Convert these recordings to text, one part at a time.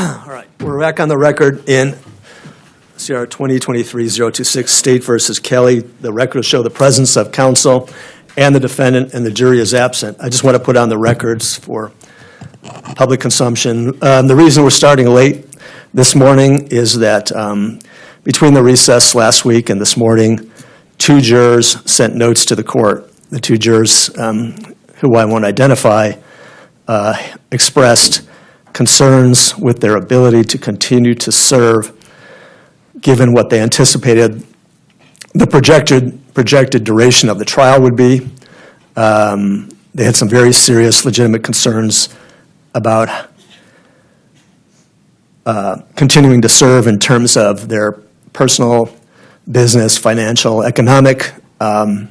All right, we're back on the record in CR 2023-026, State versus Kelly. The record will show the presence of counsel and the defendant, and the jury is absent. I just want to put on the records for public consumption. The reason we're starting late this morning is that between the recess last week and this morning, 2 jurors sent notes to the court. The 2 jurors, who I won't identify, expressed concerns with their ability to continue to serve given what they anticipated the projected duration of the trial would be. They had some very serious, legitimate concerns about continuing to serve in terms of their personal, business, financial, economic, and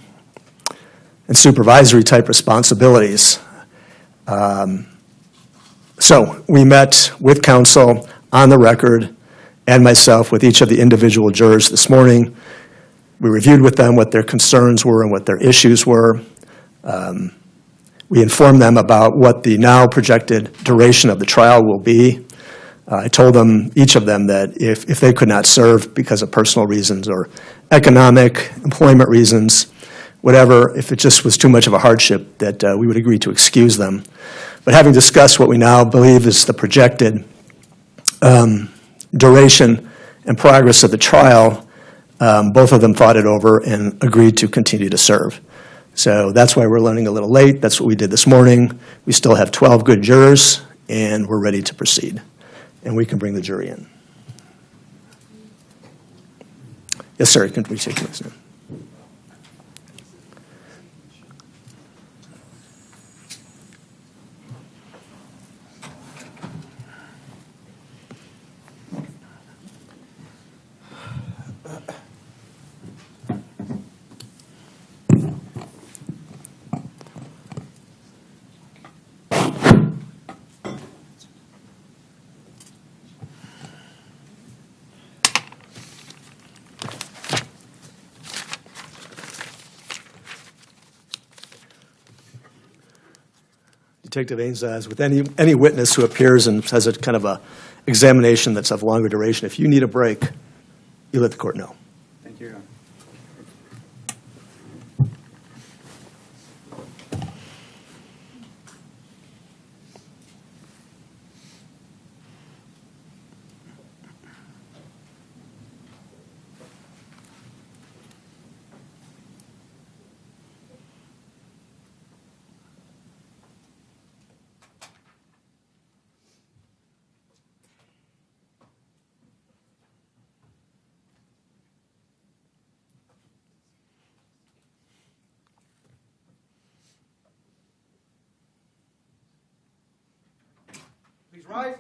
supervisory type responsibilities. So we met with counsel on the record and myself with each of the individual jurors this morning. We reviewed with them what their concerns were and what their issues were. We informed them about what the now projected duration of the trial will be. I told them, each of them, that if they could not serve because of personal reasons or economic, employment reasons, whatever, if it just was too much of a hardship, that we would agree to excuse them. But having discussed what we now believe is the projected duration and progress of the trial, both of them thought it over and agreed to continue to serve. So that's why we're running a little late. That's what we did this morning. We still have 12 good jurors, and we're ready to proceed. And we can bring the jury in. Yes, sir. Can we take this now? Detective Ains, as with any witness who appears and has a kind of a examination that's of longer duration, if you need a break, you let the court know. Thank you. Please rise.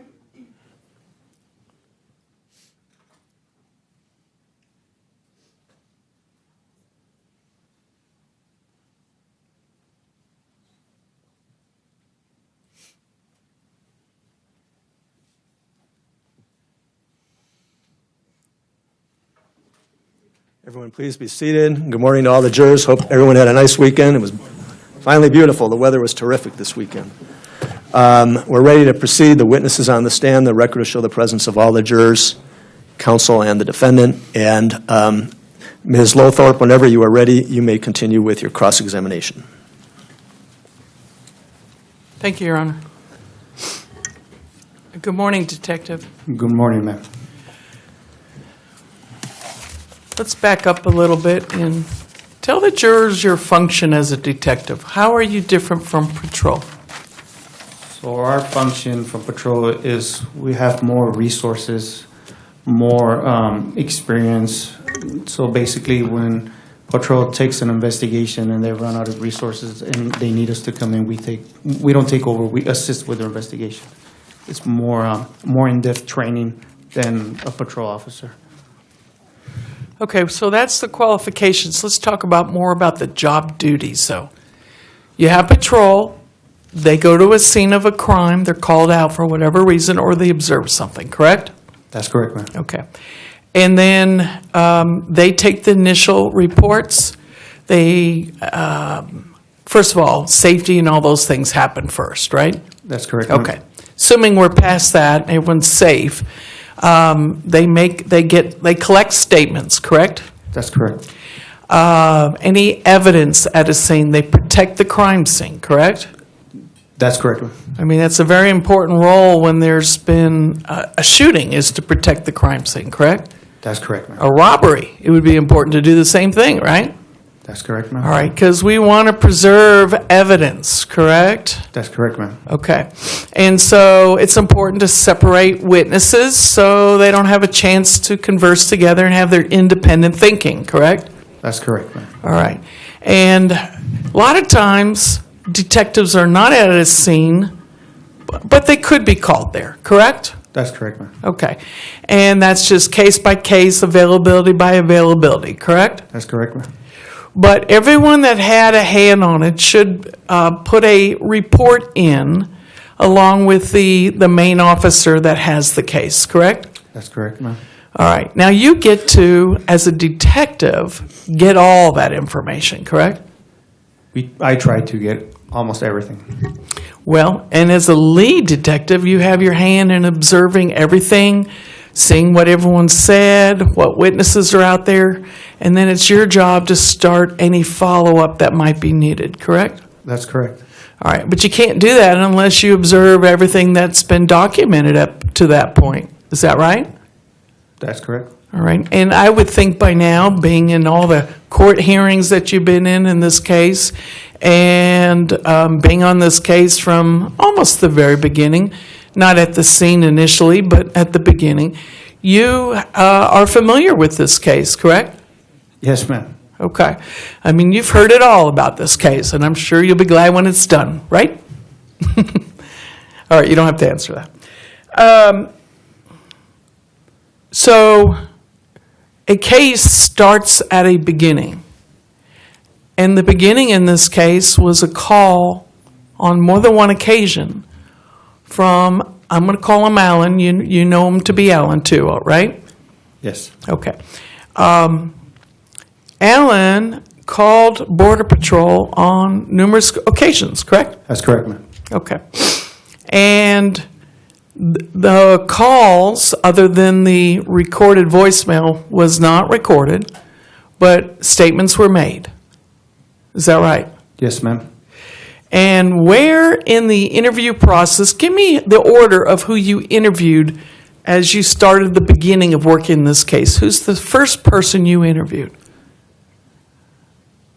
Everyone, please be seated. Good morning to all the jurors. Hope everyone had a nice weekend. It was finally beautiful. The weather was terrific this weekend. We're ready to proceed. The witnesses on the stand. The record will show the presence of all the jurors, counsel, and the defendant. And Ms. Lothorpe, whenever you are ready, you may continue with your cross-examination. Thank you, Your Honor. Good morning, Detective. Good morning, ma'am. Let's back up a little bit and tell the jurors your function as a detective. How are you different from patrol? So our function for patrol is we have more resources, more experience. So basically when patrol takes an investigation and they run out of resources and they need us to come in, we don't take over, we assist with their investigation. It's more in-depth training than a patrol officer. Okay, so that's the qualifications. Let's talk more about the job duties. So you have patrol. They go to a scene of a crime. They're called out for whatever reason, or they observe something, correct? That's correct, ma'am. Okay. And then they take the initial reports. They, first of all, safety and all those things happen first, right? That's correct, ma'am. Okay. assuming we're past that, everyone's safe, they collect statements, correct? That's correct. Any evidence at a scene, they protect the crime scene, correct? That's correct, ma'am. I mean, that's a very important role when there's been a shooting, is to protect the crime scene, correct? That's correct, ma'am. A robbery, it would be important to do the same thing, right? That's correct, ma'am. All right, because we want to preserve evidence, correct? That's correct, ma'am. Okay. And so it's important to separate witnesses so they don't have a chance to converse together and have their independent thinking, correct? That's correct, ma'am. All right. And a lot of times, detectives are not at a scene, but they could be called there, correct? That's correct, ma'am. Okay. And that's just case by case, availability by availability, correct? That's correct, ma'am. But everyone that had a hand on it should put a report in along with the main officer that has the case, correct? That's correct, ma'am. All right. Now you get to, as a detective, get all that information, correct? I try to get almost everything. Well, and as a lead detective, you have your hand in observing everything, seeing what everyone said, what witnesses are out there, and then it's your job to start any follow-up that might be needed, correct? That's correct. All right, but you can't do that unless you observe everything that's been documented up to that point. Is that right? That's correct. All right, and I would think by now, being in all the court hearings that you've been in this case, and being on this case from almost the very beginning, not at the scene initially, but at the beginning, you are familiar with this case, correct? Yes, ma'am. Okay. I mean, you've heard it all about this case, and I'm sure you'll be glad when it's done, right? All right, you don't have to answer that. So, a case starts at a beginning. And the beginning in this case was a call on more than one occasion from, I'm going to call him Alan. You know him to be Alan too, right? Yes. Okay. Alan called Border Patrol on numerous occasions, correct? That's correct, ma'am. Okay. And the calls, other than the recorded voicemail, was not recorded, but statements were made. Is that right? Yes, ma'am. And where in the interview process, give me the order of who you interviewed as you started the beginning of working this case. Who's the first person you interviewed?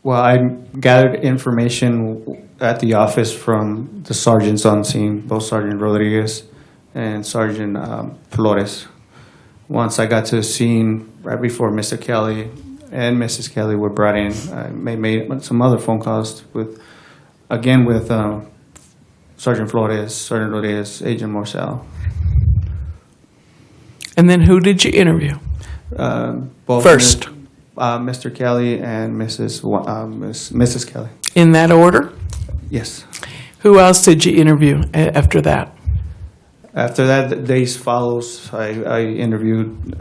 Well, I gathered information at the office from the sergeants on scene, both Sergeant Rodriguez and Sergeant Flores. Once I got to the scene, right before Mr. Kelly and Mrs. Kelly were brought in, I made some other phone calls with Sergeant Flores, Sergeant Rodriguez, Agent Morcell. And then who did you interview? Both First. Mr. Kelly and Mrs. Kelly. In that order? Yes. Who else did you interview after that? After that, the days follows. I interviewed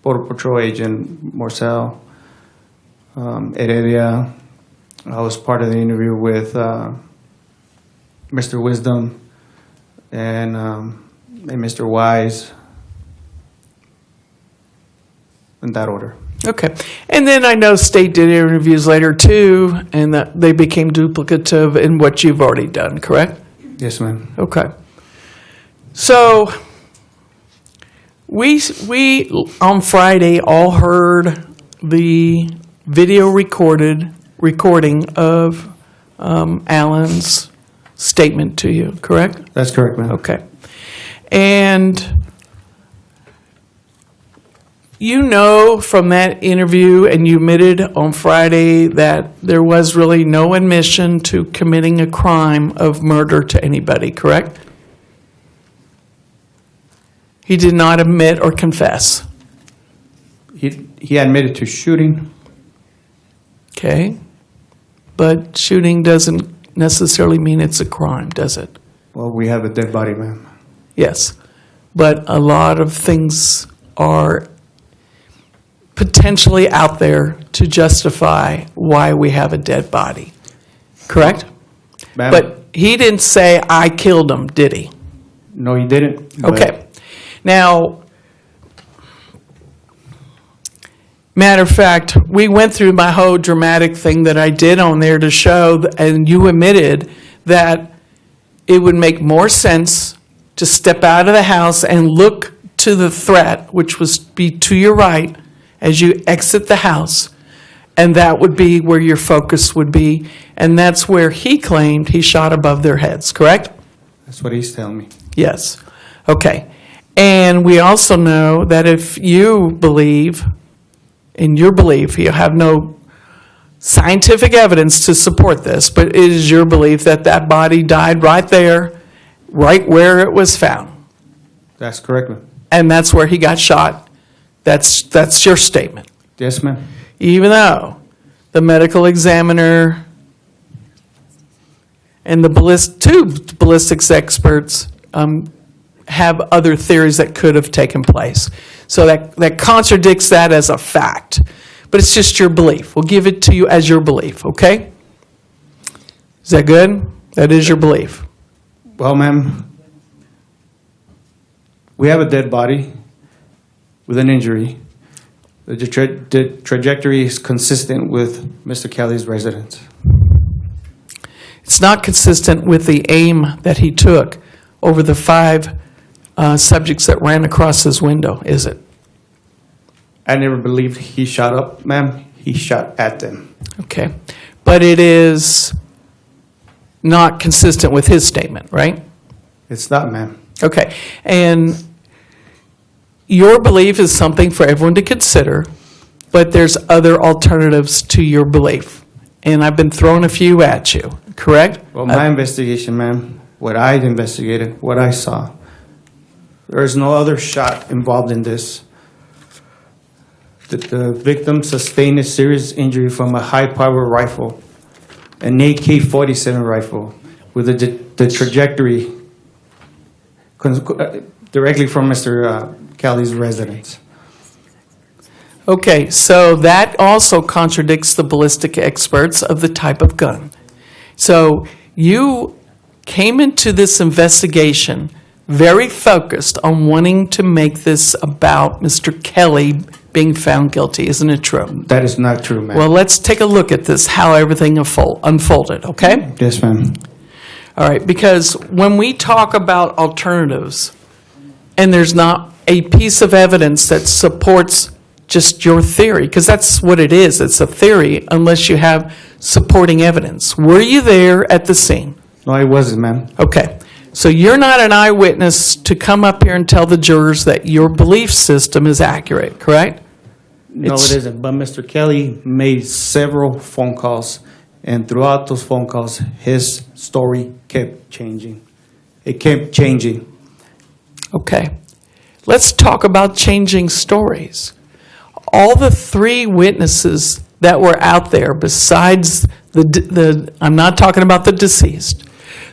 Border Patrol Agent Morcell, Heredia. I was part of the interview with Mr. Wisdom and Mr. Wise, in that order. Okay. And then I know State did interviews later too, and that they became duplicative in what you've already done, correct? Yes, ma'am. Okay. So we on Friday all heard the video recording of Alan's statement to you, correct? That's correct, ma'am. Okay. And you know from that interview, and you admitted on Friday that there was really no admission to committing a crime of murder to anybody, correct? He did not admit or confess. He admitted to shooting. Okay. But shooting doesn't necessarily mean it's a crime, does it? Well, we have a dead body, ma'am. Yes. But a lot of things are potentially out there to justify why we have a dead body. Correct? Ma'am, But he didn't say, I killed him, did he? No, he didn't. but- Okay. Now, matter of fact, we went through my whole dramatic thing that I did on there to show, and you admitted that it would make more sense to step out of the house and look to the threat, which was be to your right as you exit the house, and that would be where your focus would be, and that's where he claimed he shot above their heads, correct? That's what he's telling me. Yes. Okay. And we also know that if you believe, in your belief, you have no scientific evidence to support this, but it is your belief that that body died right there, right where it was found. That's correct, ma'am. And that's where he got shot. That's your statement. Yes, ma'am. Even though the medical examiner and the two ballistics experts have other theories that could have taken place. So that contradicts that as a fact. But it's just your belief. We'll give it to you as your belief, okay? Is that good? That is your belief. Well, ma'am, we have a dead body with an injury. The trajectory is consistent with Mr. Kelly's residence. It's not consistent with the aim that he took over the 5 subjects that ran across his window, is it? I never believed he shot up, ma'am. He shot at them. Okay. But it is not consistent with his statement, right? It's not, ma'am. Okay. And your belief is something for everyone to consider, but there's other alternatives to your belief. And I've been throwing a few at you, correct? Well, my investigation, ma'am, what I investigated, what I saw, there is no other shot involved in this. The victim sustained a serious injury from a high-power rifle, an AK-47 rifle, with the trajectory directly from Mr. Kelly's residence. Okay, so that also contradicts the ballistic experts of the type of gun. So you came into this investigation very focused on wanting to make this about Mr. Kelly being found guilty, isn't it true? That is not true, ma'am. Well, let's take a look at this, how everything unfolded, okay? Yes, ma'am. All right, because when we talk about alternatives, and there's not a piece of evidence that supports just your theory, because that's what it is, it's a theory, unless you have supporting evidence. Were you there at the scene? No, I wasn't, ma'am. Okay, so you're not an eyewitness to come up here and tell the jurors that your belief system is accurate, correct? No, It's- it isn't. But Mr. Kelly made several phone calls, and throughout those phone calls, his story kept changing. It kept changing. Okay, let's talk about changing stories. All the 3 witnesses that were out there, besides I'm not talking about the deceased,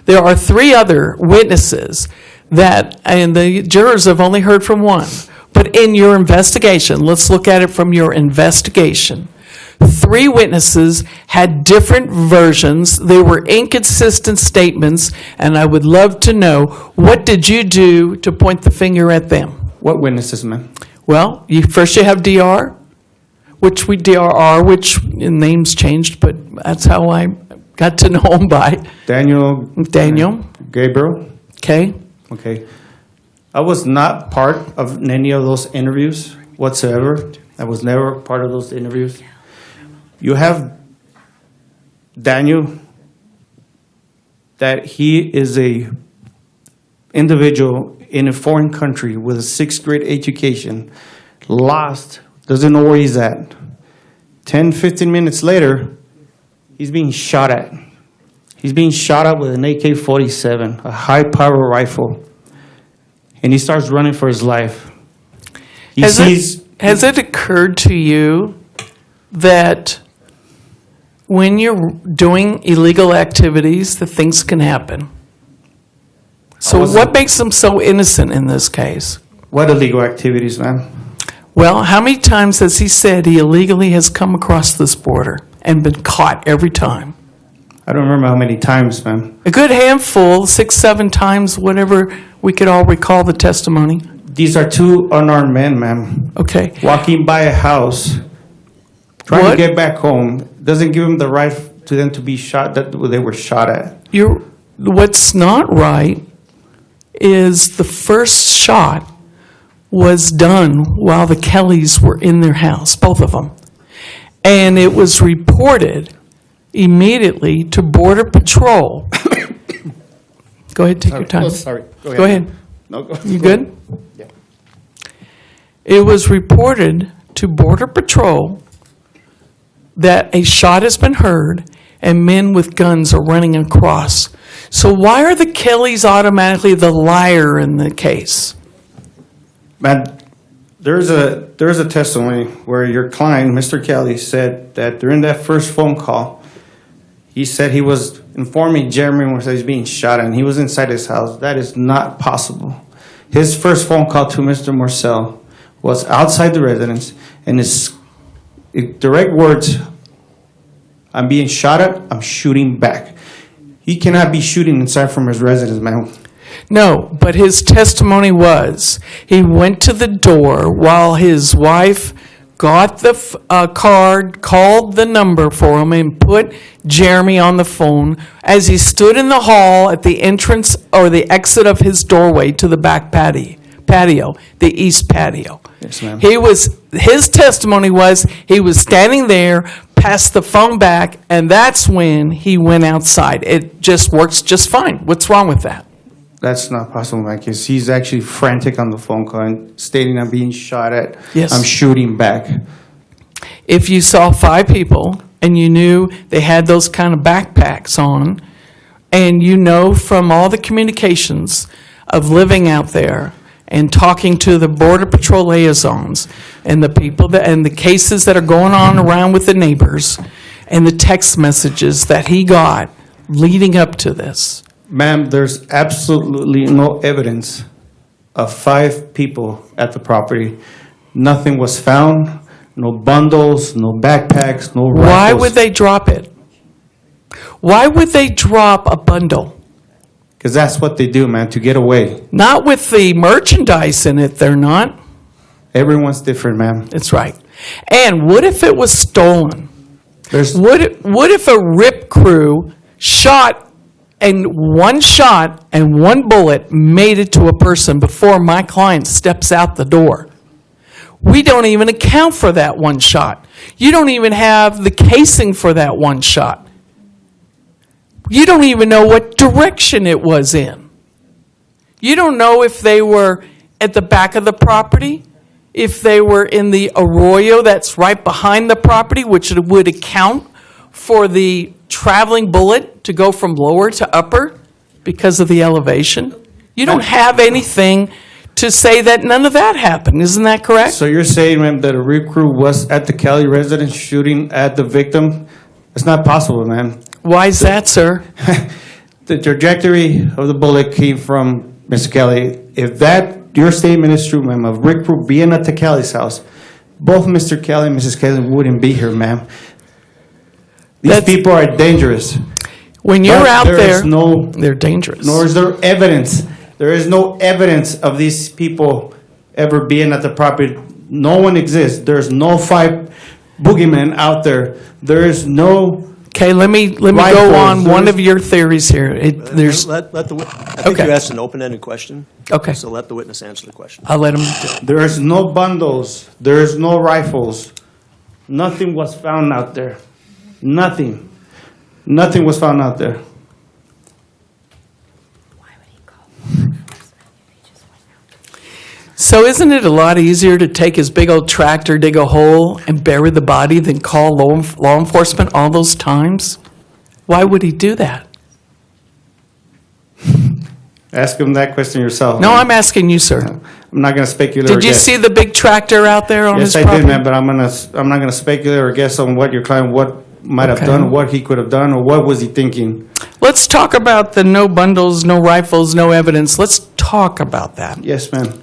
there are 3 other witnesses that, and the jurors have only heard from one. But in your investigation, let's look at it from your investigation. 3 witnesses had different versions. They were inconsistent statements, and I would love to know, what did you do to point the finger at them? What witnesses, ma'am? Well, first you have DR, DRR, which names changed, but that's how I got to know him by. Daniel. Gabriel. Okay? Okay. I was not part of any of those interviews whatsoever. I was never part of those interviews. You have Daniel, that he is a individual in a foreign country with a 6th grade education, lost, doesn't know where he's at. 10, 15 minutes later, he's being shot at. He's being shot at with an AK-47, a high-power rifle, and he starts running for his life. Has it occurred to you that when you're doing illegal activities, that things can happen? So what makes them so innocent in this case? What illegal activities, ma'am? Well, how many times has he said he illegally has come across this border and been caught every time? I don't remember how many times, ma'am. A good handful, 6, 7 times, whatever we could all recall the testimony. These are two unarmed men, ma'am, Okay. walking by a house, trying What? to get back home. Doesn't give them the right to them to be shot that they were shot at. What's not right is the first shot was done while the Kellys were in their house, both of them. And it was reported immediately to Border Patrol. Go ahead, take your time. Oh, sorry. Go ahead. No, go. You good? Yeah. It was reported to Border Patrol that a shot has been heard and men with guns are running across. So why are the Kellys automatically the liar in the case? Man, there's a testimony where your client, Mr. Kelly, said that during that first phone call, he said he was informing Jeremy when he was being shot and he was inside his house. That is not possible. His first phone call to Mr. Marcel was outside the residence, and his direct words, "I'm being shot at, I'm shooting back." He cannot be shooting inside from his residence, man. No, but his testimony was he went to the door while his wife got the card, called the number for him, and put Jeremy on the phone as he stood in the hall at the entrance or the exit of his doorway to the back patio, the east patio. Yes, ma'am. His testimony was he was standing there, passed the phone back, and that's when he went outside. It just works just fine. What's wrong with that? That's not possible, man, because he's actually frantic on the phone call and stating, "I'm being shot at, Yes. I'm shooting back." If you saw 5 people and you knew they had those kind of backpacks on, and you know from all the communications of living out there and talking to the Border Patrol liaisons and the people and the cases that are going on around with the neighbors and the text messages that he got leading up to this. Ma'am, there's absolutely no evidence of 5 people at the property. Nothing was found, no bundles, no backpacks, no rifles. Why would they drop it? Why would they drop a bundle? Because that's what they do, man, to get away. Not with the merchandise in it, they're not. Everyone's different, ma'am. That's right. And what if it was stolen? There's What if a rip crew shot and one bullet made it to a person before my client steps out the door? We don't even account for that one shot. You don't even have the casing for that one shot. You don't even know what direction it was in. You don't know if they were at the back of the property, if they were in the arroyo that's right behind the property, which would account for the traveling bullet to go from lower to upper because of the elevation. You don't have anything to say that none of that happened. Isn't that correct? So you're saying, ma'am, that a rip crew was at the Kelly residence shooting at the victim? It's not possible, ma'am. Why is that, sir? The trajectory of the bullet came from Mr. Kelly. If your statement is true, ma'am, of Rick Crew being at the Kelly's house, both Mr. Kelly and Mrs. Kelly wouldn't be here, ma'am. These people are dangerous. When you're But out there there, is no, they're dangerous. nor is there evidence. There is no evidence of these people ever being at the property. No one exists. There's no 5 boogeymen out there. There is no. Okay, let me go Rifles, on one there's- of your theories here. I think think you asked an open-ended question. Okay. So let the witness answer the question. I'll let him. There is no bundles. There is no rifles. Nothing was found out there. Nothing. Nothing was found out there. So isn't it a lot easier to take his big old tractor, dig a hole, and bury the body than call law enforcement all those times? Why would he do that? Ask him that question yourself. No, man. I'm asking you, sir. I'm not going to speculate. or Did you guess. see the big tractor out there on his Yes, I property? did, man. But I'm not going to speculate or guess on what your client might have Okay. done, or what he could have done, or what was he thinking. Let's talk about the no bundles, no rifles, no evidence. Let's talk about that. Yes, ma'am.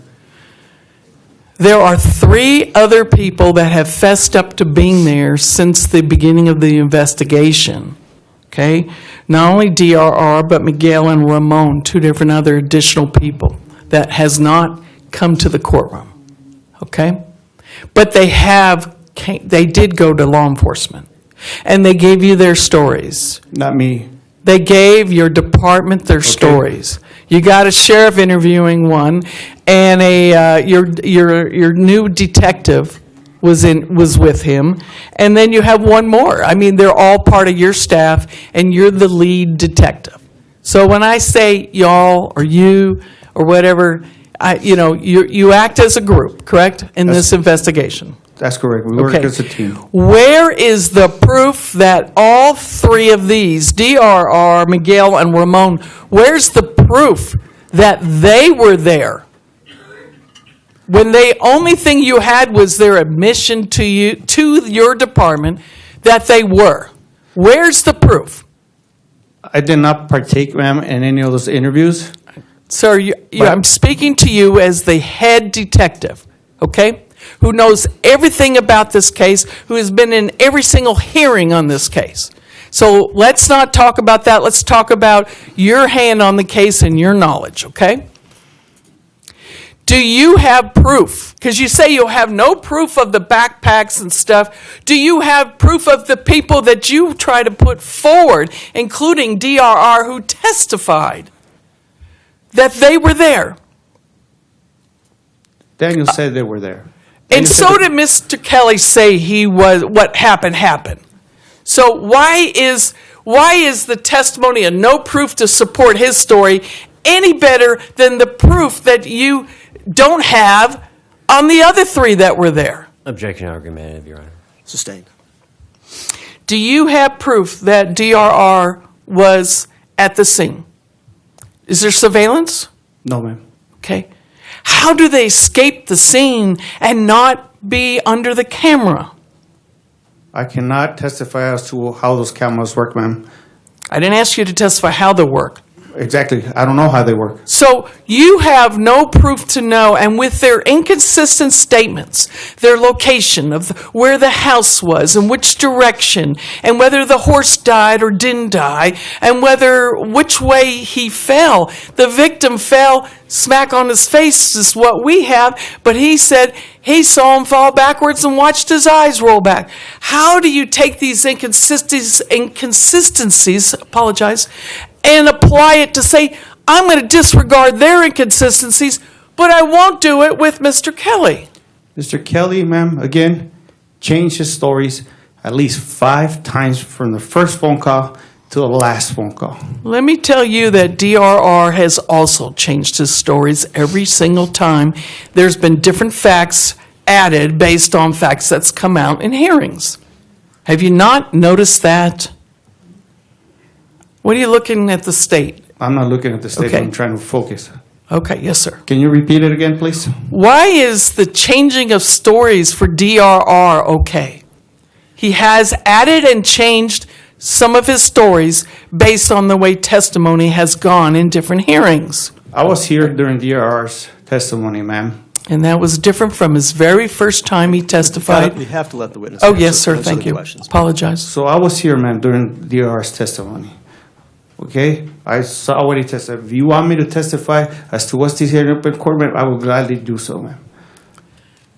There are 3 other people that have fessed up to being there since the beginning of the investigation. okay? Not only DRR, but Miguel and Ramon, two different other additional people that has not come to the courtroom, okay? But they did go to law enforcement, and they gave you their stories. Not me. They gave your department their stories. You got a sheriff interviewing one, and your new detective was with him, and then you have one more. I mean, they're all part of your staff, and you're the lead detective. So when I say y'all or you or whatever, you act as a group, correct, in this investigation? That's correct. We work as a team. Where is the proof that all three of these, DRR, Miguel, and Ramon, where's the proof that they were there? When the only thing you had was their admission to your department that they were. Where's the proof? I did not partake, ma'am, in any of those interviews. Sir, I'm speaking to you as the head detective, okay? Who knows everything about this case, who has been in every single hearing on this case. So let's not talk about that. Let's talk about your hand on the case and your knowledge, okay? Do you have proof? Because you say you have no proof of the backpacks and stuff. Do you have proof of the people that you try to put forward, including DRR, who testified that they were there? Daniel said they were there. And so did Mr. Kelly say what happened. So why is the testimony of no proof to support his story any better than the proof that you don't have on the other three that were there? Objection argumentative, Your Honor. Sustained. Do you have proof that DRR was at the scene? Is there surveillance? No, ma'am. Okay. How do they escape the scene and not be under the camera? I cannot testify as to how those cameras work, ma'am. I didn't ask you to testify how they work. Exactly. I don't know how they work. So you have no proof to know, and with their inconsistent statements, their location of where the house was and which direction, and whether the horse died or didn't die, and which way he fell. The victim fell smack on his face is what we have, but he said he saw him fall backwards and watched his eyes roll back. How do you take these inconsistencies, and apply it to say, I'm going to disregard their inconsistencies, but I won't do it with Mr. Kelly? Mr. Kelly, ma'am, again, changed his stories at least 5 times from the first phone call to the last phone call. Let me tell you that DRR has also changed his stories every single time. There's been different facts added based on facts that's come out in hearings. Have you not noticed that? What are you looking at the state? I'm not looking at the state. Okay. I'm trying to focus. Okay, yes, sir. Can you repeat it again, please? Why is the changing of stories for DRR okay? He has added and changed some of his stories based on the way testimony has gone in different hearings. I was here during DRR's testimony, ma'am. And that was different from his very first time he testified. You have to let the witness Oh, answer- yes, sir, answer thank the you. questions. Apologize. So I was here, ma'am, during DRR's testimony. Okay? I saw what he testified. If you want me to testify as to what's here in open court, ma'am, I will gladly do so, ma'am.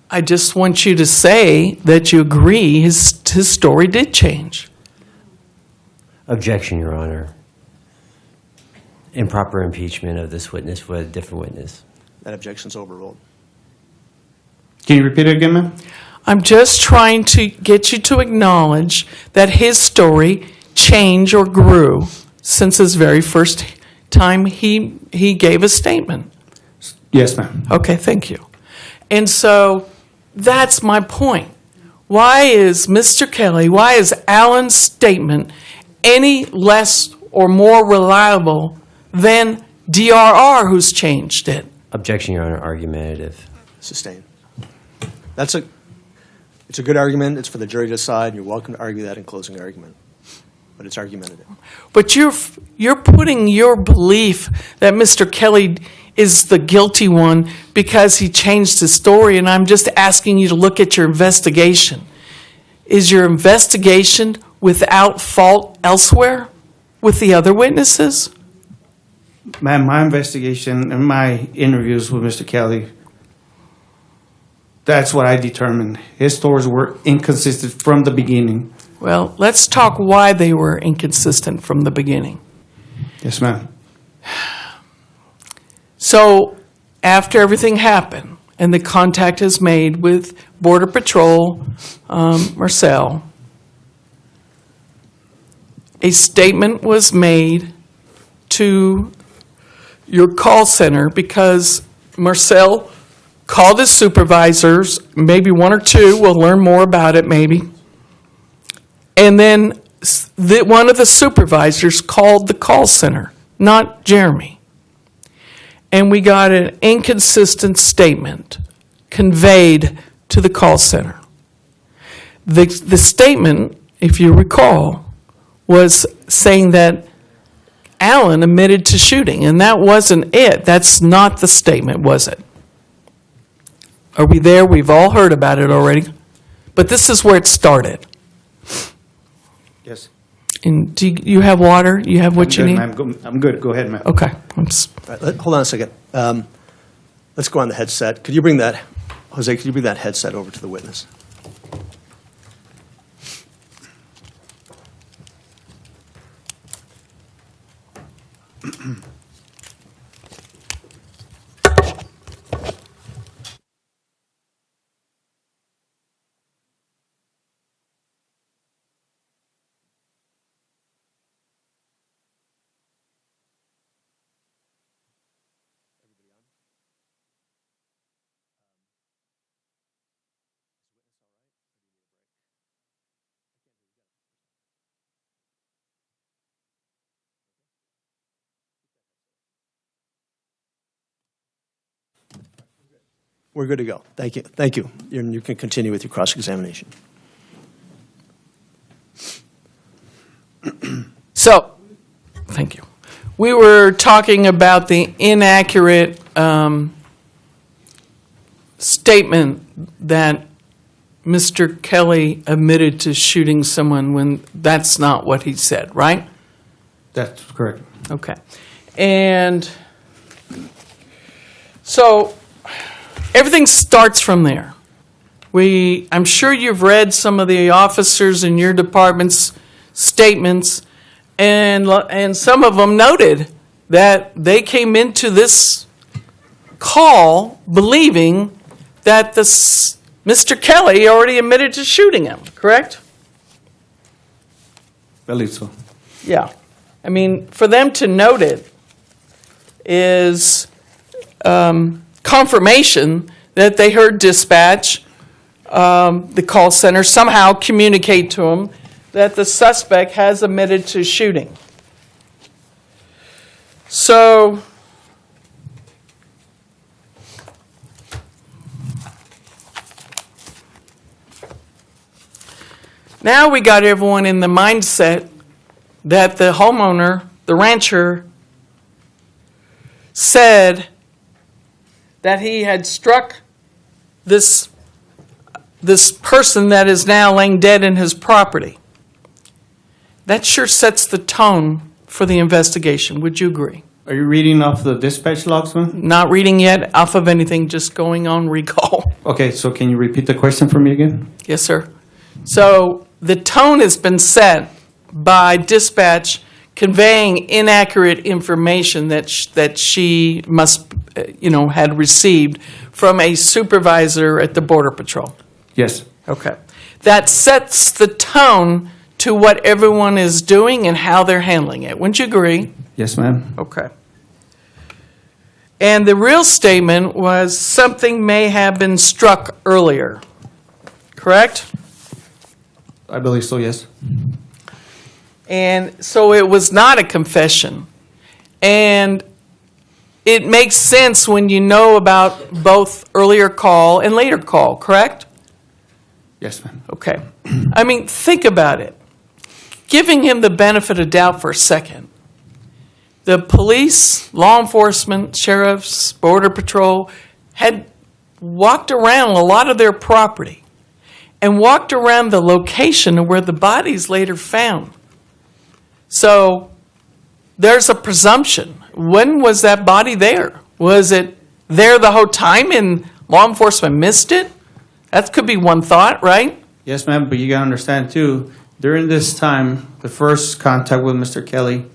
I just want you to say that you agree his story did change. Objection, Your Honor. Improper impeachment of this witness with a different witness. That objection's overruled. Can you repeat it again, ma'am? I'm just trying to get you to acknowledge that his story changed or grew since his very first time he gave a statement. Yes, ma'am. Okay, thank you. And so that's my point. Why is Mr. Kelly, why is Alan's statement any less or more reliable than DRR, who's changed it? Objection, Your Honor, argumentative. Sustained. It's a good argument. It's for the jury to decide. You're welcome to argue that in closing argument. But it's argumentative. But you're putting your belief that Mr. Kelly is the guilty one because he changed his story, and I'm just asking you to look at your investigation. Is your investigation without fault elsewhere? with the other witnesses? Ma'am, my investigation and my interviews with Mr. Kelly, that's what I determined. His stories were inconsistent from the beginning. Well, let's talk why they were inconsistent from the beginning. Yes, ma'am. So, after everything happened, and the contact is made with Border Patrol, Marcel, a statement was made to your call center because Marcel called his supervisors, maybe one or two, we'll learn more about it maybe, and then one of the supervisors called the call center, not Jeremy. And we got an inconsistent statement conveyed to the call center. The statement, if you recall, was saying that Allen admitted to shooting, and that wasn't it. That's not the statement, was it? Are we there? We've all heard about it already. But this is where it started. Yes. And do you have water? You have what you need? I'm good. Go ahead, ma'am. Okay. All right, hold on a second. Let's go on the headset. Could you bring that, Jose, could you bring that headset over to the witness? We're good to go. Thank you. Thank you. You can continue with your cross-examination. So, thank you. We were talking about the inaccurate statement that Mr. Kelly admitted to shooting someone when that's not what he said, right? That's correct. Okay. And so everything starts from there. I'm sure you've read some of the officers in your department's statements, and some of them noted that they came into this call believing that Mr. Kelly already admitted to shooting him, correct? Believe so. Yeah. I mean, for them to note it is confirmation that they heard dispatch, the call center, somehow communicate to them that the suspect has admitted to shooting. So, now we got everyone in the mindset that the homeowner, the rancher, said that he had struck this person that is now laying dead in his property. That sure sets the tone for the investigation. Would you agree? Are you reading off the dispatch logs, ma'am? Not reading yet off of anything, just going on recall. Okay, so can you repeat the question for me again? Yes, sir. So the tone has been set by dispatch conveying inaccurate information that she must, had received from a supervisor at the Border Patrol. Yes. Okay. That sets the tone to what everyone is doing and how they're handling it. Wouldn't you agree? Yes, ma'am. Okay. And the real statement was something may have been struck earlier, correct? I believe so, yes. And so it was not a confession. And it makes sense when you know about both earlier call and later call, correct? Yes, ma'am. Okay. I mean, think about it. Giving him the benefit of doubt for a second. The police, law enforcement, sheriffs, Border Patrol had walked around a lot of their property and walked around the location of where the body's later found. So there's a presumption. When was that body there? Was it there the whole time and law enforcement missed it? That could be one thought, right? Yes, ma'am, but you gotta understand too, during this time, the first contact with Mr. Kelly,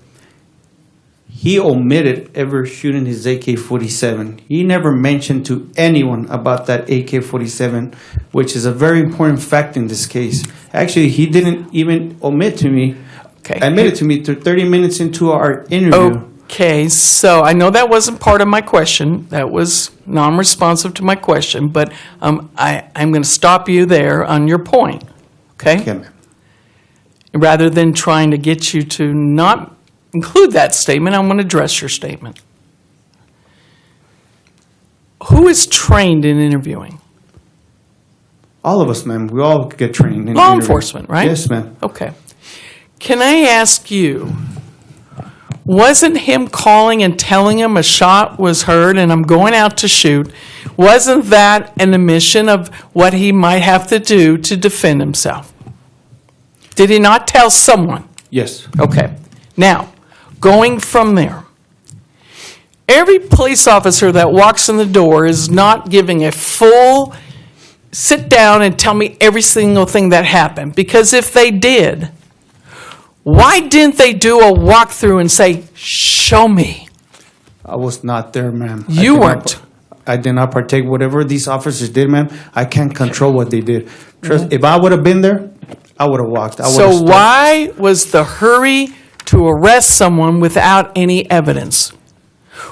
he omitted ever shooting his AK-47. He never mentioned to anyone about that AK-47, which is a very important fact in this case. Actually, he didn't even admit to me 30 minutes into our interview. Okay, so I know that wasn't part of my question. That was non-responsive to my question, but I'm going to stop you there on your point, okay? Okay, ma'am. Rather than trying to get you to not include that statement, I'm going to address your statement. Who is trained in interviewing? All of us, ma'am, we all get trained in Law interviewing. enforcement, right? Yes, ma'am. Okay. Can I ask you, wasn't him calling and telling him a shot was heard and I'm going out to shoot, wasn't that an admission of what he might have to do to defend himself? Did he not tell someone? Yes. Okay. Now, going from there, every police officer that walks in the door is not giving a full sit down and tell me every single thing that happened. Because if they did, why didn't they do a walkthrough and say, show me? I was not there, ma'am. You weren't. I did not partake. Whatever these officers did, ma'am, I can't control what they did. Trust, if I would have been there, I would have walked. I would have So stood. why was the hurry to arrest someone without any evidence?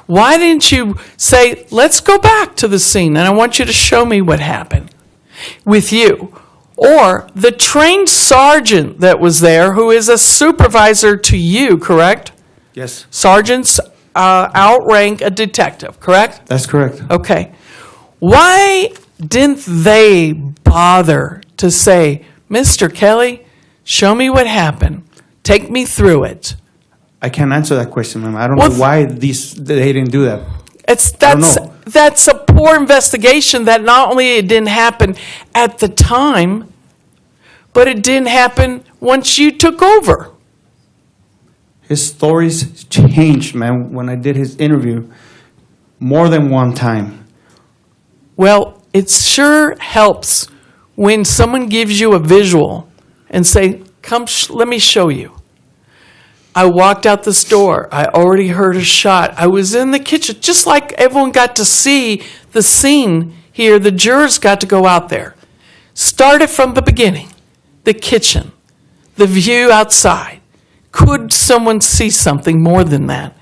Why didn't you say, let's go back to the scene and I want you to show me what happened with you? Or the trained sergeant that was there, who is a supervisor to you, correct? Yes, Sergeants outrank a detective, correct? that's correct. Okay. Why didn't they bother to say, Mr. Kelly, show me what happened. Take me through it. I can't answer that question, ma'am. I don't Well, know why they didn't do that. know. That's a poor investigation that not only it didn't happen at the time, but it didn't happen once you took over. His stories changed, man, when I did his interview more than one time. Well, it sure helps when someone gives you a visual and say, come, let me show you. I walked out this door. I already heard a shot. I was in the kitchen, just like everyone got to see the scene here. The jurors got to go out there. Started from the beginning, the kitchen, the view outside. Could someone see something more than that?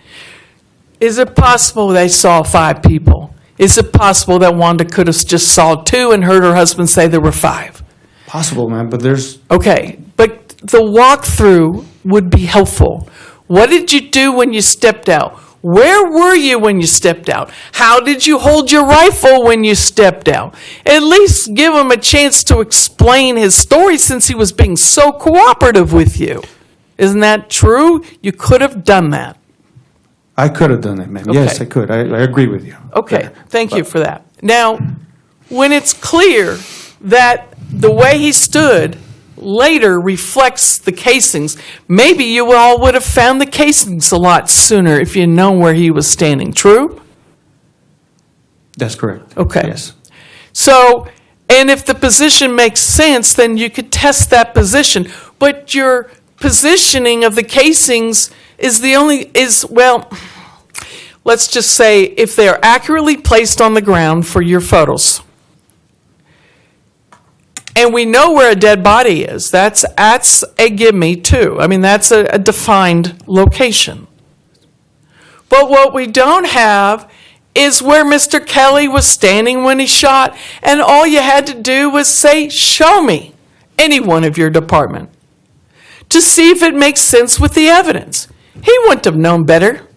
Is it possible they saw 5 people? Is it possible that Wanda could have just saw 2 and heard her husband say there were 5? Possible, man, but there's... Okay, but the walkthrough would be helpful. What did you do when you stepped out? Where were you when you stepped out? How did you hold your rifle when you stepped out? At least give him a chance to explain his story since he was being so cooperative with you. Isn't that true? You could have done that. I could have done it, man. Okay. Yes, I could. I agree with you. Okay, thank you for that. Now, when it's clear that the way he stood later reflects the casings, maybe you all would have found the casings a lot sooner if you'd known where he was standing. True? That's correct. Okay. Yes. So, and if the position makes sense, then you could test that position. But your positioning of the casings is well, let's just say if they are accurately placed on the ground for your photos. And we know where a dead body is. That's a gimme too. I mean, that's a defined location. But what we don't have is where Mr. Kelly was standing when he shot, and all you had to do was say, show me, any one of your department, to see if it makes sense with the evidence. He wouldn't have known better.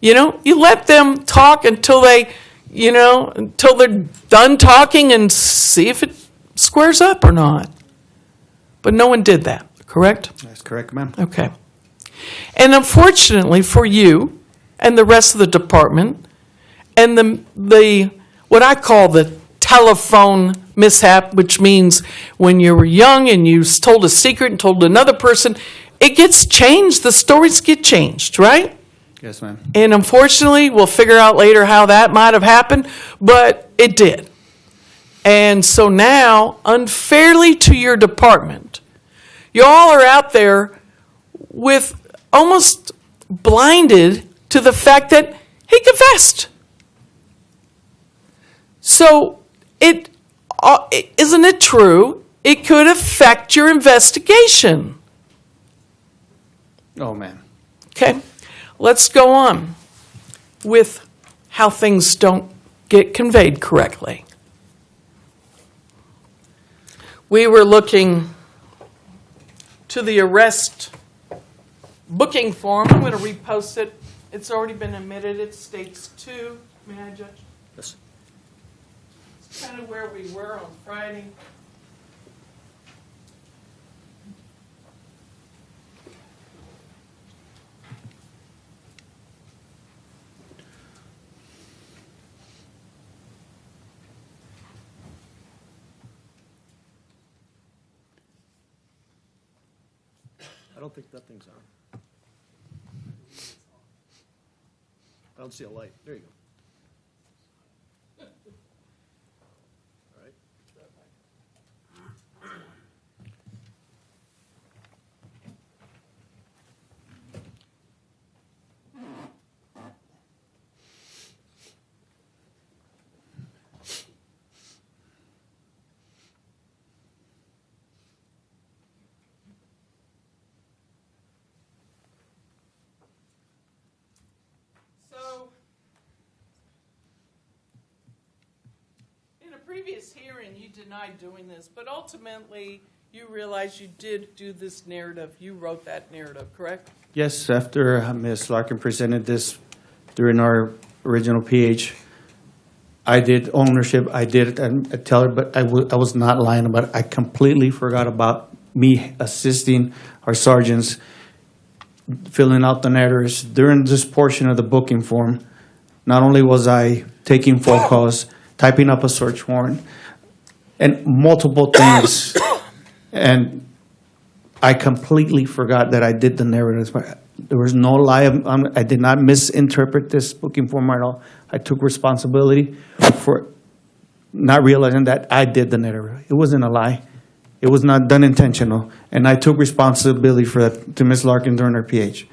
You know, you let them talk until they're done talking and see if it squares up or not. But no one did that, correct? That's correct, ma'am. Okay. And unfortunately for you and the rest of the department, and the what I call the telephone mishap, which means when you were young and you told a secret and told another person, it gets changed. The stories get changed, right? Yes, ma'am. And unfortunately, we'll figure out later how that might have happened, but it did. And so now, unfairly to your department, you all are out there with almost blinded to the fact that he confessed. So isn't it true? It could affect your investigation. Oh, ma'am. Okay, let's go on with how things don't get conveyed correctly. We were looking to the arrest booking form. I'm going to repost it. It's already been admitted. It states 2. May I, Judge? Yes. It's kind of where we were on Friday. I don't think that thing's on. I don't see a light. There you go. All right. So, in a previous hearing, you denied doing this, but ultimately, you realized you did do this narrative. You wrote that narrative, correct? Yes, after Ms. Larkin presented this during our original PH, I did ownership, I did tell her, but I was not lying about it. I completely forgot about me assisting our sergeants, filling out the narratives. During this portion of the booking form, not only was I taking phone calls, typing up a search warrant, and multiple things, and I completely forgot that I did the narratives. There was no lie. I did not misinterpret this booking form at all. I took responsibility for not realizing that I did the narrative. It wasn't a lie. It was not done intentional, and I took responsibility for that to Ms. Larkin during her PH.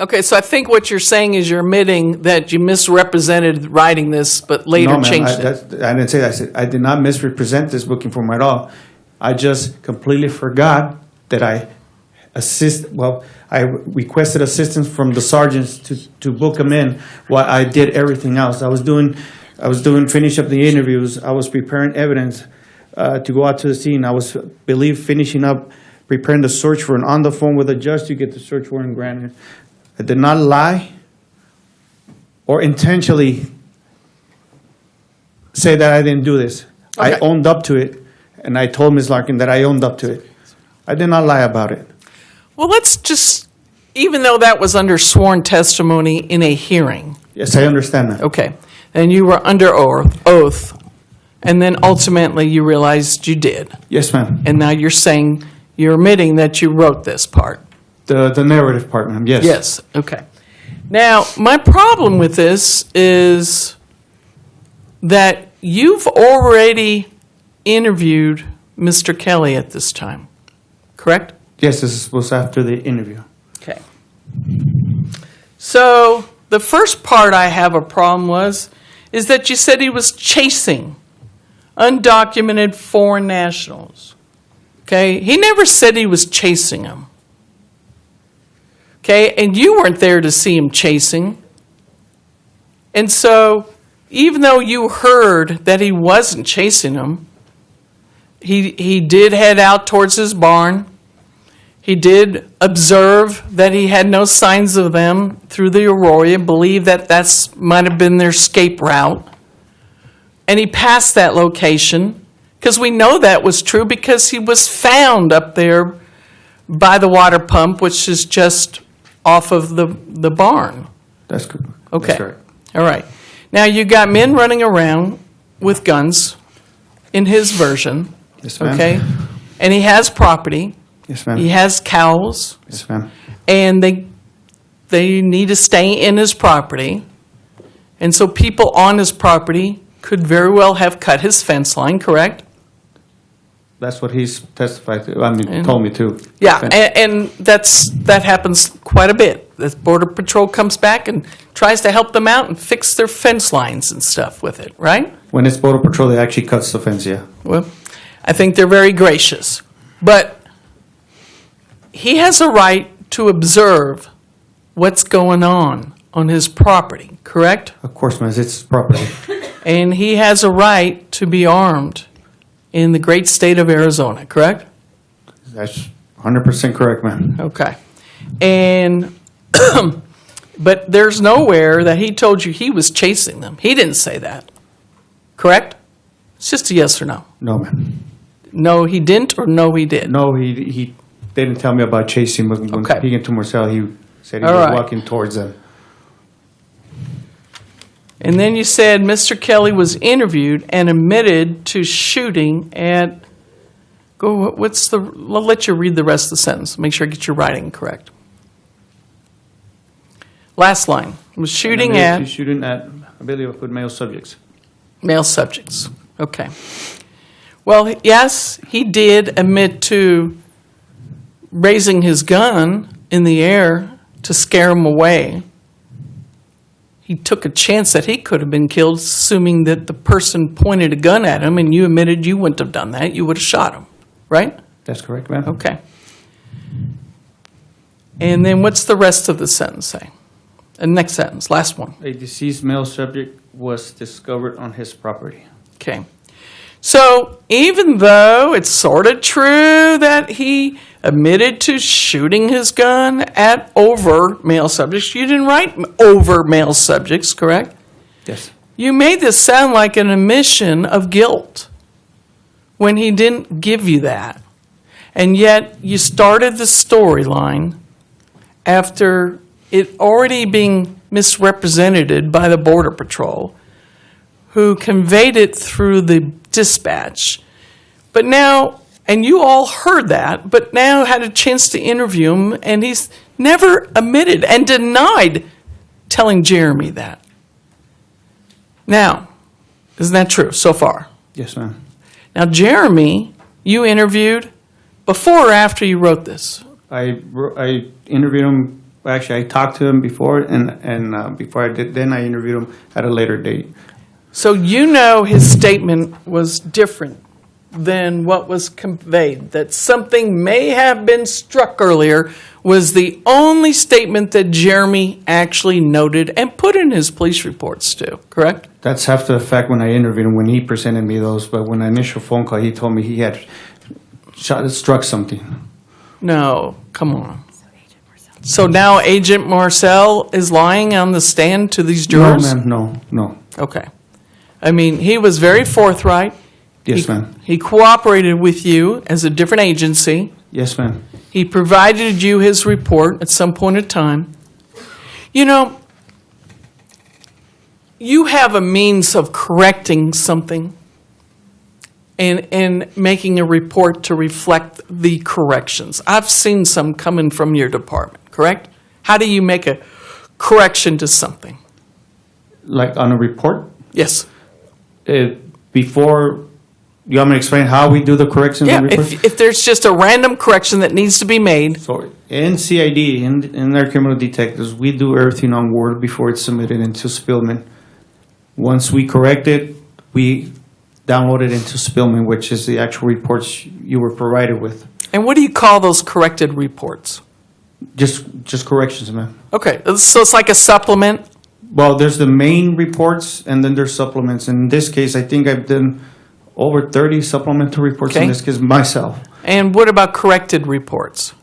Okay, so I think what you're saying is you're admitting that you misrepresented writing this, but later No, ma'am, changed it. I didn't say that. I said I did not misrepresent this booking form at all. I just completely forgot that I requested assistance from the sergeants to book them in while I did everything else. I was doing finish up the interviews. I was preparing evidence to go out to the scene. I was, finishing up, preparing the search warrant on the phone with a judge to get the search warrant granted. I did not lie or intentionally say that I didn't do this. Okay. I owned up to it, and I told Ms. Larkin that I owned up to it. I did not lie about it. Well, let's just, even though that was under sworn testimony in a hearing, Yes, I understand that. okay, and you were under oath, and then ultimately you realized you did, Yes, ma'am. and now you're saying, you're admitting that you wrote this part. The narrative part, ma'am, yes. Yes, okay. Now, my problem with this is that you've already interviewed Mr. Kelly at this time, correct? Yes, this was after the interview. Okay. So, the first part I have a problem is that you said he was chasing undocumented foreign nationals. Okay? He never said he was chasing them. Okay? And you weren't there to see him chasing. And so, even though you heard that he wasn't chasing them, he did head out towards his barn. He did observe that he had no signs of them through the Aurora, believe that that's might have been their escape route. And he passed that location, because we know that was true because he was found up there by the water pump, which is just off of the barn. That's good. Okay. That's correct. All right. Now, you got men running around with guns in his version. Yes, ma'am. Okay? And he has property. Yes, ma'am. He has cows, Yes, ma'am. and they need to stay in his property. And so people on his property could very well have cut his fence line, correct? That's what he's testified to, And- told me to. Yeah, and that happens quite a bit. The Border Patrol comes back and tries to help them out and fix their fence lines and stuff with it, right? When it's Border Patrol, they actually cuts the fence, yeah. Well, I think they're very gracious. But he has a right to observe what's going on his property, correct? Of course, ma'am, it's his property. And he has a right to be armed in the great state of Arizona, correct? That's 100% correct, ma'am. Okay. And, but there's nowhere that he told you he was chasing them. He didn't say that, correct? It's just a yes or no. No, ma'am. No, he didn't, or no, he did? No, he didn't tell me about chasing. When Okay. speaking to Marcel, he said he All was right. walking towards them. And then you said Mr. Kelly was interviewed and admitted to shooting at, I'll let you read the rest of the sentence, make sure I get your writing correct. Last line, was shooting at Shooting at, I believe, with male subjects. male subjects. Okay. Well, yes, he did admit to raising his gun in the air to scare him away. He took a chance that he could have been killed, assuming that the person pointed a gun at him, and you admitted you wouldn't have done that. You would have shot him, right? That's correct, ma'am. Okay. And then what's the rest of the sentence say? The next sentence, last one. A deceased male subject was discovered on his property. Okay. So even though it's sort of true that he admitted to shooting his gun at over male subjects, you didn't write over male subjects, correct? Yes. You made this sound like an admission of guilt when he didn't give you that. And yet you started the storyline after it already being misrepresented by the Border Patrol, who conveyed it through the dispatch. But now, and you all heard that, but now had a chance to interview him, and he's never admitted and denied telling Jeremy that. Now, isn't that true so far? Yes, ma'am. Now, Jeremy, you interviewed before or after you wrote this? I interviewed him. Actually, I talked to him before, and before I did, then I interviewed him at a later date. So you know his statement was different than what was conveyed, that something may have been struck earlier was the only statement that Jeremy actually noted and put in his police reports too, correct? That's after the fact when I interviewed him, when he presented me those. But when the initial phone call, he told me he had struck something. No, come on. So now Agent Marcel is lying on the stand to these jurors? No, ma'am. No. Okay. I mean, he was very forthright. Yes, ma'am. He cooperated with you as a different agency. Yes, ma'am. He provided you his report at some point in time. You know, you have a means of correcting something and making a report to reflect the corrections. I've seen some coming from your department, correct? How do you make a correction to something? Like on a report? Yes. Before, you want me to explain how we do the corrections Yeah, on report? if there's just a random correction that needs to be made, So in CID, in our criminal detectives, we do everything on Word before it's submitted into Spillman. Once we correct it, we download it into Spillman, which is the actual reports you were provided with. and what do you call those corrected reports? Just corrections, ma'am. Okay, so it's like a supplement? Well, there's the main reports, and then there's supplements. In this case, I think I've done over 30 supplementary reports Okay. in this case myself. And what about corrected reports?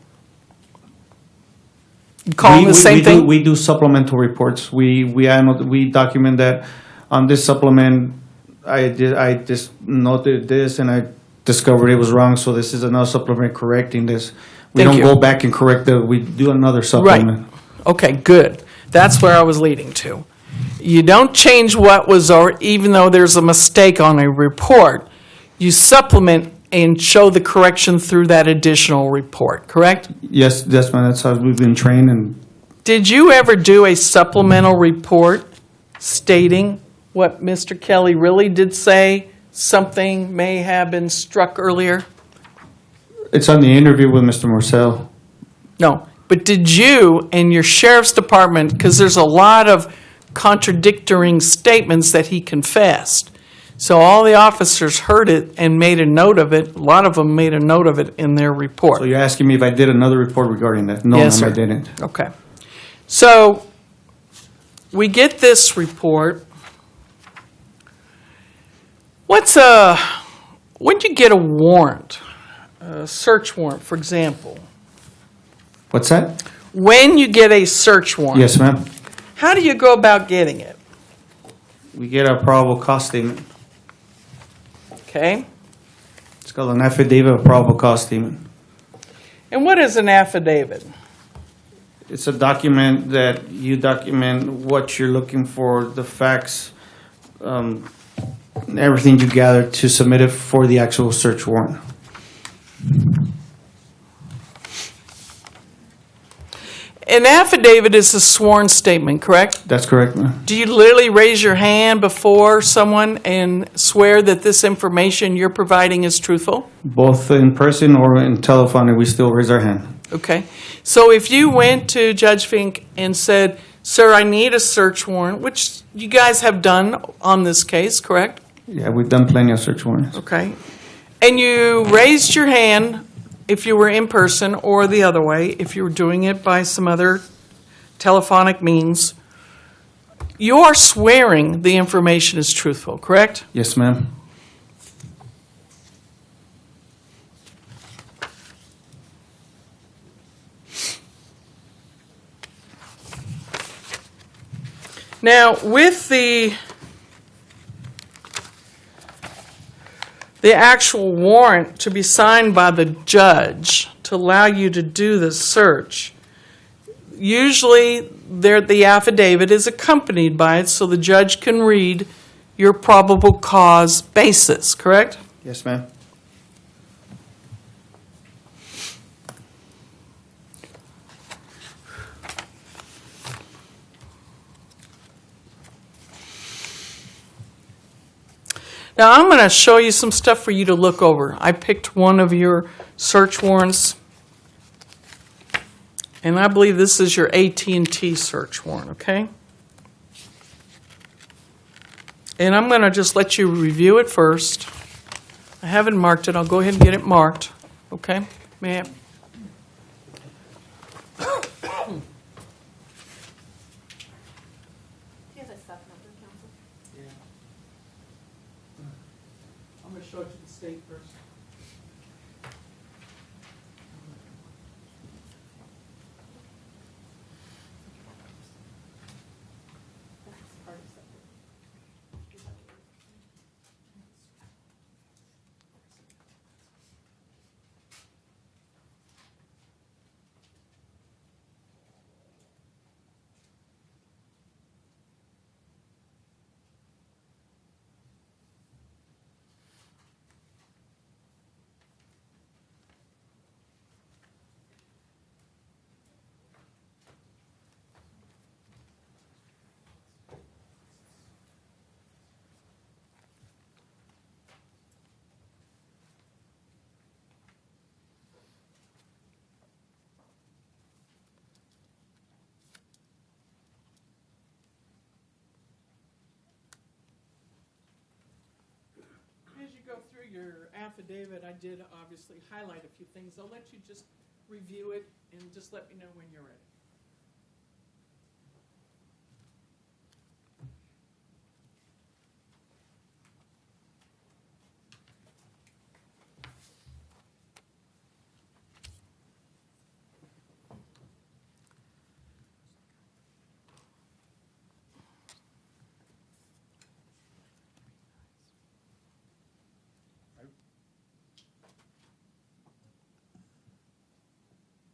You call them the same we thing? We do supplemental reports. We document that on this supplement, I just noted this and I discovered it was wrong, so this is another supplement correcting this. We Thank don't you. go back and correct it. We do another Right. supplement. Okay, good. That's where I was leading to. You don't change what was, or even though there's a mistake on a report, you supplement and show the correction through that additional report, correct? Yes, ma'am, that's how we've been trained, and Did you ever do a supplemental report stating what Mr. Kelly really did say, something may have been struck earlier? it's on the interview with Mr. Marcel. No, but did you and your sheriff's department, because there's a lot of contradictory statements that he confessed. So all the officers heard it and made a note of it. A lot of them made a note of it in their report. So you're asking me if I did another report regarding that? No, Yes, ma'am, I sir. didn't. Okay. So we get this report. When you get a warrant, a search warrant, for example, What's that? when you get a search warrant, Yes, ma'am. how do you go about getting it? We get a probable cause statement. Okay? It's called an affidavit of probable cause statement. And what is an affidavit? It's a document that you document what you're looking for, the facts, everything you gather to submit it for the actual search warrant. An affidavit is a sworn statement, correct? That's correct, ma'am. Do you literally raise your hand before someone and swear that this information you're providing is truthful? Both in person or in telephone, we still raise our hand. Okay. So if you went to Judge Fink and said, "Sir, I need a search warrant," which you guys have done on this case, correct? Yeah, we've done plenty of search warrants. Okay. And you raised your hand if you were in person, or the other way, if you were doing it by some other telephonic means, you are swearing the information is truthful, correct? Yes, ma'am. Now, with the actual warrant to be signed by the judge to allow you to do the search, usually the affidavit is accompanied by it so the judge can read your probable cause basis, correct? Yes, ma'am. Now, I'm going to show you some stuff for you to look over. I picked one of your search warrants, and I believe this is your AT&T search warrant, okay? And I'm going to just let you review it first. I haven't marked it. I'll go ahead and get it marked, okay? May I? I'm going to show it to the state first. As you go through your affidavit, I did obviously highlight a few things. I'll let you just review it and just let me know when you're ready.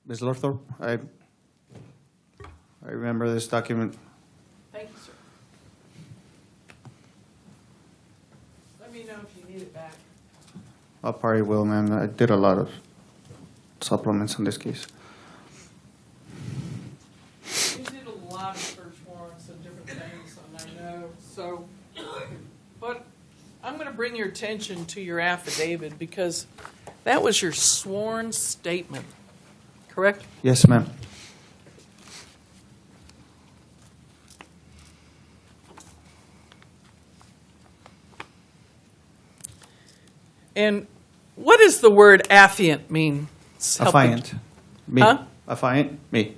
Ms. Lorthorpe, I remember this document. Thank you, sir. Let me know if you need it back. I probably will, ma'am. I did a lot of supplements on this case. You did a lot of search warrants and different things, and I know, so, but I'm going to bring your attention to your affidavit because that was your sworn statement, correct? Yes, ma'am. And what does the word affiant mean? Affiant. Me. Huh? Affiant. Me.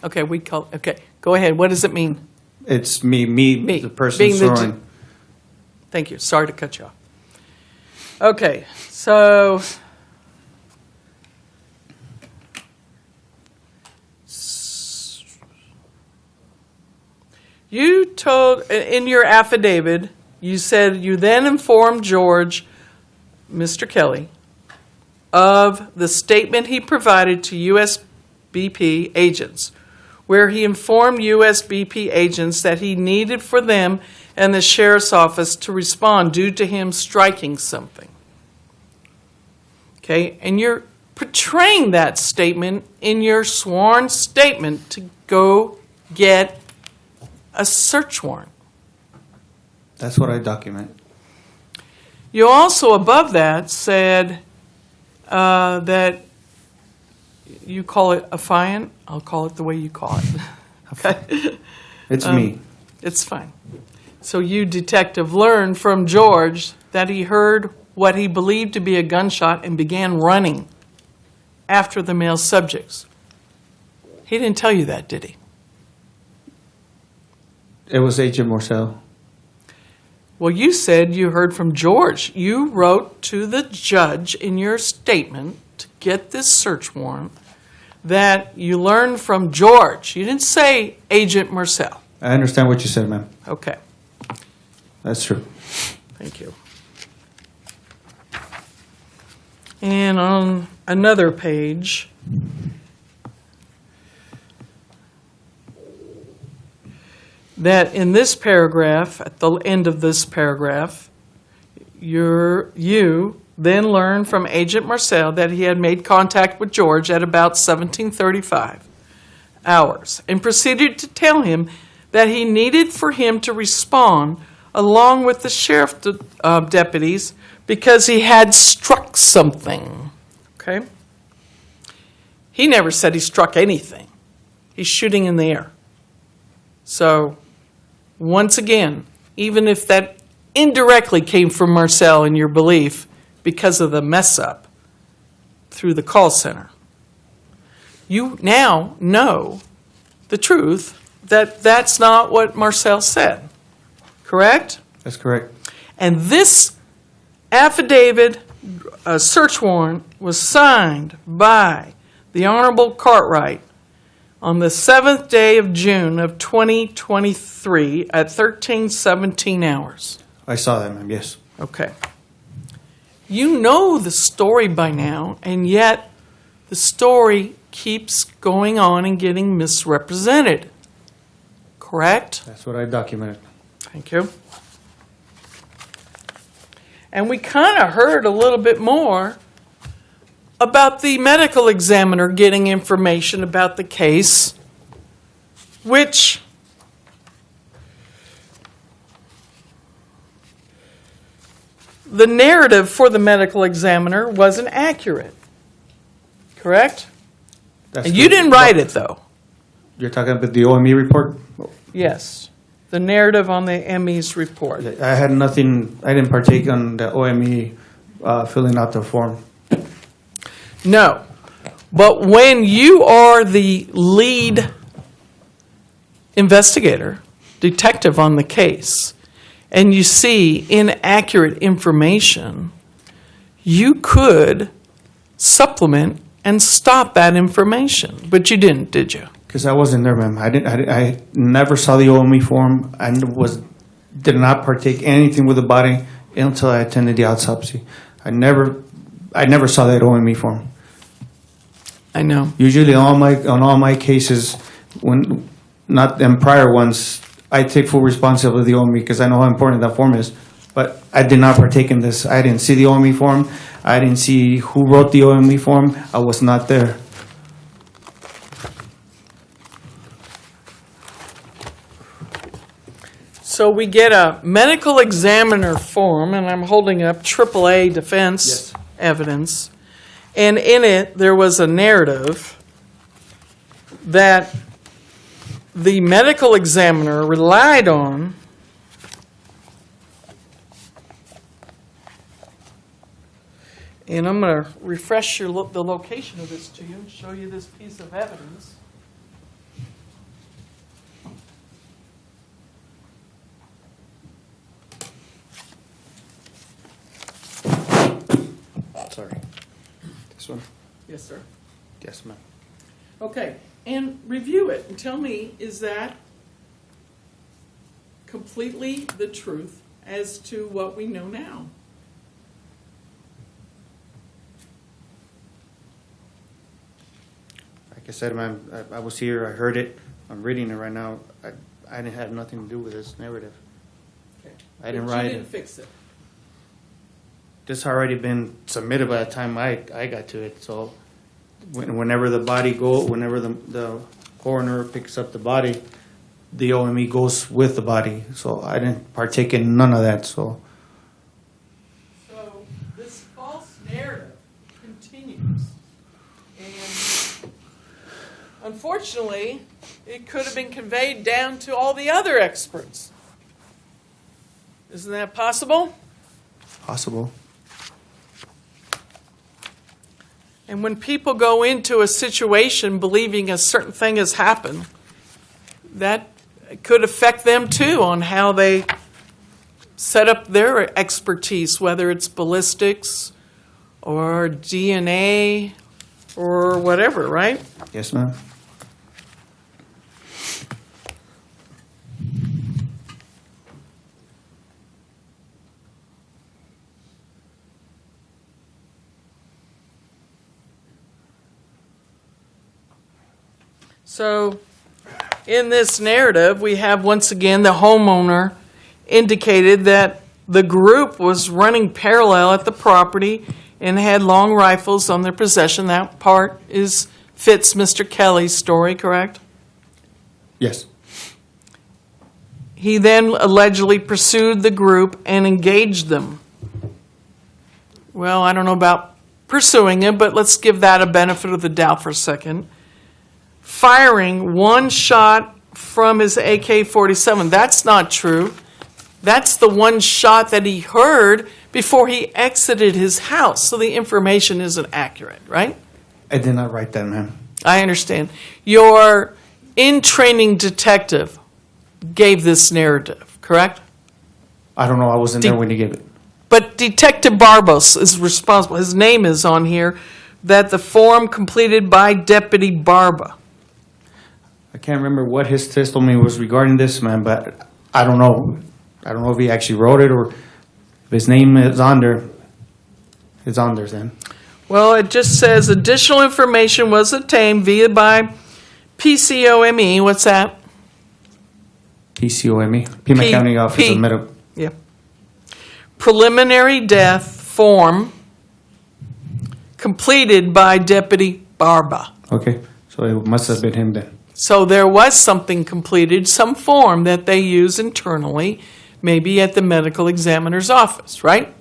Okay, okay, go ahead. What does it mean? It's me, Me. the person Being the sworn. Thank you. Sorry to cut you off. Okay, so you told, in your affidavit, you said you then informed George, Mr. Kelly, of the statement he provided to U.S. BP agents, where he informed U.S. BP agents that he needed for them and the sheriff's office to respond due to him striking something. Okay, and you're portraying that statement in your sworn statement to go get a search warrant. That's what I document. You also, above that, said that you call it affiant. I'll call it the way you call it. Okay? It's me. It's fine. So you, detective, learned from George that he heard what he believed to be a gunshot and began running after the male subjects. He didn't tell you that, did he? It was Agent Morcell. Well, you said you heard from George. You wrote to the judge in your statement to get this search warrant that you learned from George. You didn't say Agent Morcell. I understand what you said, ma'am. Okay, That's true. thank you. And on another page, that in this paragraph, at the end of this paragraph, you then learned from Agent Morcell that he had made contact with George at about 17:35 hours and proceeded to tell him that he needed for him to respond along with the sheriff deputies because he had struck something. Okay? He never said he struck anything. He's shooting in the air. So, once again, even if that indirectly came from Morcell in your belief because of the mess up through the call center, you now know the truth that that's not what Morcell said. Correct? That's correct. And this affidavit, search warrant, was signed by the Honorable Cartwright on the 7th day of June of 2023 at 13:17 hours. I saw that, ma'am. Yes. Okay. You know the story by now, and yet the story keeps going on and getting misrepresented. Correct? That's what I documented. Thank you. And we kind of heard a little bit more about the medical examiner getting information about the case, which the narrative for the medical examiner wasn't accurate. Correct? That's And you true. didn't write it, though. You're talking about the OME report? Yes. The narrative on the ME's report. I had nothing, I didn't partake on the OME filling out the form. No. But when you are the lead investigator, detective on the case, and you see inaccurate information, you could supplement and stop that information. But you didn't, did you? Because I wasn't there, ma'am. I never saw the OME form and did not partake anything with the body until I attended the autopsy. I never saw that OME form. I know. Usually on all my cases, when not in prior ones, I take full responsibility of the OME because I know how important that form is. But I did not partake in this. I didn't see the OME form. I didn't see who wrote the OME form. I was not there. So we get a medical examiner form, and I'm holding up AAA defense Yes. evidence, and in it, there was a narrative that the medical examiner relied on and I'm going to refresh the location of this to you and show you this piece of evidence. Sorry. This one? Yes, sir. Yes, ma'am. Okay, and review it and tell me, is that completely the truth as to what we know now? Like I said, ma'am, I was here, I heard it, I'm reading it right now. I didn't have nothing to do with this narrative. Okay. I didn't But write you it. didn't fix it. This already been submitted by the time I got to it, so whenever the body whenever the coroner picks up the body, the OME goes with the body, so I didn't partake in none of that, so. So this false narrative continues. And unfortunately, it could have been conveyed down to all the other experts. Isn't that possible? Possible. And when people go into a situation believing a certain thing has happened, that could affect them too on how they set up their expertise, whether it's ballistics or DNA or whatever, right? Yes, ma'am. So in this narrative, we have once again the homeowner indicated that the group was running parallel at the property and had long rifles on their possession. That part fits Mr. Kelly's story, correct? Yes. He then allegedly pursued the group and engaged them. Well, I don't know about pursuing him, but let's give that a benefit of the doubt for a second. Firing one shot from his AK-47. That's not true. That's the one shot that he heard before he exited his house. So the information isn't accurate, right? I did not write that, ma'am. I understand. Your in-training detective gave this narrative, correct? I don't know, I wasn't there when he gave it. But Detective Barbos is responsible. His name is on here, that the form completed by Deputy Barba. I can't remember what his testimony was regarding this, man, but I don't know. I don't know if he actually wrote it or if his name is on there. It's on there then. Well, it just says additional information was obtained via by PCOME. What's that? PCOME, Pima County Office of Medical. Yeah. Preliminary death form completed by Deputy Barba. Okay, so it must have been him then. So there was something completed, some form that they use internally, maybe at the medical examiner's office, right?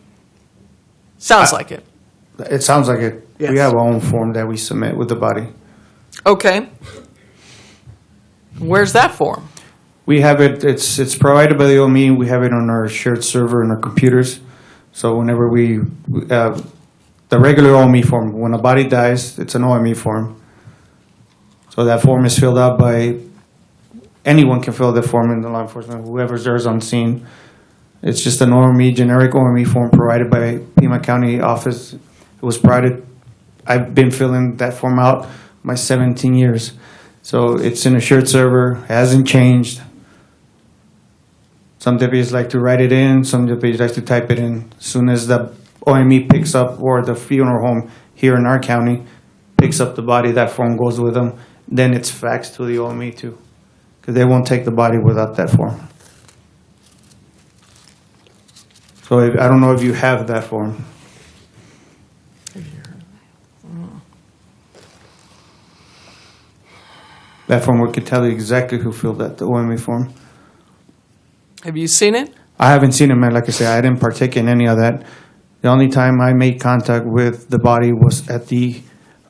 Sounds like it. It sounds like it. Yes. We have our own form that we submit with the body. Okay. Where's that form? We have it, it's provided by the OME. We have it on our shared server in our computers. So whenever the regular OME form, when a body dies, it's an OME form. So that form is filled out by, anyone can fill the form in the law enforcement, whoever's there is on scene. It's just an OME, generic OME form provided by Pima County Office. It was provided, I've been filling that form out my 17 years. So it's in a shared server, hasn't changed. Some deputies like to write it in, some deputies like to type it in. As soon as the OME picks up, or the funeral home here in our county picks up the body, that form goes with them. Then it's faxed to the OME too, because they won't take the body without that form. So I don't know if you have that form. That form we could tell you exactly who filled that, the OMA form. Have you seen it? I haven't seen it, man. Like I said, I didn't partake in any of that. The only time I made contact with the body was at the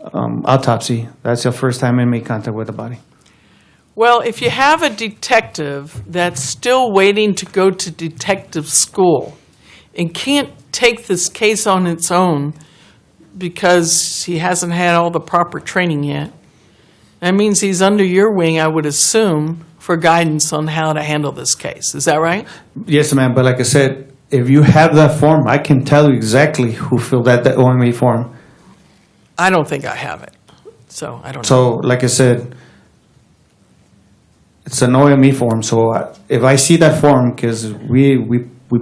autopsy. That's the first time I made contact with the body. Well, if you have a detective that's still waiting to go to detective school and can't take this case on its own because he hasn't had all the proper training yet, that means he's under your wing, I would assume, for guidance on how to handle this case. Is that right? Yes, ma'am. But like I said, if you have that form, I can tell you exactly who filled that OMA form. I don't think I have it, so I don't know. So, like I said, it's an OME form. So if I see that form, because we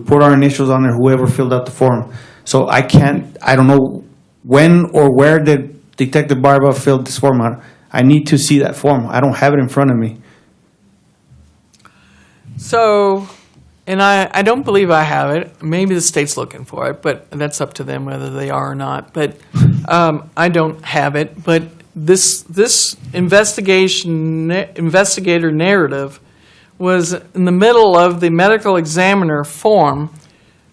put our initials on there, whoever filled out the form. So I don't know when or where did Detective Barba fill this form out. I need to see that form. I don't have it in front of me. So, and I don't believe I have it. Maybe the state's looking for it, but that's up to them whether they are or not. But I don't have it. But this investigator narrative was in the middle of the medical examiner form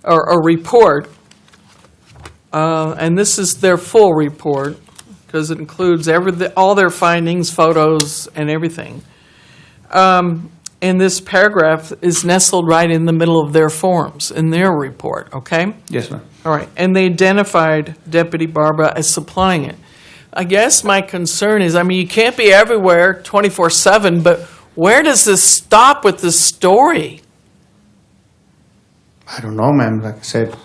or report, and this is their full report because it includes all their findings, photos, and everything. And this paragraph is nestled right in the middle of their forms, in their report, okay? Yes, ma'am. All right, and they identified Deputy Barbara as supplying it. I guess my concern is, I mean, you can't be everywhere 24/7, but where does this stop with this story? I don't know, ma'am. Like I said,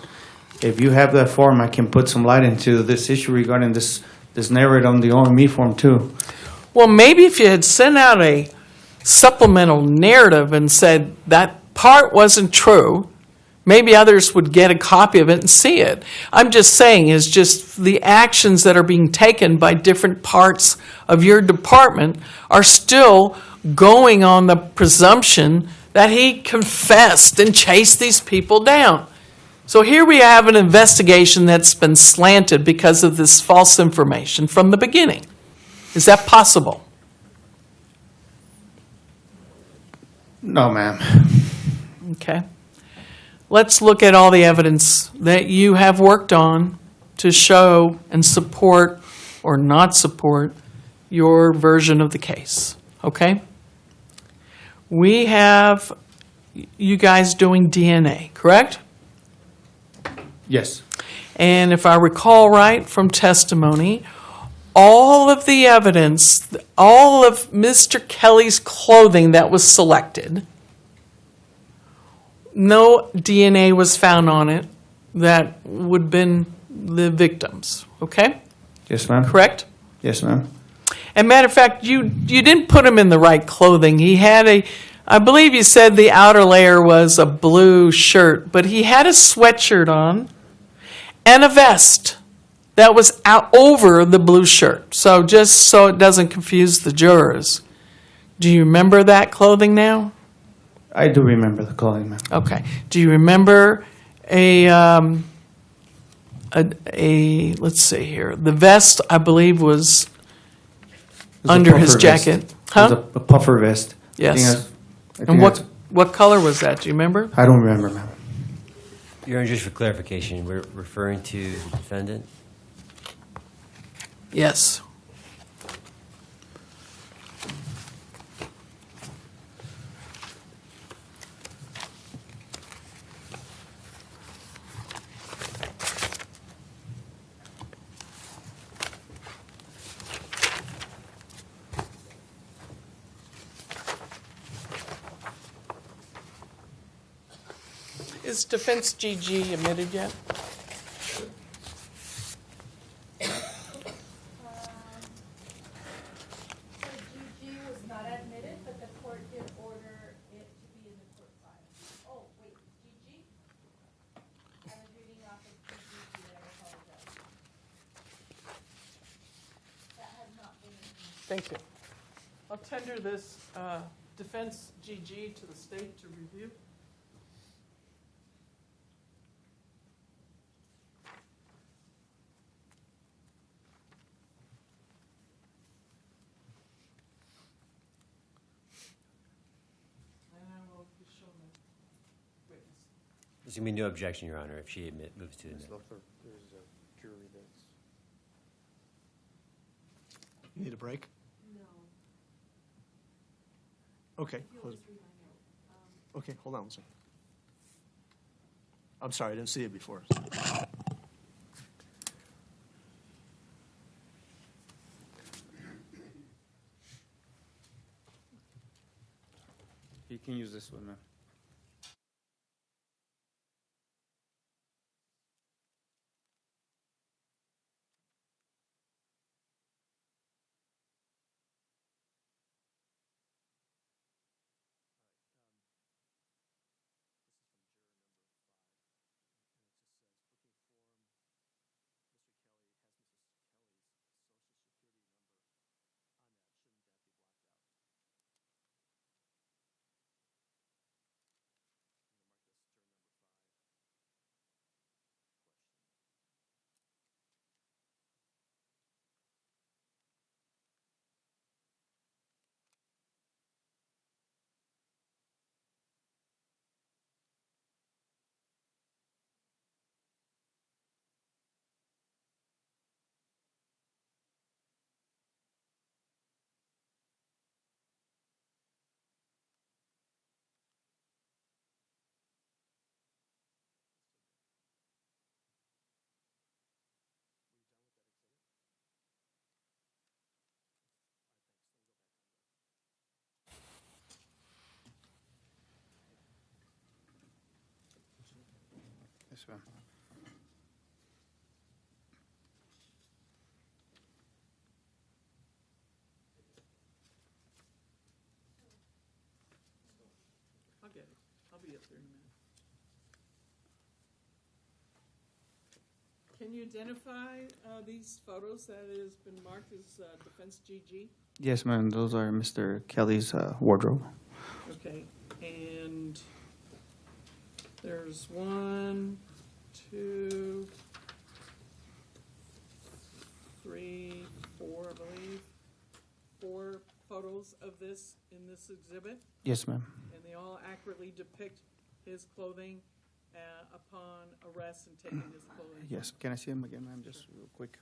if you have that form, I can put some light into this issue regarding this narrative on the OME form too. Well, maybe if you had sent out a supplemental narrative and said that part wasn't true, maybe others would get a copy of it and see it. I'm just saying is just the actions that are being taken by different parts of your department are still going on the presumption that he confessed and chased these people down. So here we have an investigation that's been slanted because of this false information from the beginning. Is that possible? No, ma'am. Okay. Let's look at all the evidence that you have worked on to show and support or not support your version of the case, okay? We have you guys doing DNA, correct? Yes. And if I recall right from testimony, all of the evidence, all of Mr. Kelly's clothing that was selected, no DNA was found on it that would have been the victims, okay? Yes, ma'am. Correct? Yes, ma'am. And matter of fact, you didn't put him in the right clothing. He had I believe you said the outer layer was a blue shirt, but he had a sweatshirt on and a vest that was out over the blue shirt. So just so it doesn't confuse the jurors. Do you remember that clothing now? I do remember the clothing, ma'am. Okay. Do you remember let's see here. The vest, I believe, was It was a under his puffer vest. jacket. It Huh? was a puffer vest. Yes. I think And that's- what color was that? Do you remember? I don't remember, ma'am. Your Honor, just for clarification, we're referring to the defendant? Yes. Is defense GG admitted yet? So GG was not admitted, but the court did order it to be in the court file. Oh, wait, GG? I was reading off of GG here, I apologize. That has not been admitted. Thank you. I'll tender this defense GG to the state to review. There's going to be no objection, Your Honor, if she moves to admit. You need a break? No. Okay. If you'll just read my note. Okay, hold on one second. I'm sorry, I didn't see it before. You can use this one, man. Yes, ma'am. I'll get it. I'll be up there in a minute. Can you identify these photos that has been marked as Defense GG? Yes, ma'am. Those are Mr. Kelly's wardrobe. Okay, and there's 1, 2, 3, 4, I believe. 4 photos of this in this exhibit, Yes, ma'am. and they all accurately depict his clothing upon arrest and taking his clothing. Yes. Can I see him again, ma'am? Just real quick.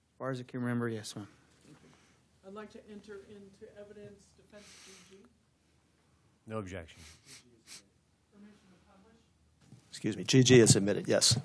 As far as I can remember, yes, ma'am. I'd like to enter into evidence Defense GG. No objection. Permission to publish? Excuse me, GG is submitted, yes.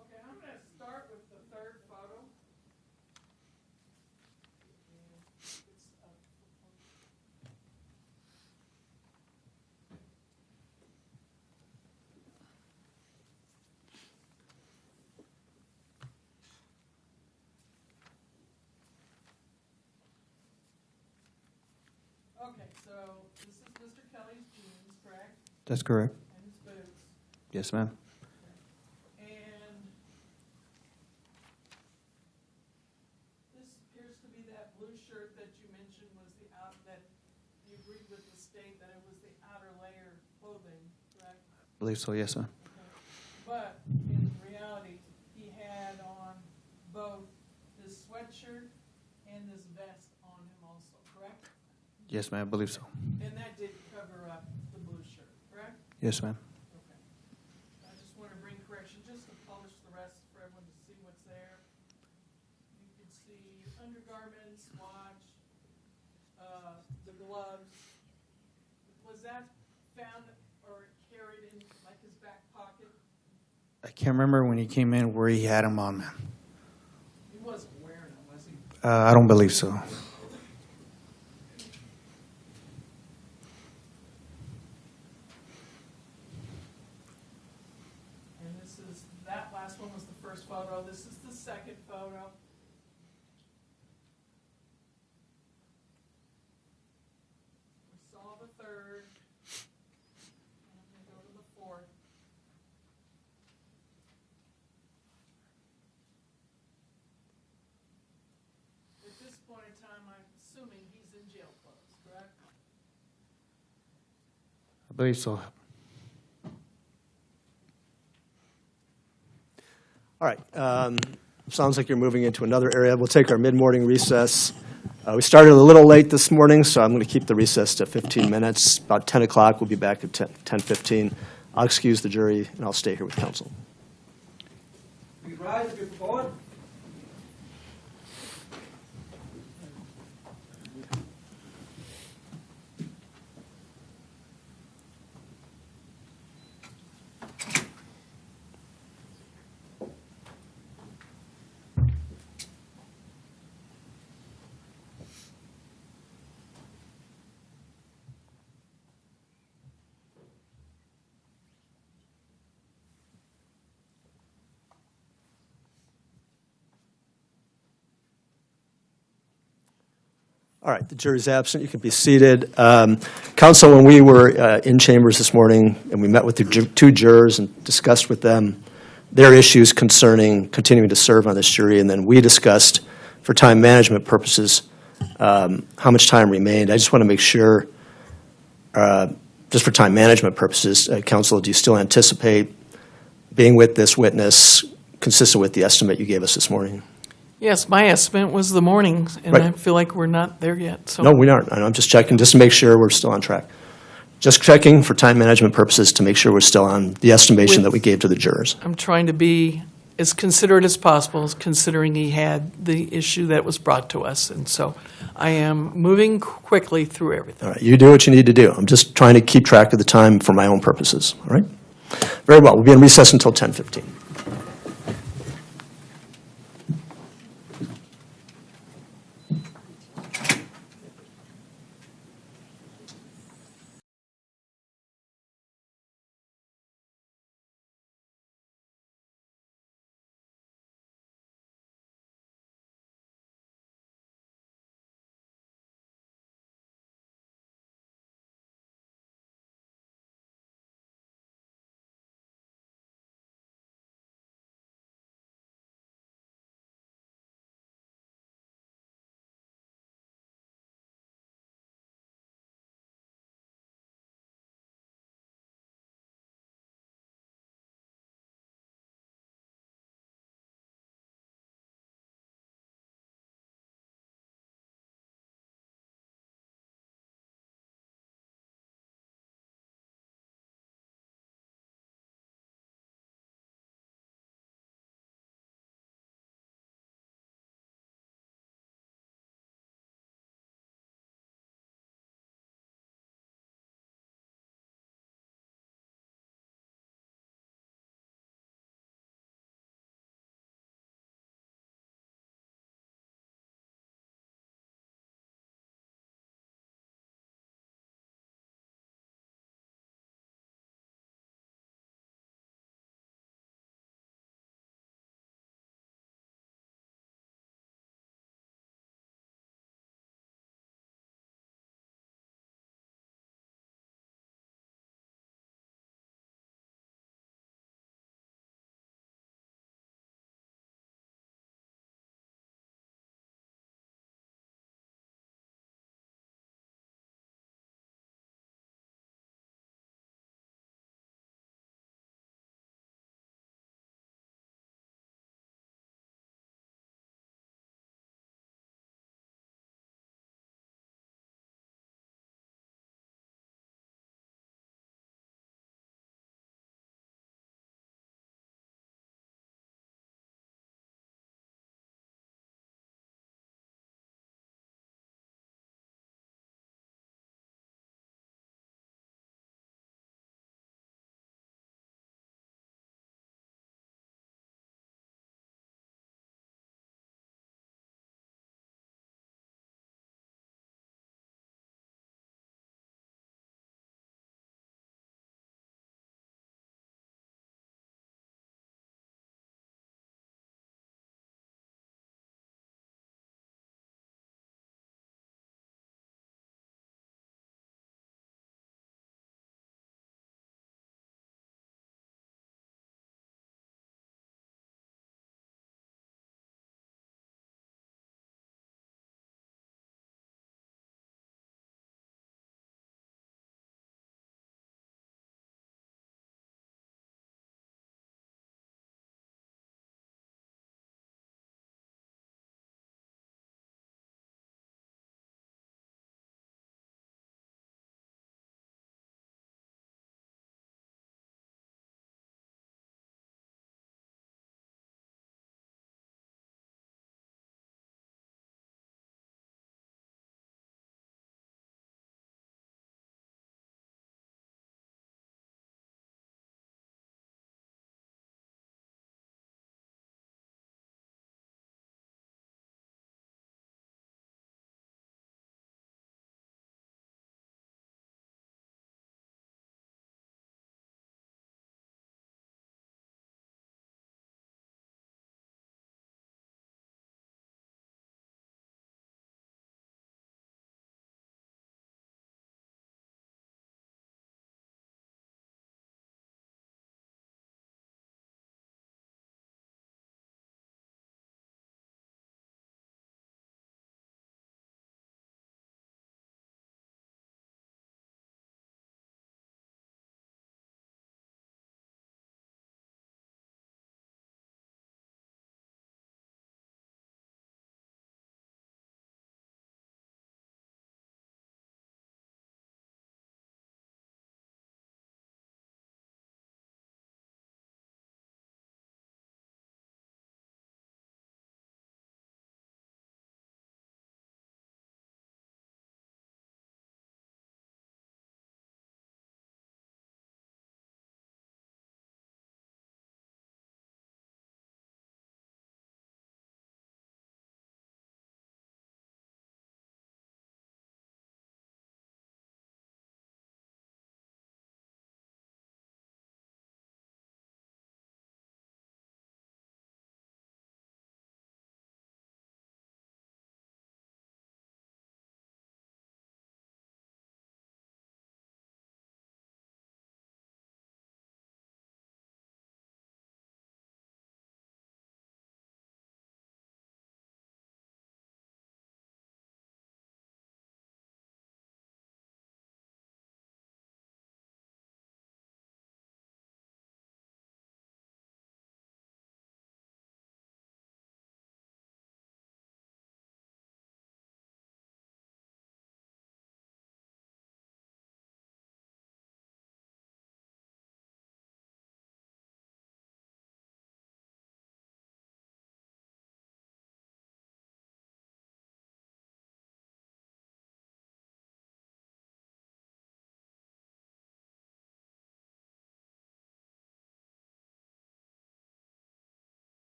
Okay, I'm going to start with the third photo. Okay, so this is Mr. Kelly's jeans, correct? That's correct. And his boots. Yes, ma'am. And this appears to be that blue shirt that you mentioned was the that you agreed with the state that it was the outer layer clothing, correct? I believe so, yes, ma'am. Okay. But in reality, he had on both this sweatshirt and this vest on him also, correct? Yes, ma'am, I believe so. And that did cover up the blue shirt, correct? Yes, ma'am. Okay. I just want to bring correction, just to polish the rest for everyone to see what's there. You can see undergarments, watch, the gloves. Was that found or carried in like his back pocket? I can't remember when he came in where he had them on, ma'am. He wasn't wearing them, was he? I don't believe so. And that last one was the first photo. This is the second I believe so. All right. Sounds like you're moving into another area. We'll take our mid-morning recess. We started a little late this morning, so I'm going to keep the recess to 15 minutes. About 10 o'clock, we'll be back at 10:15. I'll excuse the jury, and I'll stay here with counsel. Please rise if you're forward. All right, the jury's absent. You can be seated. Counsel, when we were in chambers this morning and we met with the two jurors and discussed with them their issues concerning continuing to serve on this jury, and then we discussed, for time management purposes, how much time remained. I just want to make sure, just for time management purposes, counsel, do you still anticipate being with this witness consistent with the estimate you gave us this morning? Yes, my estimate was the morning, and Right. I feel like we're not there yet, so. No, we aren't. I'm just checking, just to make sure we're still on track. Just checking for time management purposes to make sure we're still on the estimation that we gave to the jurors. I'm trying to be as considerate as possible, considering he had the issue that was brought to us, and so I am moving quickly through everything. All right, you do what you need to do. I'm just trying to keep track of the time for my own purposes, all right? Very well. We'll be in recess until 10:15.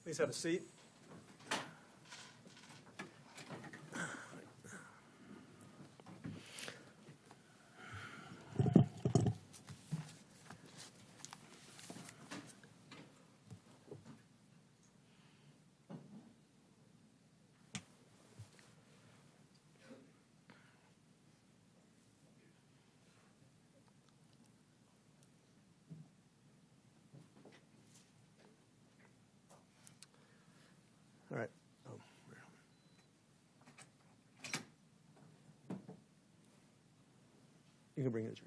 Please have a seat. All right. You can bring it, Jerry.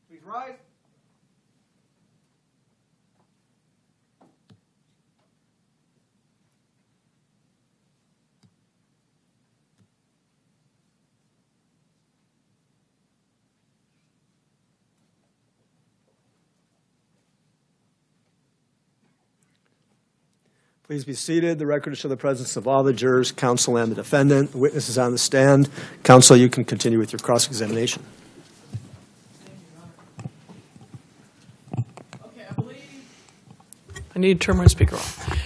Please rise. Please be seated. The record will show the presence of all the jurors, counsel, and the defendant. The witness is on the stand. Counsel, you can continue with your cross-examination. Okay, I believe. I need to turn my speaker on.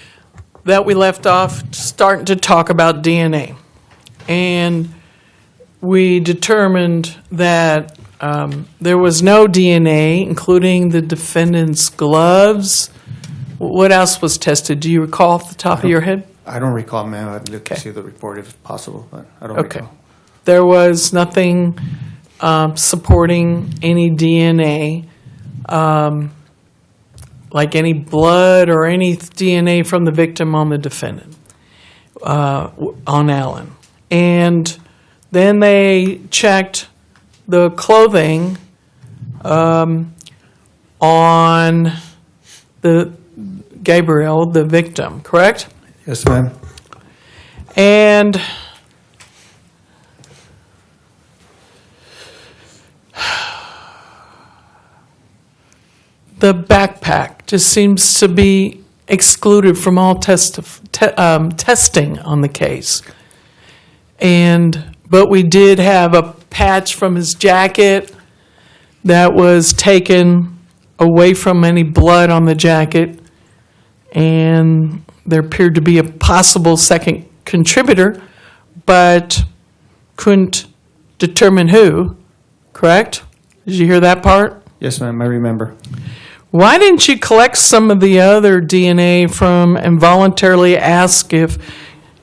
That we left off starting to talk about DNA. And we determined that there was no DNA, including the defendant's gloves. What else was tested? Do you recall off the top of your head? I don't recall, ma'am. I'd look to Okay. see the report if possible, but I don't Okay. recall. There was nothing supporting any DNA, like any blood or any DNA from the victim on the defendant, on Allen. And then they checked the clothing on the Gabriel, the victim, correct? Yes, ma'am. And the backpack just seems to be excluded from all testing on the case. But we did have a patch from his jacket that was taken away from any blood on the jacket, and there appeared to be a possible second contributor, but couldn't determine who, correct? Did you hear that part? Yes, ma'am, I remember. Why didn't you collect some of the other DNA from and voluntarily ask if,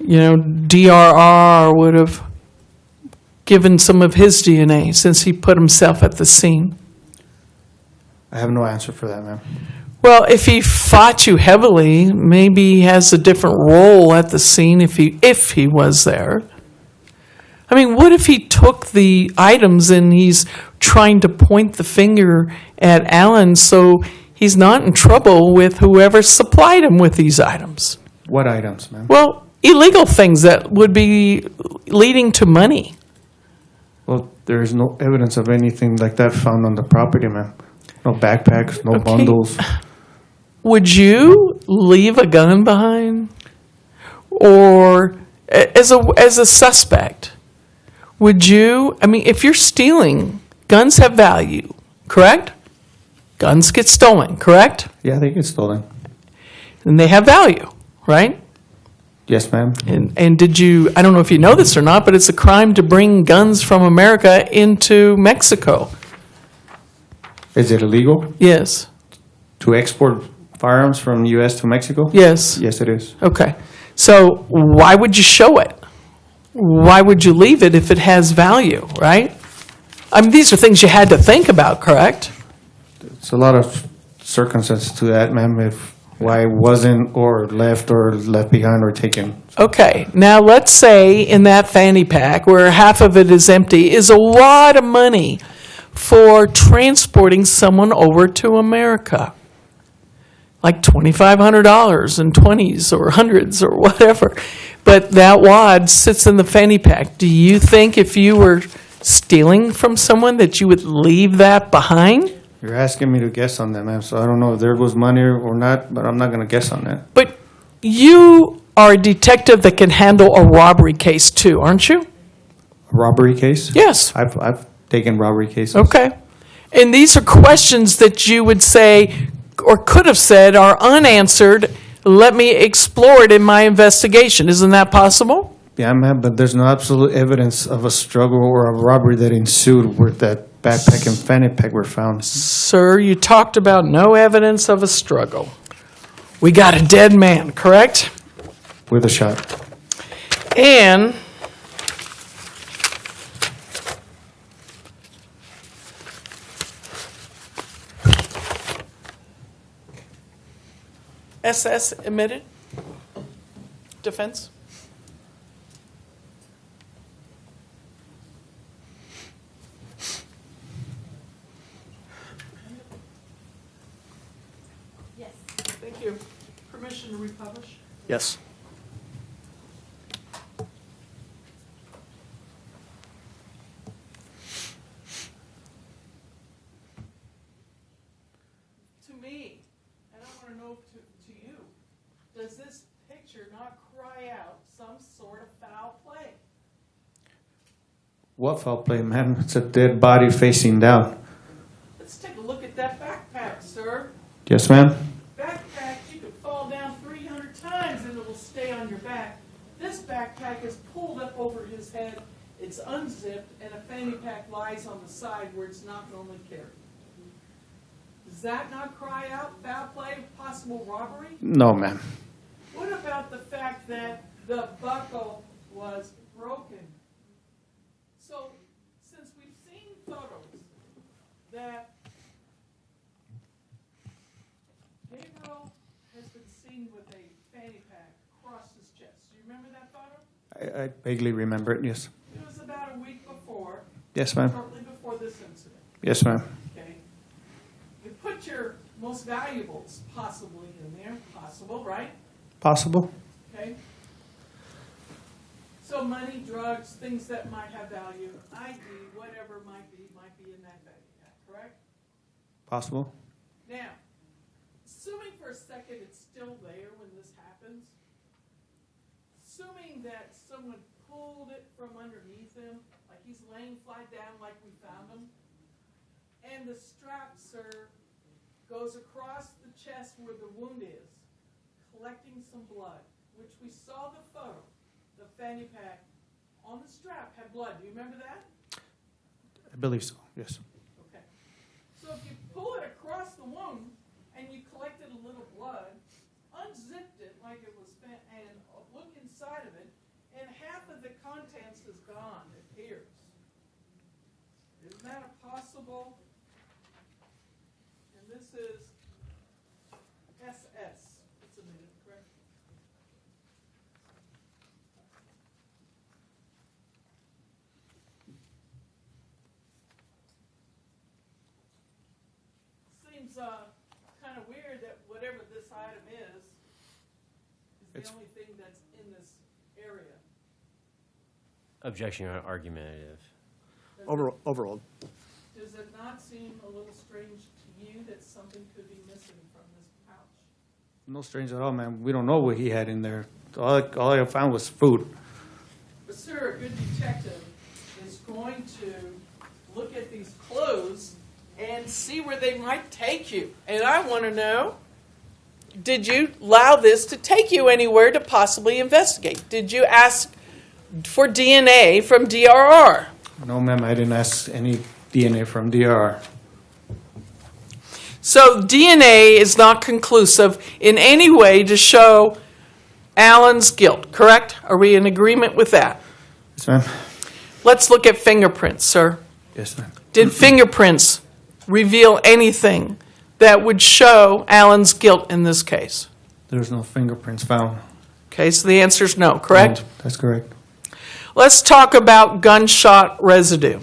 DRR would have given some of his DNA since he put himself at the scene? I have no answer for that, ma'am. Well, if he fought you heavily, maybe he has a different role at the scene if he was there. I mean, what if he took the items and he's trying to point the finger at Alan so he's not in trouble with whoever supplied him with these items? What items, ma'am? Well, illegal things that would be leading to money. Well, there is no evidence of anything like that found on the property, ma'am. No backpacks, no Okay. bundles. Would you leave a gun behind? Or as a suspect, would you, if you're stealing, guns have value, correct? Guns get stolen, correct? Yeah, they get stolen. And they have value, right? Yes, ma'am. And did you, I don't know if you know this or not, but it's a crime to bring guns from America into Mexico. Is it illegal Yes, to export firearms from U.S. to Mexico? yes. Yes, it is. Okay. So why would you show it? Why would you leave it if it has value, right? These are things you had to think about, correct? It's a lot of circumstances to that, ma'am, if why it wasn't or left behind or taken. Okay. Now let's say in that fanny pack where half of it is empty is a lot of money for transporting someone over to America. Like $2,500 in 20s or hundreds or whatever. But that wad sits in the fanny pack. Do you think if you were stealing from someone that you would leave that behind? You're asking me to guess on that, ma'am, so I don't know if there was money or not, but I'm not going to guess on that. But you are a detective that can handle a robbery case too, aren't you? A robbery case? Yes. I've taken robbery cases. Okay. And these are questions that you would say or could have said are unanswered. Let me explore it in my investigation. Isn't that possible? Yeah, ma'am, but there's no absolute evidence of a struggle or a robbery that ensued where that backpack and fanny pack were found. Sir, you talked about no evidence of a struggle. We got a dead man, correct? With a shot. And SS admitted? Defense? Yes. Thank you. Permission to republish? Yes. To me, and I want to know to you, does this picture not cry out some sort of foul play? What foul play, ma'am? It's a dead body facing down. Let's take a look at that backpack, sir. Yes, ma'am? Backpack, you could fall down 300 times and it will stay on your back. This backpack is pulled up over his head, it's unzipped, and a fanny pack lies on the side where it's not normally carried. Does that not cry out foul play, possible robbery? No, ma'am. What about the fact that the buckle was broken? So, since we've seen photos that Gabriel has been seen with a fanny pack across his chest. Do you remember that photo? I vaguely remember it, yes. It was about a week before, Yes, ma'am. shortly before this incident, Yes, ma'am. okay? You put your most valuables possibly in there, possible, right? Possible? Okay? So money, drugs, things that might have value, ID, whatever might be in that bag, correct? Possible? Now, assuming for a second it's still there when this happens, assuming that someone pulled it from underneath him, like he's laying flat down like we found him, and the strap, sir, goes across the chest where the wound is, collecting some blood, which we saw the photo, the fanny pack on the strap had blood. Do you remember that? I believe so, yes. Okay. So if you pull it across the wound and you collected a little blood, unzipped it like it was spent, and look inside of it, and half of the contents is gone, it appears. Isn't that a possible? And this is SS. It's a minute, correct? Seems kind of weird that whatever this item is the It's- only thing that's in this area. Objection, Your Honor, argumentative. Overruled. Does it not seem a little strange to you that something could be missing from this pouch? No strange at all, ma'am. We don't know what he had in there. All I found was food. But sir, a good detective is going to look at these clothes and see where they might take you. And I want to know, did you allow this to take you anywhere to possibly investigate? Did you ask for DNA from DRR? No, ma'am, I didn't ask any DNA from DR. So DNA is not conclusive in any way to show Alan's guilt, correct? Are we in agreement with that? Yes, ma'am. Let's look at fingerprints, sir. Yes, ma'am. Did fingerprints reveal anything that would show Alan's guilt in this case? There's no fingerprints found. Okay, so the answer is no, correct? No, that's correct. Let's talk about gunshot residue.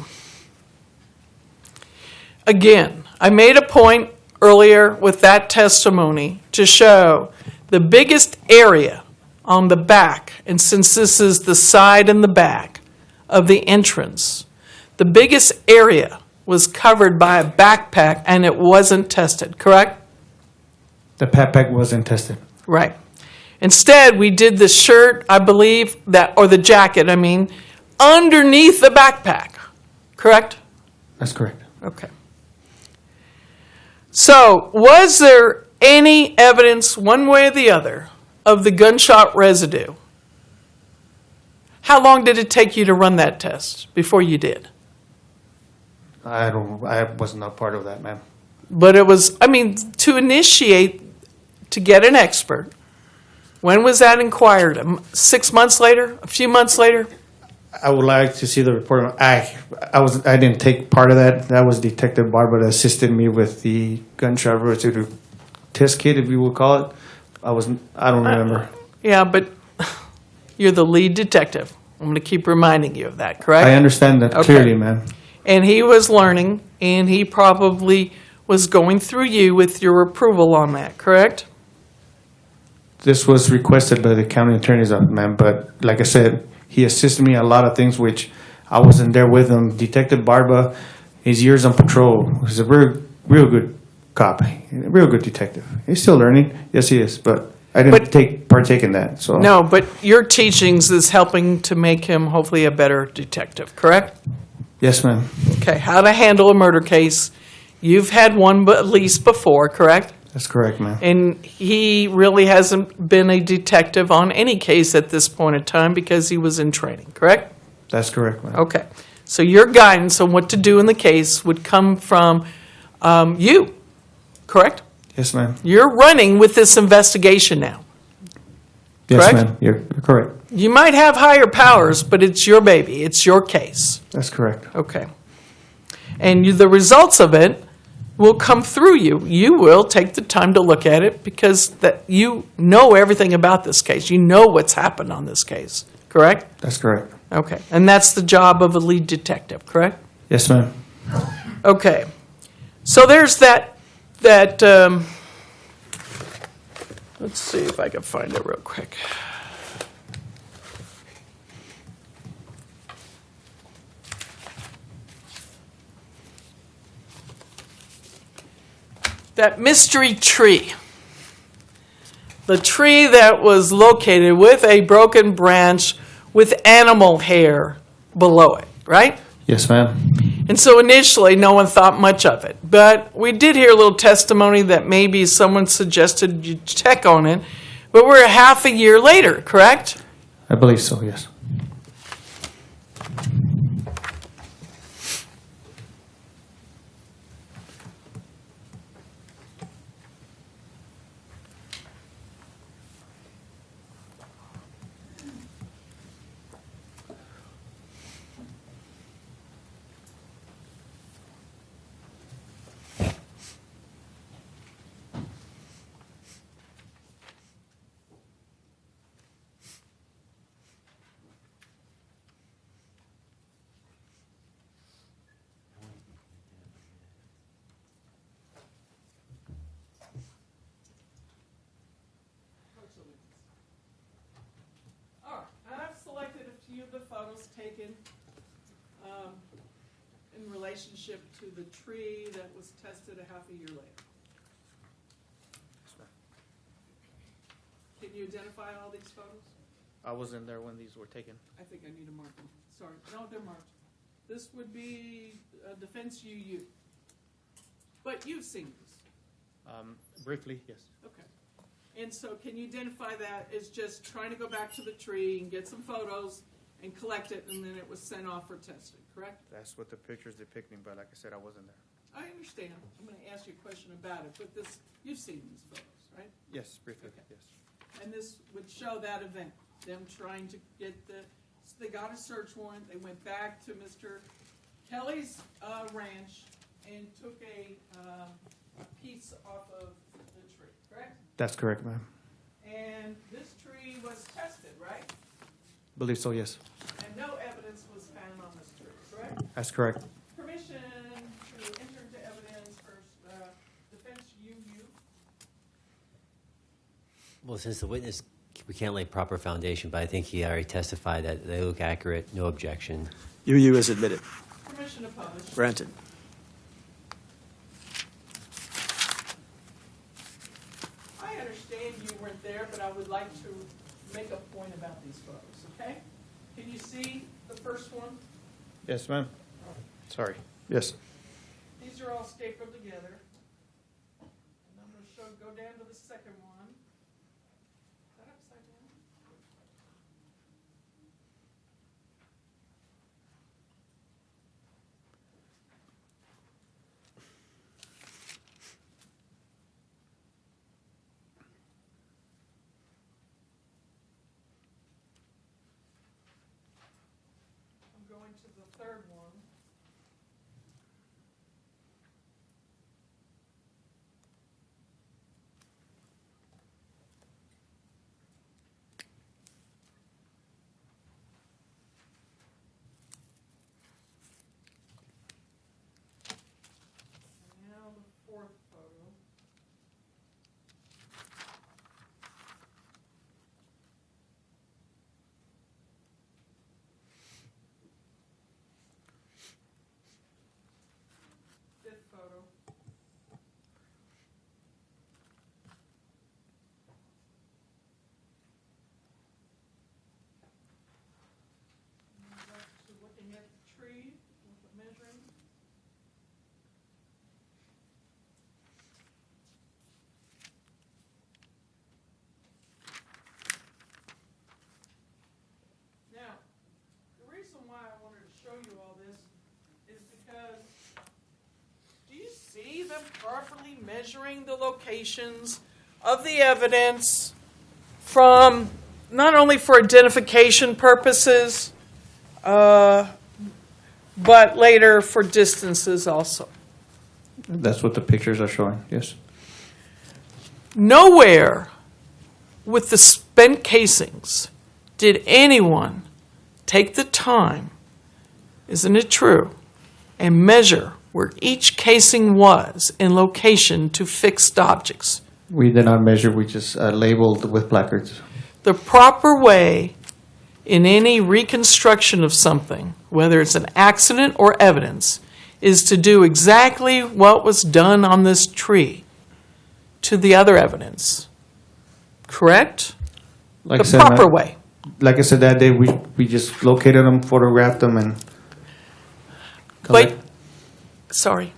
Again, I made a point earlier with that testimony to show the biggest area on the back, and since this is the side and the back of the entrance, the biggest area was covered by a backpack and it wasn't tested, correct? The backpack wasn't tested. Right. Instead, we did the shirt, I believe, or the jacket, underneath the backpack, correct? That's correct. Okay. So, was there any evidence, one way or the other, of the gunshot residue? How long did it take you to run that test before you did? I was not part of that, ma'am. But it was, to initiate, to get an expert, when was that inquired? 6 months later? A few months later? I would like to see the report. I didn't take part of that. That was Detective Barber that assisted me with the gunshot residue test kit, if you would call it. I don't remember. Yeah, but you're the lead detective. I'm going to keep reminding you of that, correct? I understand that clearly, ma'am. And he was learning, and he probably was going through you with your approval on that, correct? This was requested by the county attorney's office, ma'am, but like I said, he assisted me in a lot of things which I wasn't there with him. Detective Barba, his years on patrol, he's a real good cop, a real good detective. He's still learning, yes he is, but I didn't partake in that, so. No, but your teachings is helping to make him hopefully a better detective, correct? Yes, ma'am. Okay, how to handle a murder case. You've had one at least before, correct? That's correct, ma'am. And he really hasn't been a detective on any case at this point in time because he was in training, correct? That's correct, ma'am. Okay. So your guidance on what to do in the case would come from you, correct? Yes, ma'am. You're running with this investigation now. Yes, Correct? ma'am. You're correct. You might have higher powers, but it's your baby. It's your case. That's correct. Okay. And the results of it will come through you. You will take the time to look at it because you know everything about this case. You know what's happened on this case, correct? That's correct. Okay. And that's the job of a lead detective, correct? Yes, ma'am. Okay. So there's that let's see if I can find it real quick. That mystery tree. The tree that was located with a broken branch with animal hair below it, right? Yes, ma'am. And so initially, no one thought much of it. But we did hear a little testimony that maybe someone suggested you check on it But we're half a year later, correct? I believe so, yes. All right, I've selected a few of the photos taken in relationship to the tree that was tested a half a year later. Can you identify all these photos? I wasn't there when these were taken. I think I need to mark them. Sorry, no, they're marked. This would be Defense UU. But you've seen this. Briefly, yes. Okay. And so can you identify that as just trying to go back to the tree and get some photos and collect it, and then it was sent off for testing, correct? That's what the picture's depicting, but like I said, I wasn't there. I understand. I'm going to ask you a question about it, but this, you've seen these photos, right? Yes, briefly, Okay. yes. And this would show that event, them trying to get so they got a search warrant, they went back to Mr. Kelly's ranch and took a piece off of the tree, correct? That's correct, ma'am. And this tree was tested, right? Believe so, yes. And no evidence was found on this tree, correct? That's correct. Permission to enter into evidence for Defense UU. Well, since the witness, we can't lay proper foundation, but I think he already testified that they look accurate, no objection. UU is admitted. Permission to publish. Granted. I understand you weren't there, but I would like to make a point about these photos, okay? Can you see the first one? Yes, ma'am. Sorry. Yes. These are all stapled together. And I'm going to go down to the second one. Is that upside down? I'm going to the third one. And now the fourth photo. Fifth photo. And back to looking at the tree with the measuring. Now, the reason why I wanted to show you all this is because, do you see them properly measuring the locations of the evidence from, not only for identification purposes, but later for distances also? That's what the pictures are showing, yes. Nowhere with the spent casings did anyone take the time, isn't it true, and measure where each casing was in location to fixed objects. We did not measure, we just labeled with placards. The proper way in any reconstruction of something, whether it's an accident or evidence, is to do exactly what was done on this tree to the other evidence. Correct? Like I The said, proper ma'am, way. Like I said, that day, we just located them, photographed them, and But, sorry.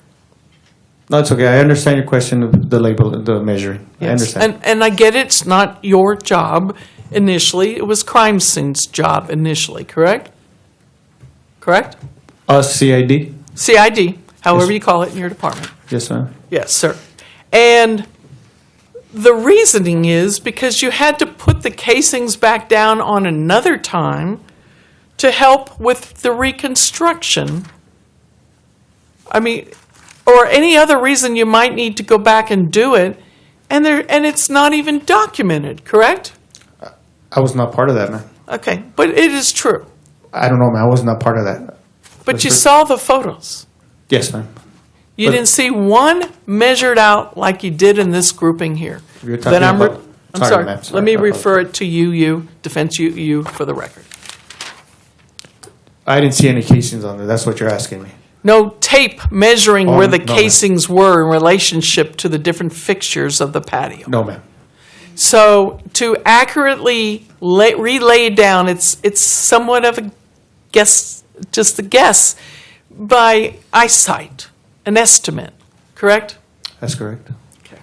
No, it's okay. I understand your question of the label, the measuring. I Yes. understand. And I get it's not your job initially. It was crime scene's job initially, correct? Correct? Us, CID? CID, however Yes. you call it in your department. Yes, ma'am. Yes, sir. And the reasoning is because you had to put the casings back down on another time to help with the reconstruction. I mean, or any other reason you might need to go back and do it, and it's not even documented, correct? I was not part of that, man. Okay, but it is true. I don't know, man. I was not part of that. But you That's saw the photos. Yes, ma'am. You But- didn't see one measured out like you did in this grouping here. You're Then talking about- I'm sorry, sorry. ma'am, Let sorry, me I refer it to you, defense you for the record. I didn't see any casings on there. That's what you're asking me. No tape measuring Oh, where the no, ma'am. casings were in relationship to the different fixtures of the patio. No, ma'am. So to accurately relay down, it's somewhat of a guess, just a guess by eyesight, an estimate, correct? That's correct. Okay.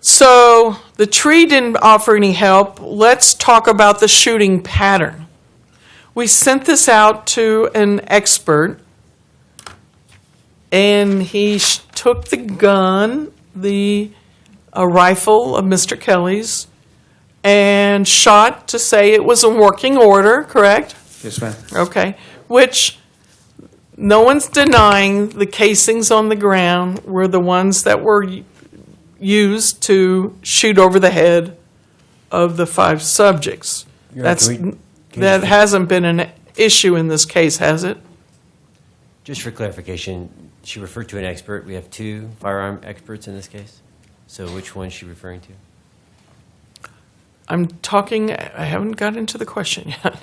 So the tree didn't offer any help. Let's talk about the shooting pattern. We sent this out to an expert, and he took the gun, a rifle of Mr. Kelly's, and shot to say it was in working order, correct? Yes, ma'am. Okay, which no one's denying the casings on the ground were the ones that were used to shoot over the head of the 5 subjects. Yeah, That hasn't been an issue in this case, has it? Just for clarification, she referred to an expert. We have 2 firearm experts in this case. So which one is she referring to? I'm talking, I haven't got into the question yet.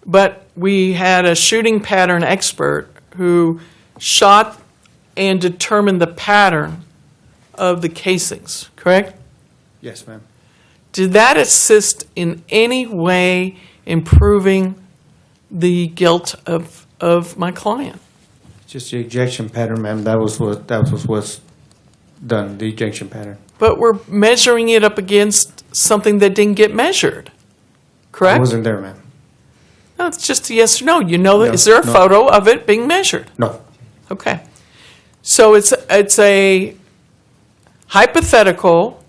But we had a shooting pattern expert who shot and determined the pattern of the casings, correct? Yes, ma'am. Did that assist in any way improving the guilt of my client? Just the ejection pattern, ma'am. That was what was done. The ejection pattern. But we're measuring it up against something that didn't get measured, I correct? wasn't there, ma'am. No, it's just a yes or no. You know, No, is there a no. photo of it being measured? No. Okay. So it's a hypothetical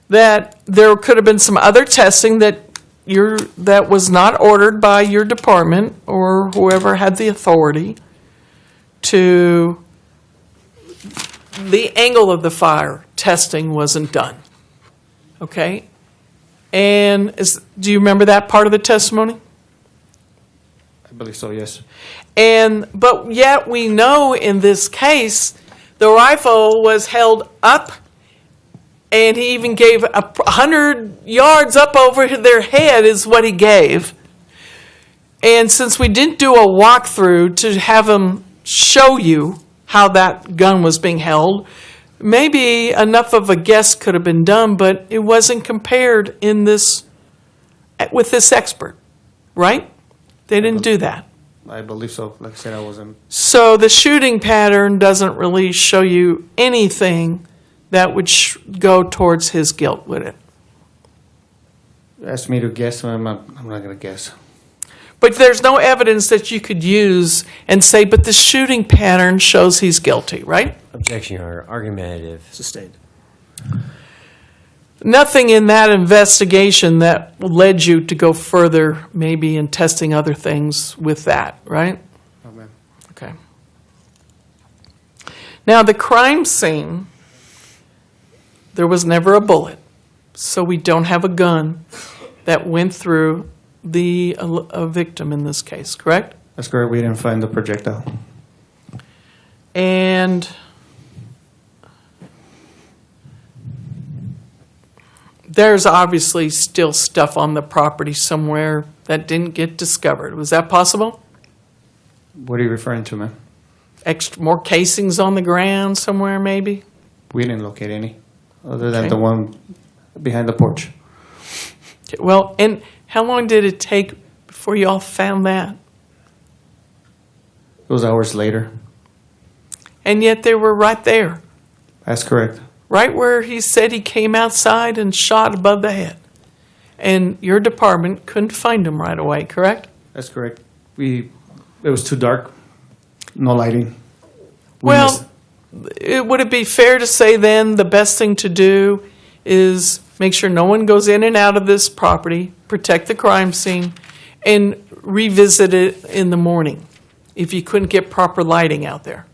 that there could have been some other testing that was not ordered by your department or whoever had the authority to the angle of the fire testing wasn't done. Okay? And do you remember that part of the testimony? I believe so, yes. But yet we know in this case, the rifle was held up, and he even gave 100 yards up over their head is what he gave. And since we didn't do a walkthrough to have him show you how that gun was being held, maybe enough of a guess could have been done, but it wasn't compared with this expert, right? They didn't do that. I believe so. Like I said, I wasn't. So the shooting pattern doesn't really show you anything that would go towards his guilt, would it? Asked me to guess, ma'am. I'm not going to guess. But there's no evidence that you could use and say, but the shooting pattern shows he's guilty, right? Objection, Your Honor. Argumentative. Sustained. Nothing in that investigation that led you to go further, maybe in testing other things with that, right? No, ma'am. Okay. Now, the crime scene, there was never a bullet, so we don't have a gun that went through a victim in this case, correct? That's correct. We didn't find the projectile. And there's obviously still stuff on the property somewhere that didn't get discovered. Was that possible? What are you referring to, ma'am? More casings on the ground somewhere, maybe? We didn't locate any, other than Okay. the one behind the porch. Okay, well, and how long did it take before you all found that? It was hours later. And yet they were right there, That's correct. right where he said he came outside and shot above the head. And your department couldn't find him right away, correct? That's correct. It was too dark. No lighting. We Well, would it be fair to say then the best thing to do is make sure no one goes in and out of this property, protect the crime scene, and revisit it in the morning if you couldn't get proper lighting out there?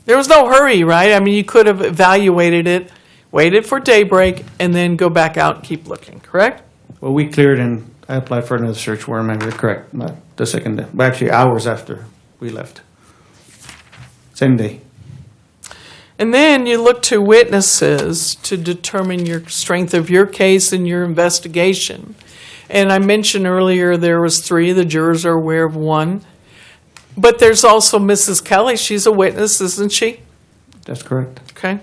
There was no hurry, right? I mean, you could have evaluated it, waited for daybreak, and then go back out and keep looking, correct? Well, we cleared and I applied for another search warrant, ma'am. You're correct. Not the second day, but actually hours after we left. Same day. And then you look to witnesses to determine your strength of your case and your investigation. And I mentioned earlier there was 3. The jurors are aware of 1. But there's also Mrs. Kelly. She's a witness, isn't she? That's correct. Okay.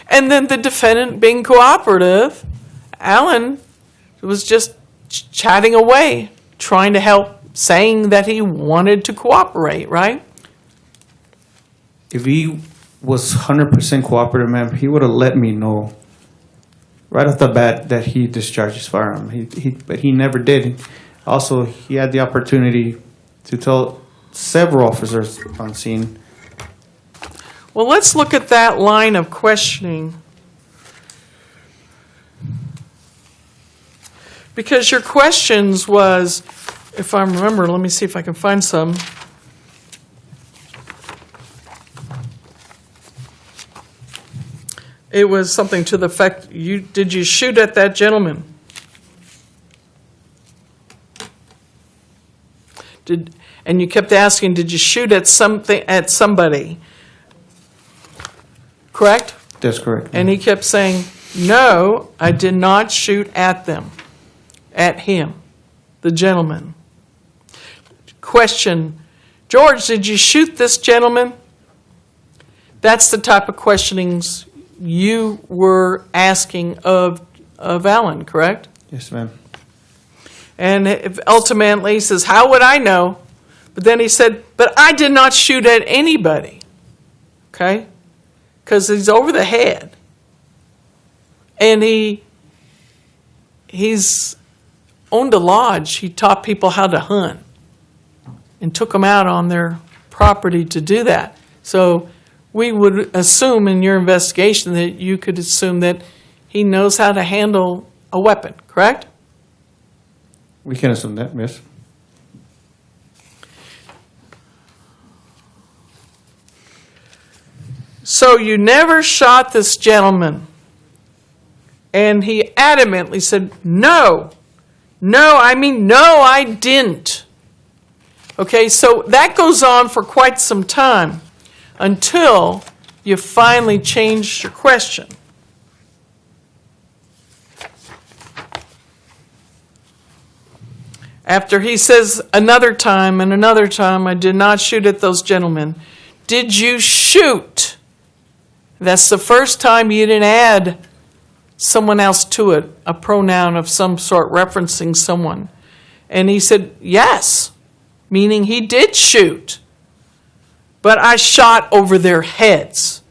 And then the defendant being cooperative, Alan was just chatting away, trying to help, saying that he wanted to cooperate, right? If he was 100% cooperative, ma'am, he would have let me know right off the bat that he discharged his firearm. But he never did. Also, he had the opportunity to tell several officers on scene. Well, let's look at that line of questioning. Because your questions was, if I remember, let me see if I can find some. It was something to the effect, did you shoot at that gentleman? And you kept asking, did you shoot at somebody? Correct? That's correct. And he kept saying, no, I did not shoot at them, at him, the gentleman. Question, George, did you shoot this gentleman? That's the type of questionings you were asking of Alan, correct? Yes, ma'am. And ultimately he says, how would I know? But then he said, but I did not shoot at anybody. Okay? Because he's over the head. And he's owned a lodge. He taught people how to hunt and took them out on their property to do that. So we would assume in your investigation that you could assume that he knows how to handle a weapon, correct? We can assume that, yes. So you never shot this gentleman. And he adamantly said, no, I didn't. Okay, so that goes on for quite some time until you finally changed your question. After he says another time and another time, I did not shoot at those gentlemen. Did you shoot? That's the first time you didn't add someone else to it, a pronoun of some sort referencing someone. And he said, yes, meaning he did shoot. But I shot over their heads.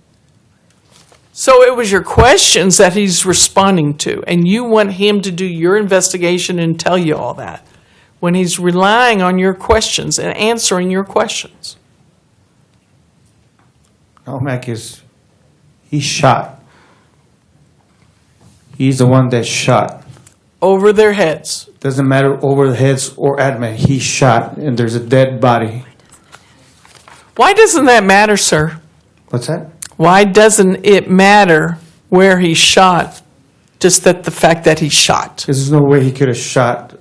So it was your questions that he's responding to, and you want him to do your investigation and tell you all that, when he's relying on your questions and answering your questions. No, Mac he shot. He's the one that shot. Over their heads. Doesn't matter over the heads or at me. He shot, and there's a dead body. Why doesn't that matter, sir? What's that? Why doesn't it matter where he shot, just that the fact that he shot? Because there's no way he could have shot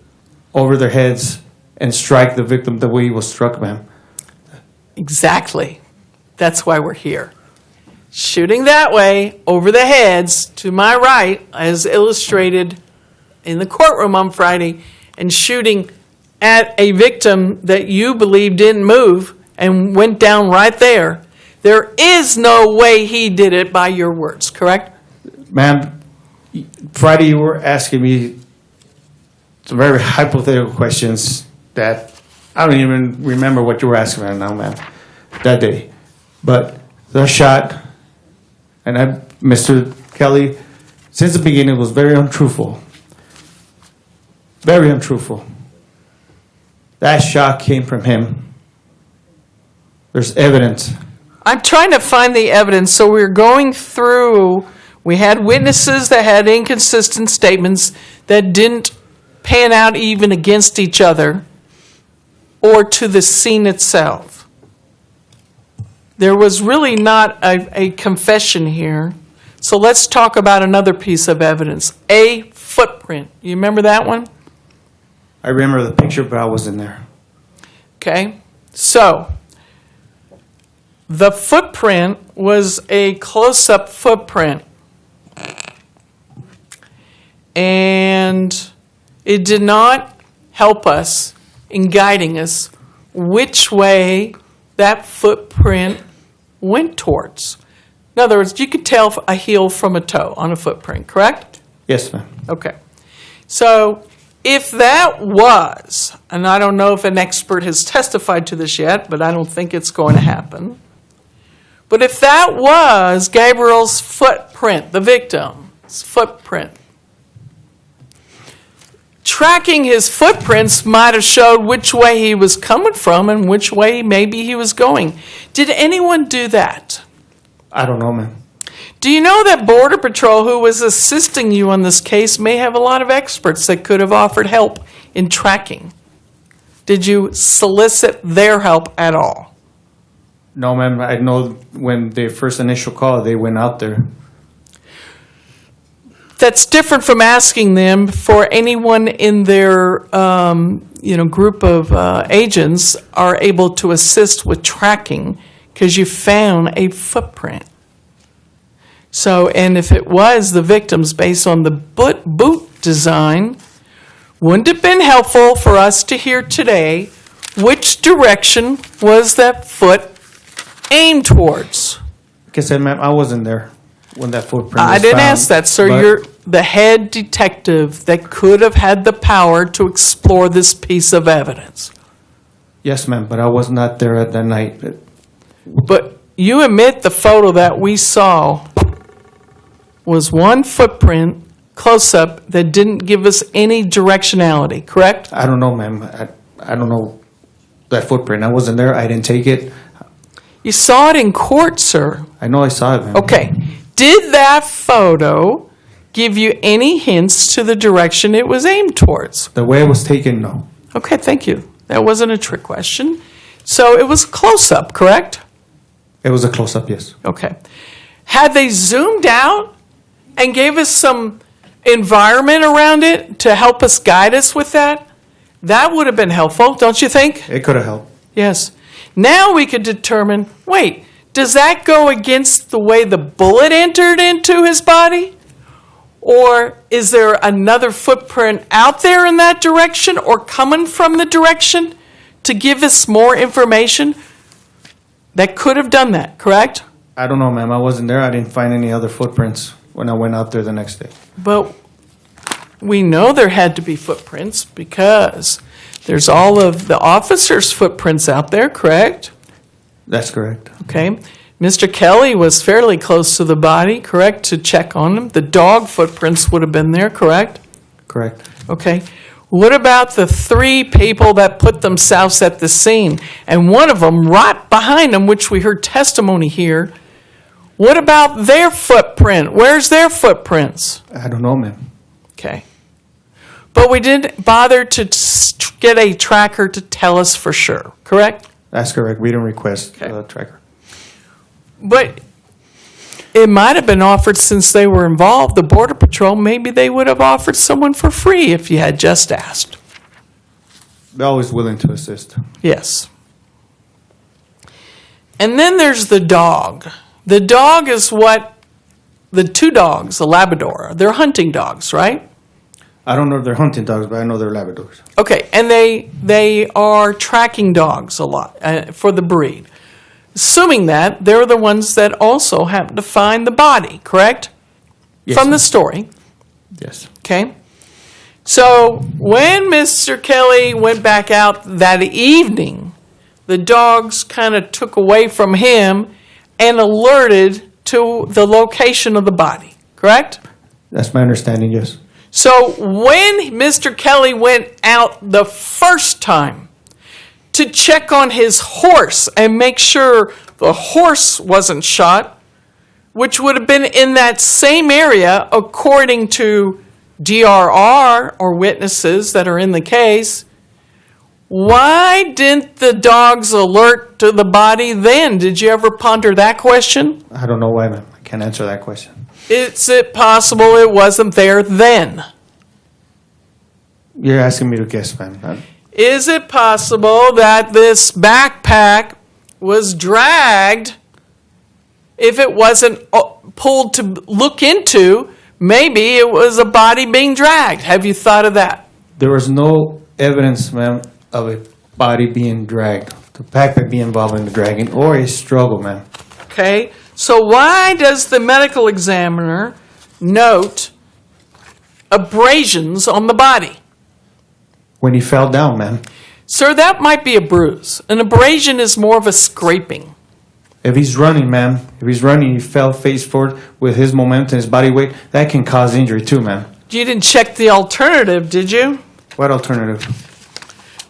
over their heads and strike the victim the way he was struck, ma'am. Exactly. That's why we're here. Shooting that way, over the heads, to my right, as illustrated in the courtroom on Friday, and shooting at a victim that you believe didn't move and went down right there. There is no way he did it by your words, correct? Ma'am, Friday you were asking me some very hypothetical questions that I don't even remember what you were asking right now, ma'am, that day. But the shot, and Mr. Kelly, since the beginning, was very untruthful. Very untruthful. That shot came from him. There's evidence. I'm trying to find the evidence. So we're going through, we had witnesses that had inconsistent statements that didn't pan out even against each other or to the scene itself. There was really not a confession here. So let's talk about another piece of evidence. A footprint. You remember that one? I remember the picture, but I wasn't there. Okay. So the footprint was a close-up footprint. And it did not help us in guiding us which way that footprint went towards. In other words, you could tell a heel from a toe on a footprint, correct? Yes, ma'am. Okay. So if that was, and I don't know if an expert has testified to this yet, but I don't think it's going to happen. But if that was Gabriel's footprint, the victim's footprint, tracking his footprints might have showed which way he was coming from and which way maybe he was going. Did anyone do that? I don't know, ma'am. Do you know that Border Patrol, who was assisting you on this case, may have a lot of experts that could have offered help in tracking? Did you solicit their help at all? No, ma'am. I know when the first initial call, they went out there. That's different from asking them for anyone in their group of agents are able to assist with tracking because you found a footprint. So, and if it was the victim's based on the boot design, wouldn't it have been helpful for us to hear today which direction was that foot aimed towards? Like I said, ma'am, I wasn't there when that footprint was I didn't found, ask that, sir. but- You're the head detective that could have had the power to explore this piece of evidence. Yes, ma'am, but I was not there at that night. But you admit the photo that we saw was one footprint close-up that didn't give us any directionality, correct? I don't know, ma'am. I don't know that footprint. I wasn't there. I didn't take it. You saw it in court, sir. I know I saw it, ma'am. Okay. Did that photo give you any hints to the direction it was aimed towards? The way it was taken, no. Okay, thank you. That wasn't a trick question. So it was close-up, correct? It was a close-up, yes. Okay. Had they zoomed out and gave us some environment around it to help us guide us with that, that would have been helpful, don't you think? It could have helped. Yes. Now we could determine, wait, does that go against the way the bullet entered into his body? Or is there another footprint out there in that direction or coming from the direction to give us more information? That could have done that, correct? I don't know, ma'am. I wasn't there. I didn't find any other footprints when I went out there the next day. But we know there had to be footprints because there's all of the officers' footprints out there, correct? That's correct. Okay. Mr. Kelly was fairly close to the body, correct, to check on him. The dog footprints would have been there, correct? Correct. Okay. What about the three people that put themselves at the scene? And one of them right behind them, which we heard testimony here. What about their footprint? Where's their footprints? I don't know, ma'am. Okay. But we didn't bother to get a tracker to tell us for sure, correct? That's correct. We didn't request Okay. a tracker. But it might have been offered since they were involved, the Border Patrol, maybe they would have offered someone for free if you had just asked. They're always willing to assist. Yes. And then there's the dog. The dog is what, the two dogs, a Labrador, they're hunting dogs, right? I don't know if they're hunting dogs, but I know they're Labradors. Okay, and they are tracking dogs a lot for the breed. Assuming that they're the ones that also happen to find the body, correct? Yes, From the ma'am. story, Yes. okay? So when Mr. Kelly went back out that evening, the dogs kind of took away from him and alerted to the location of the body, correct? That's my understanding, yes. So when Mr. Kelly went out the first time to check on his horse and make sure the horse wasn't shot, which would have been in that same area according to DRR or witnesses that are in the case, why didn't the dogs alert to the body then? Did you ever ponder that question? I don't know why, ma'am. I can't answer that question. Is it possible it wasn't there then? You're asking me to guess, ma'am. Is it possible that this backpack was dragged if it wasn't pulled to look into? Maybe it was a body being dragged. Have you thought of that? There was no evidence, ma'am, of a body being dragged, the backpack being involved in the dragging, or a struggle, ma'am. Okay, so why does the medical examiner note abrasions on the body? When he fell down, ma'am. Sir, that might be a bruise. An abrasion is more of a scraping. If he's running, ma'am, if he's running, he fell face forward with his momentum, his body weight, that can cause injury too, ma'am. You didn't check the alternative, did you? What alternative?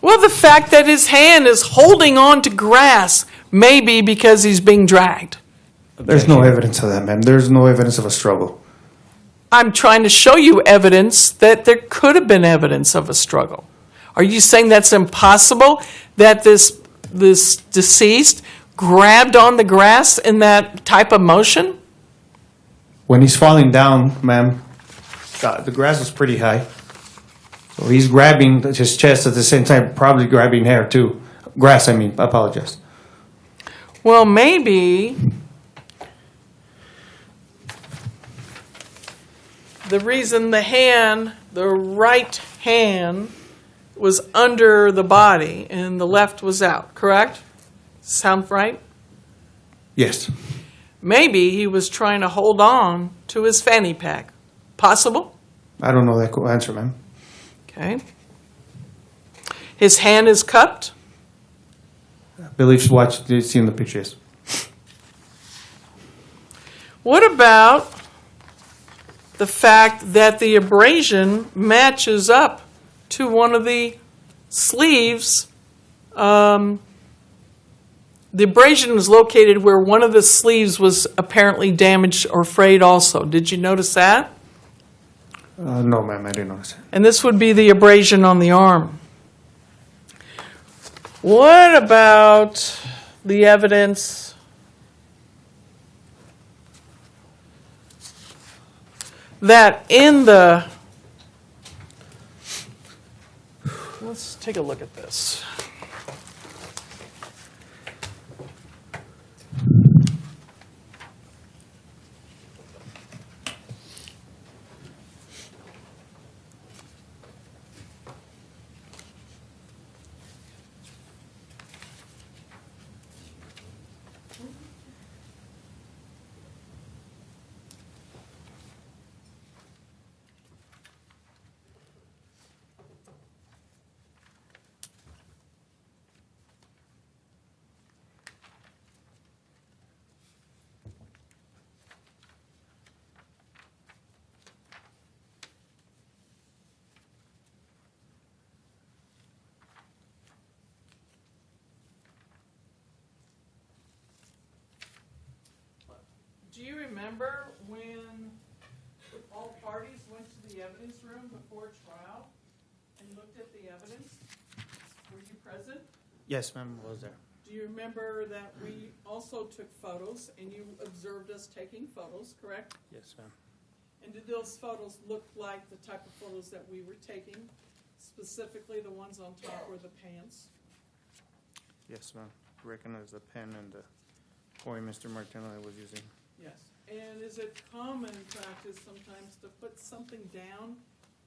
Well, the fact that his hand is holding on to grass may be because he's being dragged. There's no evidence of that, ma'am. There's no evidence of a struggle. I'm trying to show you evidence that there could have been evidence of a struggle. Are you saying that's impossible, that this deceased grabbed on the grass in that type of motion? When he's falling down, ma'am, the grass was pretty high. So he's grabbing his chest at the same time, probably grabbing hair too. Grass, I mean, I apologize. Well, maybe the reason the right hand was under the body and the left was out, correct? Sound right? Yes. Maybe he was trying to hold on to his fanny pack. Possible? I don't know that answer, ma'am. Okay. His hand is cupped. I believe see in the pictures. What about the fact that the abrasion matches up to one of the sleeves? The abrasion was located where one of the sleeves was apparently damaged or frayed also. Did you notice that? No, ma'am, I didn't notice it. And this would be the abrasion on the arm. What about the evidence that in the... Let's take a look at this. Do you remember when all parties went to the evidence room before trial and looked at the evidence? Were you present? Yes, ma'am, I was there. Do you remember that we also took photos and you observed us taking photos, correct? Yes, ma'am. And did those photos look like the type of photos that we were taking, specifically the ones on top were the pants? Yes, ma'am. I recognize the pen and the point Mr. Martinelli was using. Yes. And is it common practice sometimes to put something down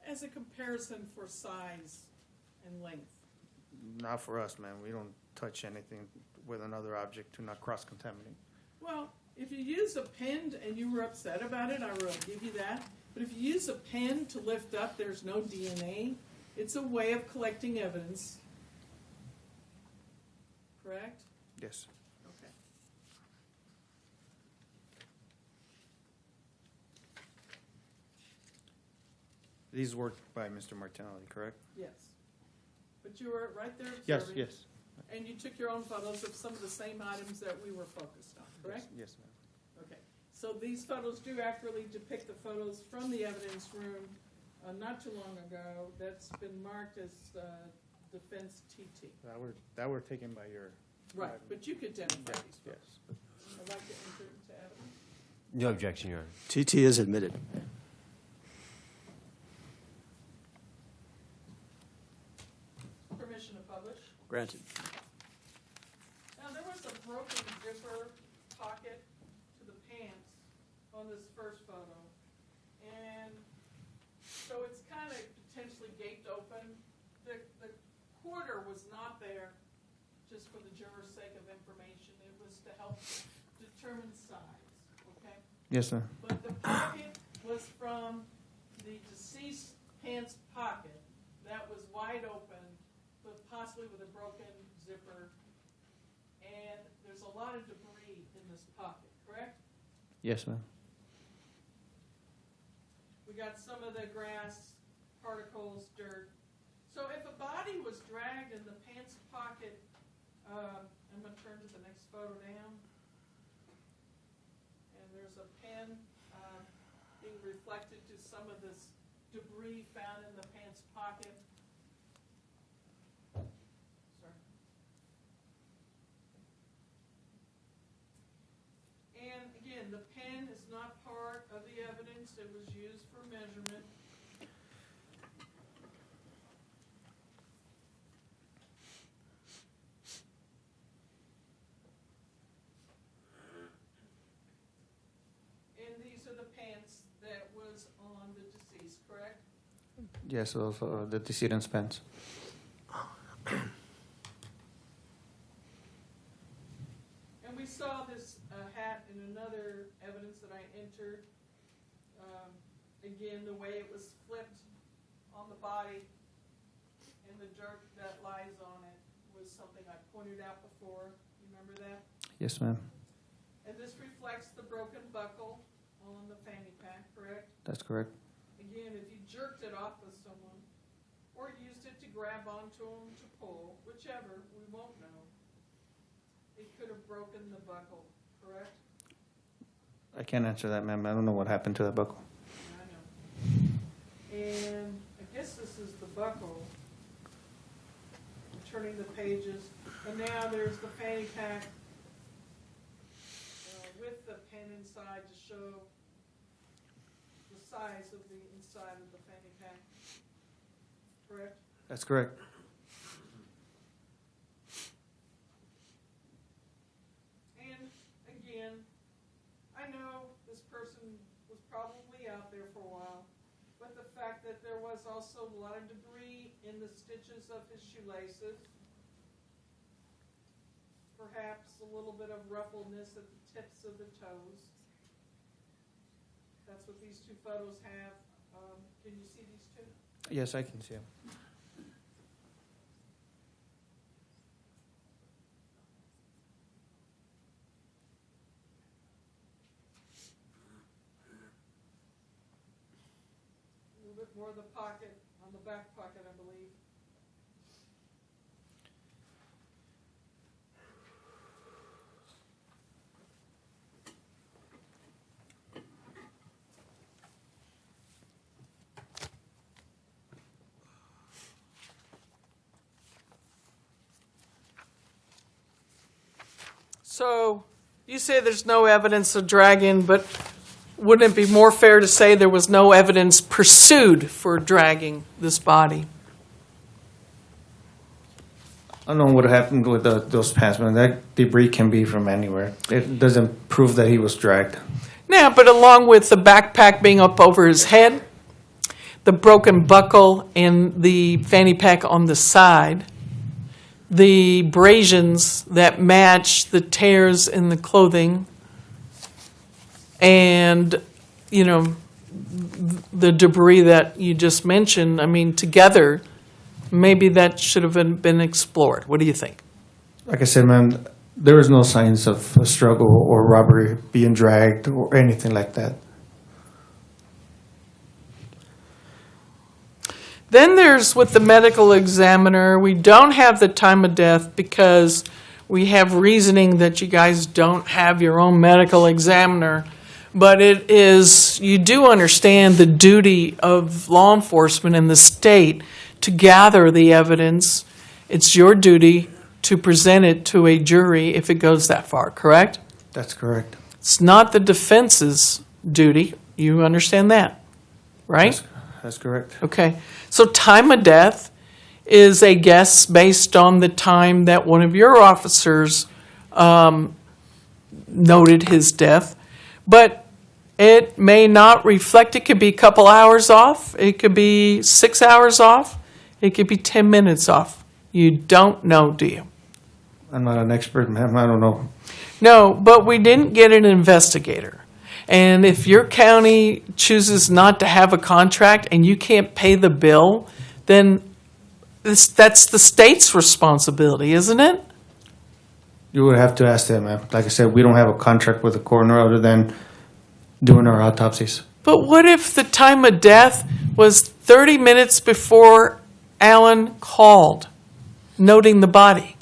as a comparison for size and length? Not for us, ma'am. We don't touch anything with another object to not cross-contaminate. Well, if you used a pen and you were upset about it, I will give you that. But if you use a pen to lift up, there's no DNA. It's a way of collecting evidence. Correct? Yes. Okay. These worked by Mr. Martinelli, correct? Yes. But you were right there Yes, observing. yes. And you took your own photos of some of the same items that we were focused on, correct? Yes, ma'am. Okay. So these photos do accurately depict the photos from the evidence room not too long ago. That's been marked as defense TT. That were taken by your. Right, but you could identify Yes, these yes. photos. I'd like to enter it into evidence. No objection, Your Honor. TT is admitted. Permission to publish. Granted. Now, there was a broken zipper pocket to the pants on this first photo. And so it's kind of potentially gaped open. The quarter was not there just for the juror's sake of information. It was to help determine size, okay? Yes, sir. But the pocket was from the deceased pants pocket that was wide open, but possibly with a broken zipper. And there's a lot of debris in this pocket, correct? Yes, ma'am. We got some of the grass, particles, dirt. So if a body was dragged in the pants pocket, I'm going to turn to the next photo down. And there's a pen being reflected to some of this debris found in the pants pocket. Sorry. And again, the pen is not part of the evidence. It was used for measurement. And these are the pants that was on the deceased, correct? Yes, also the decedent's pants. And we saw this hat in another evidence that I entered. Again, the way it was flipped on the body and the dirt that lies on it was something I pointed out before. You remember that? Yes, ma'am. And this reflects the broken buckle on the fanny pack, correct? That's correct. Again, if you jerked it off of someone or used it to grab onto them to pull, whichever, we won't know. It could have broken the buckle, correct? I can't answer that, ma'am. I don't know what happened to that buckle. I know. And I guess this is the buckle. I'm turning the pages. And now there's the fanny pack with the pen inside to show the size of the inside of the fanny pack. Correct? That's correct. And again, I know this person was probably out there for a while, but the fact that there was also a lot of debris in the stitches of his shoelaces, perhaps a little bit of ruffledness at the tips of the toes. That's what these two photos have. Can you see these two? Yes, I can see him. A little bit more of the pocket, on the back pocket, I believe. So you say there's no evidence of dragging, but wouldn't it be more fair to say there was no evidence pursued for dragging this body? I don't know what happened with those pants, man. That debris can be from anywhere. It doesn't prove that he was dragged. Yeah, but along with the backpack being up over his head, the broken buckle and the fanny pack on the side, the abrasions that match the tears in the clothing, and, the debris that you just mentioned, I mean, together, maybe that should have been explored. What do you think? Like I said, ma'am, there was no signs of a struggle or robbery being dragged or anything like that. Then there's with the medical examiner, we don't have the time of death because we have reasoning that you guys don't have your own medical examiner. But it is, you do understand the duty of law enforcement in the state to gather the evidence. It's your duty to present it to a jury if it goes that far, correct? That's correct. It's not the defense's duty. You understand that, right? That's correct. Okay. So time of death is a guess based on the time that one of your officers noted his death. But it may not reflect, it could be a couple hours off, it could be 6 hours off, it could be 10 minutes off. You don't know, do you? I'm not an expert, ma'am. I don't know. No, but we didn't get an investigator. And if your county chooses not to have a contract and you can't pay the bill, then that's the state's responsibility, isn't it? You would have to ask them, ma'am. Like I said, we don't have a contract with the coroner other than doing our autopsies. But what if the time of death was 30 minutes before Alan called, noting the body?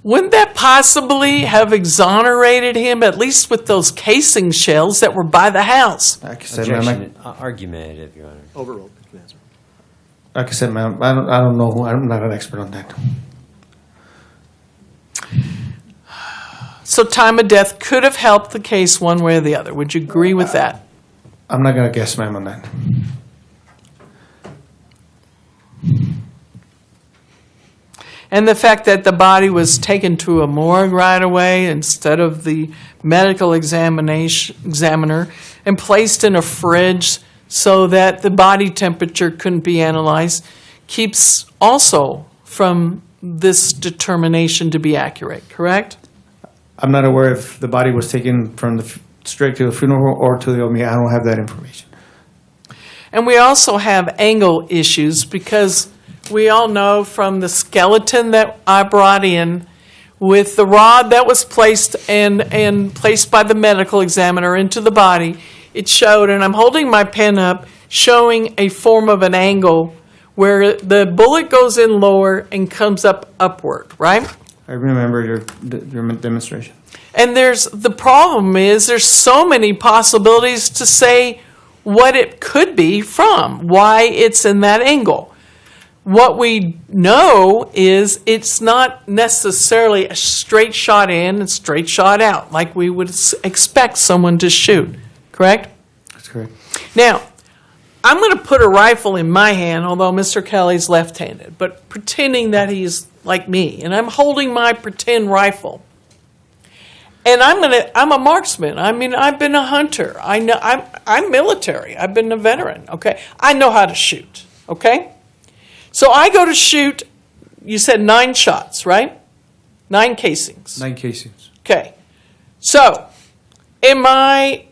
Wouldn't that possibly have exonerated him, at least with those casing shells that were by the house? Like I said, ma'am, Objection, argumentative, Your Honor. Overruled. You can answer. like I said, ma'am, I don't know. I'm not an expert on that. So time of death could have helped the case one way or the other. Would you agree with that? I'm not going to guess, ma'am, on that. And the fact that the body was taken to a morgue right away instead of the medical examiner and placed in a fridge so that the body temperature couldn't be analyzed keeps also from this determination to be accurate, correct? I'm not aware if the body was taken from straight to the funeral or to the OMI. I don't have that information. And we also have angle issues because we all know from the skeleton that I brought in with the rod that was placed and placed by the medical examiner into the body, it showed, and I'm holding my pen up, showing a form of an angle where the bullet goes in lower and comes up upward, right? I remember your demonstration. And the problem is there's so many possibilities to say what it could be from, why it's in that angle. What we know is it's not necessarily a straight shot in and straight shot out like we would expect someone to shoot, correct? That's correct. Now, I'm going to put a rifle in my hand, although Mr. Kelly's left-handed, but pretending that he's like me, and I'm holding my pretend rifle. And I'm a marksman. I mean, I've been a hunter. I know I'm military. I've been a veteran, okay? I know how to shoot, okay? So I go to shoot, you said 9 shots, right? 9 casings. 9 casings. Okay. So, am I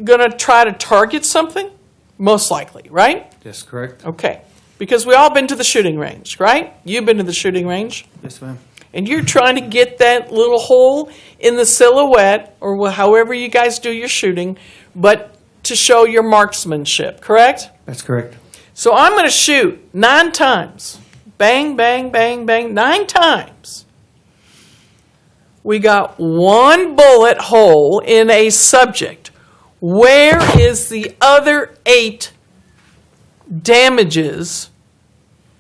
going to try to target something? Most likely, right? Yes, correct. Okay. Because we all been to the shooting range, right? You've been to the shooting range. Yes, ma'am. And you're trying to get that little hole in the silhouette, or however you guys do your shooting, but to show your marksmanship, correct? That's correct. So I'm going to shoot 9 times. Bang, bang, bang, bang, 9 times. We got 1 bullet hole in a subject. Where is the other 8 damages?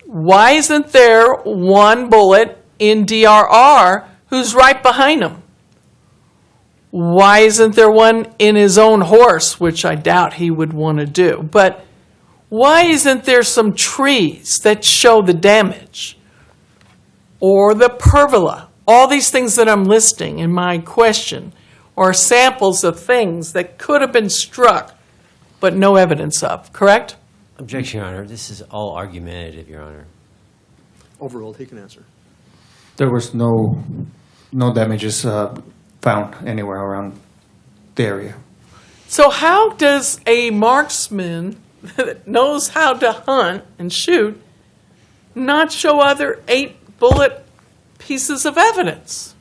Why isn't there 1 bullet in DRR who's right behind him? Why isn't there one in his own horse, which I doubt he would want to do? But why isn't there some trees that show the damage? Or the pergola? All these things that I'm listing in my question are samples of things that could have been struck, but no evidence of, correct? Objection, Your Honor. This is all argumentative, Your Honor. Overruled. He can answer. There was no damages found anywhere around the area. So how does a marksman that knows how to hunt and shoot not show other 8 bullet pieces of evidence?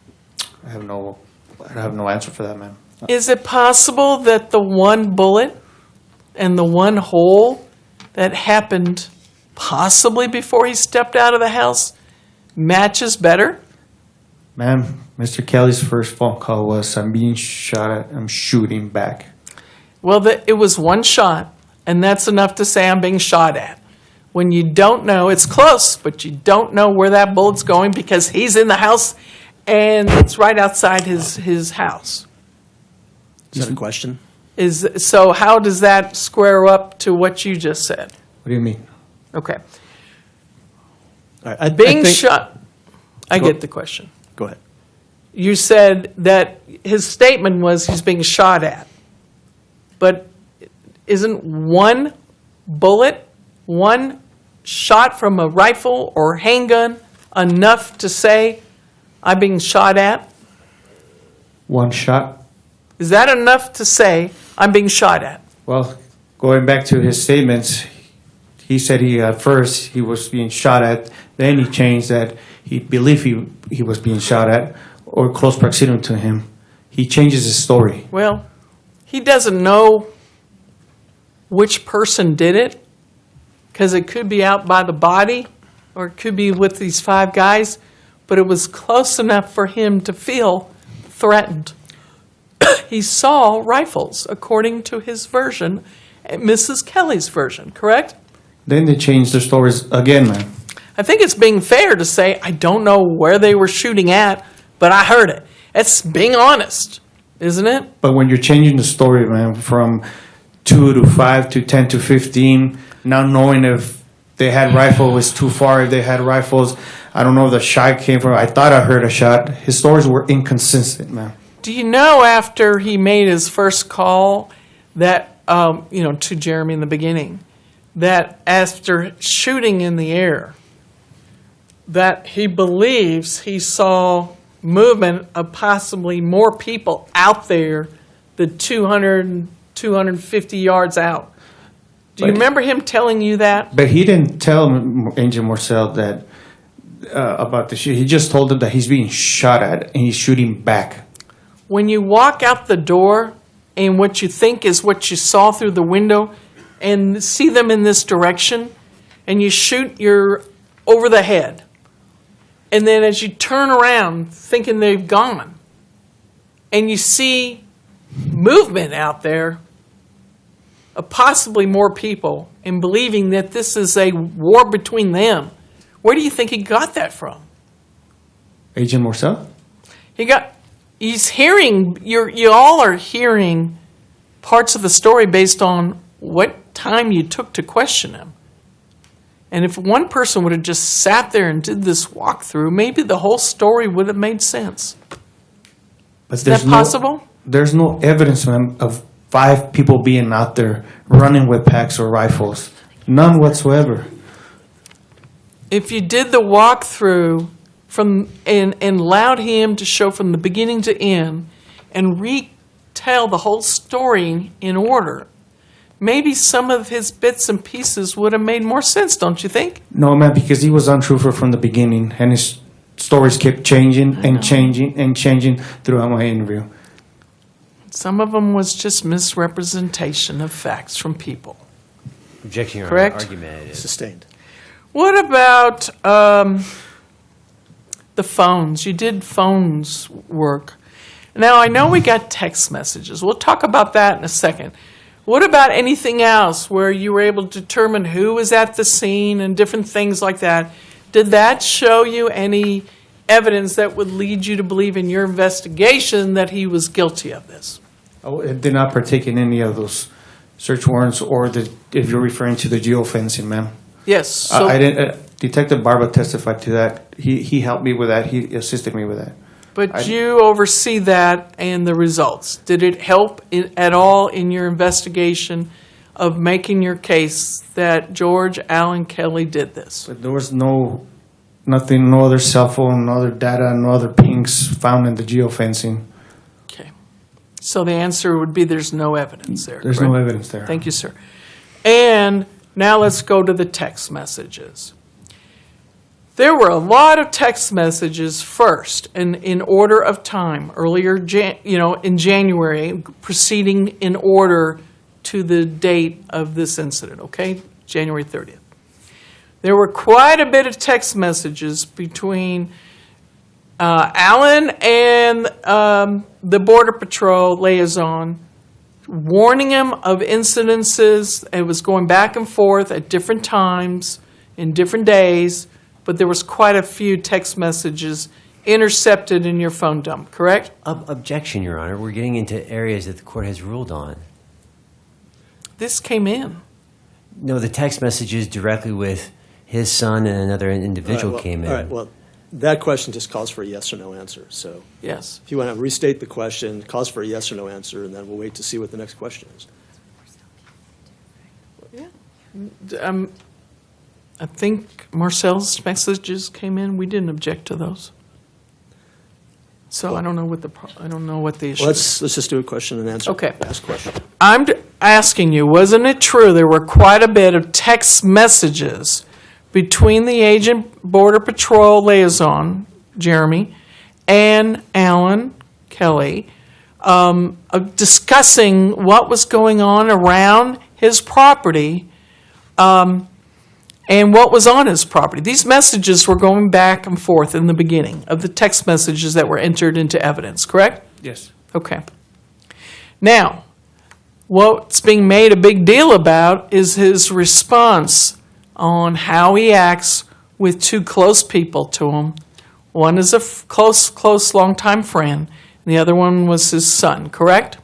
I have no answer for that, ma'am. Is it possible that the one bullet and the one hole that happened possibly before he stepped out of the house matches better? Ma'am, Mr. Kelly's first phone call was, I'm being shot at, I'm shooting back. Well, it was one shot, and that's enough to say I'm being shot at. When you don't know, it's close, but you don't know where that bullet's going because he's in the house and it's right outside his house. Is that a question? So how does that square up to what you just said? What do you mean? Okay. All right, I Being think- shot, I Go- get the question. Go ahead. You said that his statement was he's being shot at. But isn't one bullet, one shot from a rifle or handgun enough to say I'm being shot at? One shot? Is that enough to say I'm being shot at? Well, going back to his statements, he said at first he was being shot at, then he changed that he believed he was being shot at or close proximity to him. He changes his story. Well, he doesn't know which person did it because it could be out by the body or it could be with these 5 guys, but it was close enough for him to feel threatened. He saw rifles, according to his version, Mrs. Kelly's version, correct? Then they changed their stories again, man. I think it's being fair to say, I don't know where they were shooting at, but I heard it. It's being honest, isn't it? But when you're changing the story, man, from 2 to 5 to 10 to 15, not knowing if they had rifle was too far, if they had rifles, I don't know if the shot came from, I thought I heard a shot. His stories were inconsistent, man. Do you know after he made his first call that, to Jeremy in the beginning, that after shooting in the air, that he believes he saw movement of possibly more people out there than 200, 250 yards out? Do you But- remember him telling you that? But he didn't tell Angel Marcel that about the shoot. He just told him that he's being shot at and he's shooting back. When you walk out the door and what you think is what you saw through the window and see them in this direction and you shoot your over the head, and then as you turn around thinking they've gone and you see movement out there of possibly more people and believing that this is a war between them, where do you think he got that from? Agent Marcel? He's hearing, you all are hearing parts of the story based on what time you took to question him. And if one person would have just sat there and did this walkthrough, maybe the whole story would have made sense. But Is that possible? There's no evidence, man, of 5 people being out there running with packs or rifles. None whatsoever. If you did the walkthrough and allowed him to show from the beginning to end and retell the whole story in order, maybe some of his bits and pieces would have made more sense, don't you think? No, man, because he was untruthful from the beginning, and his stories kept changing and changing and changing throughout my interview. Some of them was just misrepresentation of facts from people. Objection, Your Correct. Honor. Argument is Sustained. What about the phones? You did phones work. Now, I know we got text messages. We'll talk about that in a second. What about anything else where you were able to determine who was at the scene and different things like that? Did that show you any evidence that would lead you to believe in your investigation that he was guilty of this? I did not partake in any of those search warrants or if you're referring to the geofencing, ma'am. Yes. So I didn't. Detective Barba testified to that. He helped me with that. He assisted me with that. But you oversee that and the results. Did it help at all in your investigation of making your case that George Allen Kelly did this? But there was nothing, no other cell phone, no other data, no other pings found in the geofencing. Okay. So the answer would be there's no evidence there. There's correct? no evidence there. Thank you, sir. And now let's go to the text messages. There were a lot of text messages first, in order of time, earlier, in January, proceeding in order to the date of this incident, okay? January 30th. There were quite a bit of text messages between Alan and the Border Patrol liaison, warning him of incidences. It was going back and forth at different times, in different days, but there was quite a few text messages intercepted in your phone dump, correct? Objection, Your Honor. We're getting into areas that the court has ruled on. This came in. No, the text messages directly with his son and another individual came in. All right, well, that question just calls for a yes or no answer. So Yes. if you want to restate the question, it calls for a yes or no answer, and then we'll wait to see what the next question is. I think Marcel's messages came in. We didn't object to those. So I don't know what the issue Well, is. let's just do a question and answer. Okay. Ask question. I'm asking you, wasn't it true there were quite a bit of text messages between the agent Border Patrol liaison, Jeremy, and Alan Kelly, of discussing what was going on around his property and what was on his property? These messages were going back and forth in the beginning of the text messages that were entered into evidence, correct? Yes. Okay. Now, what's being made a big deal about is his response on how he acts with two close people to him. One is a close, longtime friend, and the other one was his son, correct?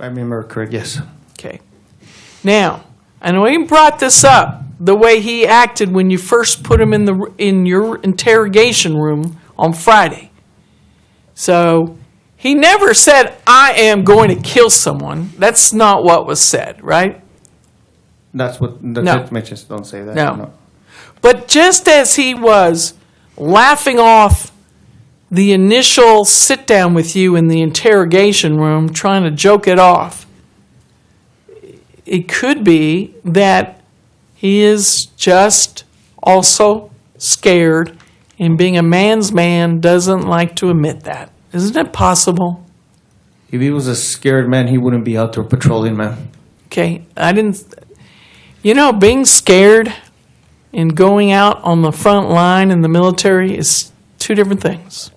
I remember correct, yes. Okay. Now, I know he brought this up, the way he acted when you first put him in your interrogation room on Friday. So, he never said, I am going to kill someone. That's not what was said, right? That's what the No. text messages don't say that. No. But just as he was laughing off the initial sit-down with you in the interrogation room, trying to joke it off, it could be that he is just also scared, and being a man's man doesn't like to admit that. Isn't it possible? If he was a scared man, he wouldn't be out there patrolling, man. Okay, being scared and going out on the front line in the military is two different things.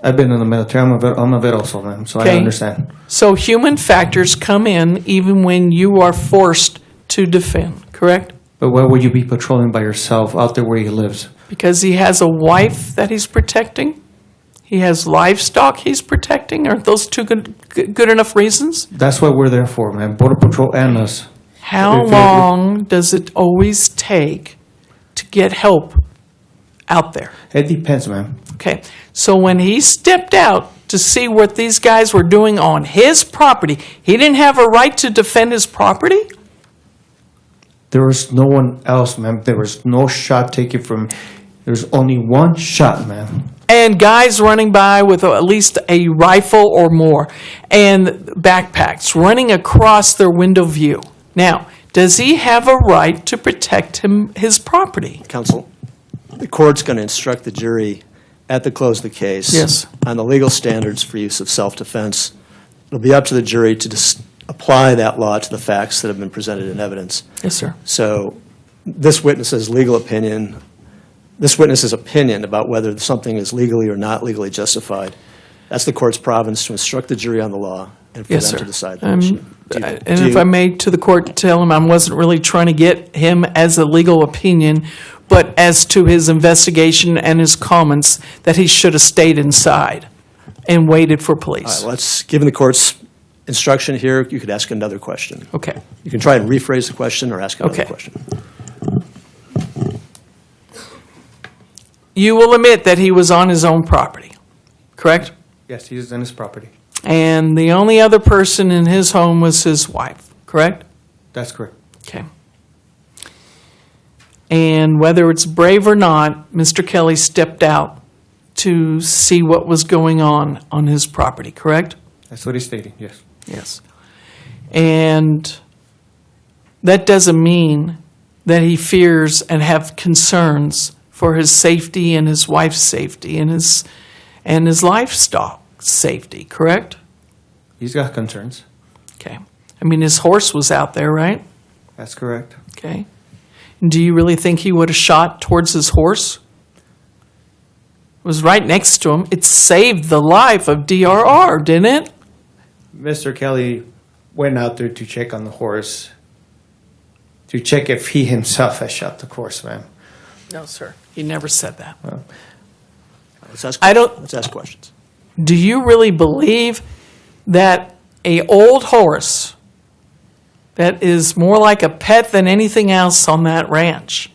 I've been in the military. I'm a vet also, man, so Okay. I understand. So human factors come in even when you are forced to defend, correct? But why would you be patrolling by yourself out there where he lives? Because he has a wife that he's protecting. He has livestock he's protecting. Aren't those two good enough reasons? That's what we're there for, man. Border Patrol and us. How If- long does it always take to get help out there? It depends, man. Okay, so when he stepped out to see what these guys were doing on his property, he didn't have a right to defend his property? There was no one else, man. There was no shot taken from. There's only one shot, man. And guys running by with at least a rifle or more, and backpacks running across their window view. Now, does he have a right to protect his property? Counsel, the court's going to instruct the jury at the close of the case Yes. on the legal standards for use of self-defense. It'll be up to the jury to apply that law to the facts that have been presented in evidence. Yes, sir. So this witness's opinion about whether something is legally or not legally justified, that's the court's province to instruct the jury on the law and for Yes, them sir. to decide the issue. And if I may, to the court, tell him I wasn't really trying to get him as a legal opinion, but as to his investigation and his comments, that he should have stayed inside and waited for All police. right, given the court's instruction here, you could ask another question. Okay. You can try and rephrase the question or ask another Okay. question. You will admit that he was on his own property, correct? Yes, he's on his property. And the only other person in his home was his wife, correct? That's correct. Okay. And whether it's brave or not, Mr. Kelly stepped out to see what was going on his property, correct? That's what he's stating, yes. Yes. And that doesn't mean that he fears and have concerns for his safety and his wife's safety and his livestock safety, correct? He's got concerns. Okay. I mean, his horse was out there, right? That's correct. Okay. Do you really think he would have shot towards his horse? It was right next to him. It saved the life of DRR, didn't it? Mr. Kelly went out there to check on the horse, to check if he himself has shot the horse, ma'am. No, sir. He never said that. Let's ask I don't- questions. Let's ask questions. Do you really believe that a old horse that is more like a pet than anything else on that ranch,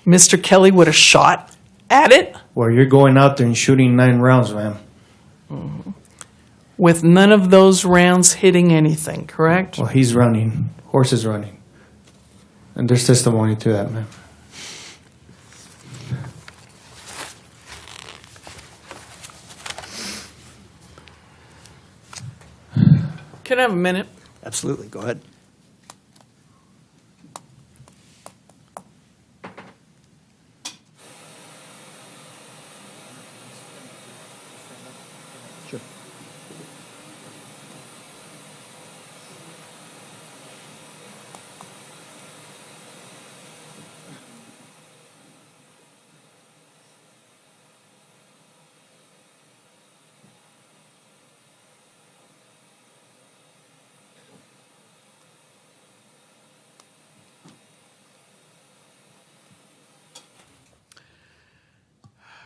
Mr. Kelly would have shot at it Well, you're going out there and shooting 9 rounds, ma'am. with none of those rounds hitting anything, correct? Well, he's running. Horse is running. And there's testimony to that, ma'am. Can I have a minute? Absolutely, go ahead. Sure.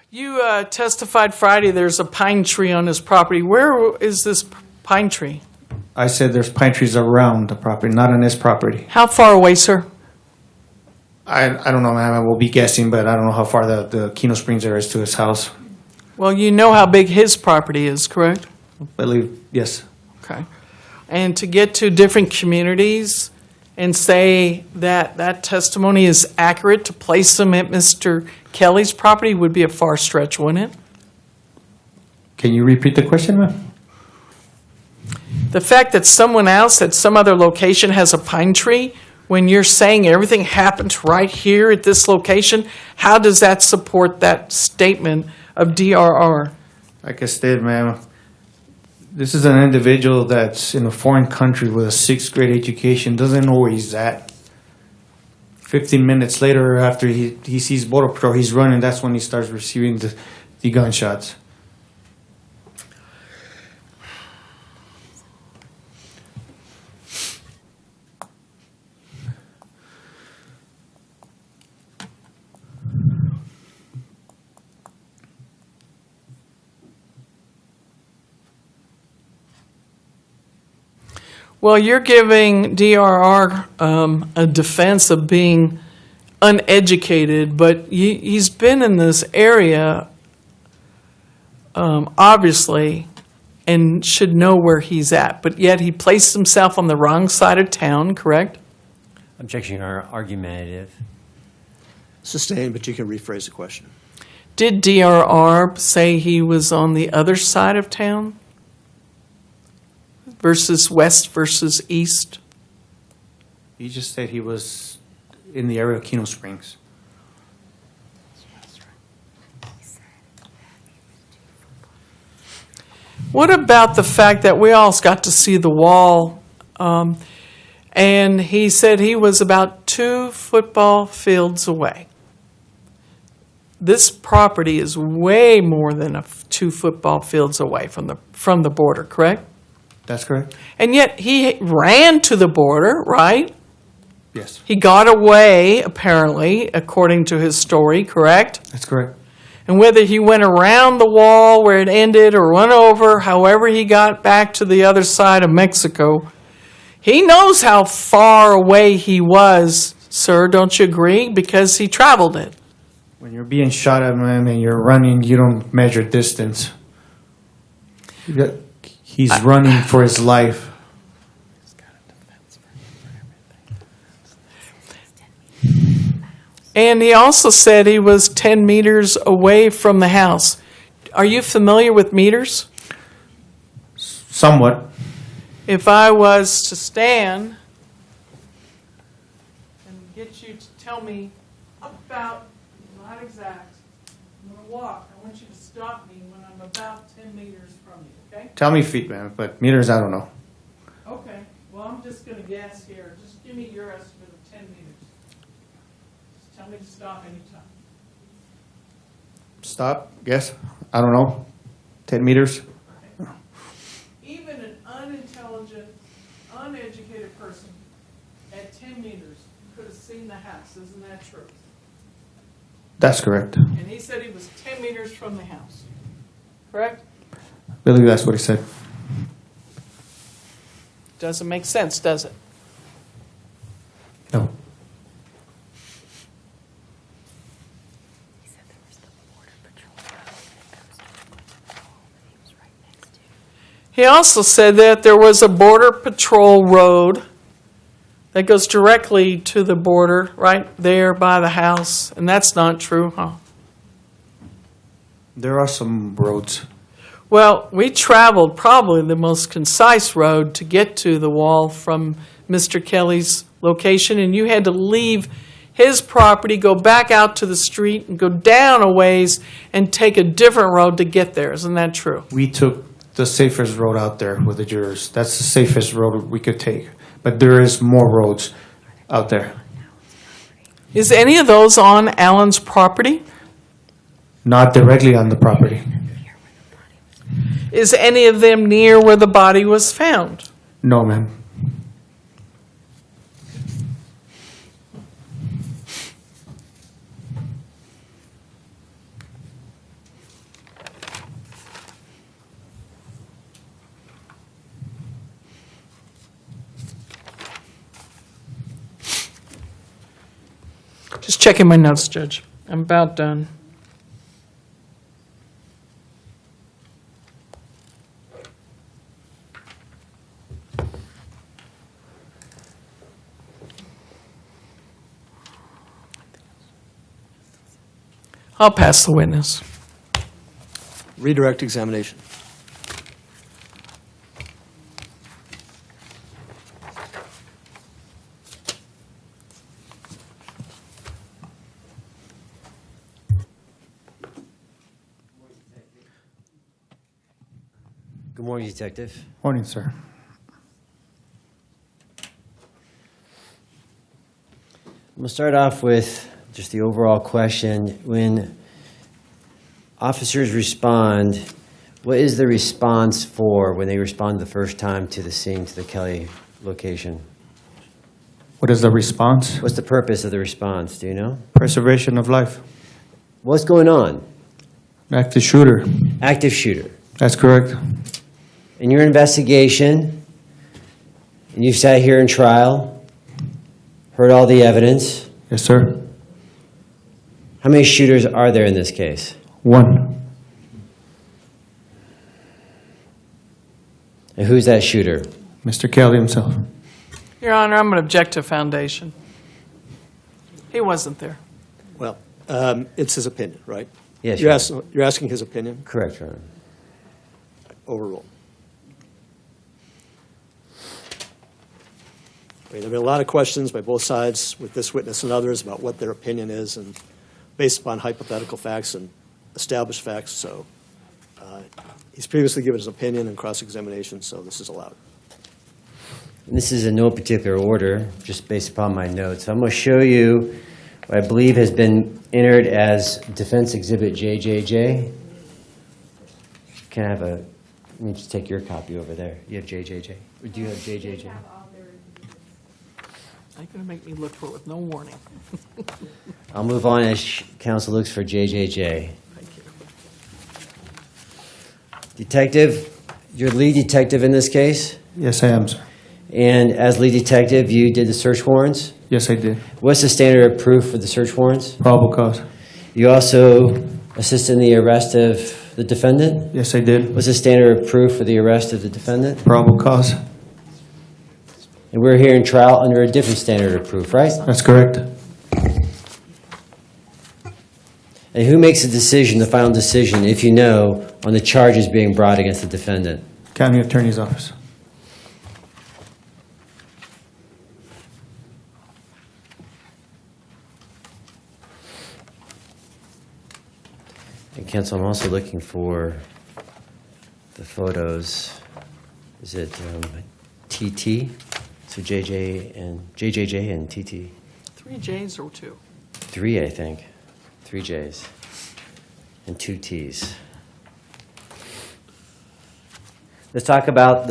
You testified Friday there's a pine tree on his property. Where is this pine tree? I said there's pine trees around the property, not on his property. How far away, sir? I don't know, ma'am. I will be guessing, but I don't know how far the Keno Springs area is to his house. Well, you know how big his property is, correct? I believe, yes. Okay. And to get to different communities and say that that testimony is accurate to place them at Mr. Kelly's property would be a far stretch, wouldn't it? Can you repeat the question, ma'am? The fact that someone else at some other location has a pine tree, when you're saying everything happened right here at this location, how does that support that statement of DRR? Like I said, ma'am, this is an individual that's in a foreign country with a 6th grade education, doesn't know where he's at. 15 minutes later, after he sees Border Patrol, he's running. That's when he starts receiving the gunshots. Well, you're giving DRR a defense of being uneducated, but he's been in this area, obviously, and should know where he's at. But yet he placed himself on the wrong side of town, correct? Objection are argumentative. Sustained, but you can rephrase the question. Did DRR say he was on the other side of town? Versus west versus east? He just said he was in the area of Keno Springs. What about the fact that we all got to see the wall, and he said he was about 2 football fields away? This property is way more than 2 football fields away from the border, correct? That's correct? And yet he ran to the border, right? Yes. He got away, apparently, according to his story, correct? That's correct. And whether he went around the wall where it ended or went over, however he got back to the other side of Mexico, he knows how far away he was, sir, don't you agree? Because he traveled it. When you're being shot at, man, and you're running, you don't measure distance. He's running for his life. And he also said he was 10 meters away from the house. Are you familiar with meters? Somewhat. if I was to stand and get you to tell me about, not exact, I'm going to walk. I want you to stop me when I'm about 10 meters from you, okay? Tell me feet, man, but meters, I don't know. Okay, well, I'm just going to guess here. Just give me your estimate of 10 meters. Just tell me to stop anytime. Stop, guess, I don't know. 10 meters? Even an unintelligent, uneducated person at 10 meters could have seen the house. Isn't that true? That's correct. And he said he was 10 meters from the house. Correct? I believe that's what he said. Doesn't make sense, does it? No. He also said that there was a border patrol road that goes directly to the border, right there by the house, and that's not true, huh? There are some roads. Well, we traveled probably the most concise road to get to the wall from Mr. Kelly's location, and you had to leave his property, go back out to the street, and go down a ways and take a different road to get there. Isn't that true? We took the safest road out there with the jurors. That's the safest road we could take. But there is more roads out there. Is any of those on Alan's property? Not directly on the property. Is any of them near where the body was found? No, ma'am. Just checking my notes, Judge. I'm about done. I'll pass the witness. Redirect examination. Good morning, Detective. Morning, sir. I'm going to start off with just the overall question. When officers respond, what is the response for when they respond the first time to the scene, to the Kelly location? What is the response? What's the purpose of the response? Do you know? Preservation of life. What's going on? Active shooter. Active shooter. That's correct. In your investigation, and you sat here in trial, heard all the evidence, Yes, sir. how many shooters are there in this case? One. And who's that shooter? Mr. Kelly himself. Your Honor, I'm going to object to foundation. He wasn't there. Well, it's his opinion, right? Yes, You're asking his opinion? correct, Your Honor. Overruled. I mean, there have been a lot of questions by both sides with this witness and others about what their opinion is, and based upon hypothetical facts and established facts. So he's previously given his opinion in cross-examination, so this is allowed. And this is in no particular order, just based upon my notes. I'm going to show you what I believe has been entered as Defense Exhibit JJJ. Can I have a, let me just take your copy over there. You have JJJ? Or do you have JJJ? You're going to make me look for it with no warning. I'll move on as counsel looks for JJJ. Thank you. Detective, you're the lead detective in this case, Yes, I am, sir. and as lead detective, you did the search warrants. Yes, I did. What's the standard of proof for the search warrants? Probable cause. You also assisted in the arrest of the defendant? Yes, I did. What's the standard of proof for the arrest of the defendant? Probable cause. And we're here in trial under a different standard of proof, right? That's correct. And who makes the decision, the final decision, if you know, on the charges being brought against the defendant? County Attorney's Office. And counsel, I'm also looking for the photos. Is it TT? So JJJ and TT. 3 J's or 2? 3, I think. 3 J's and 2 T's. Let's talk about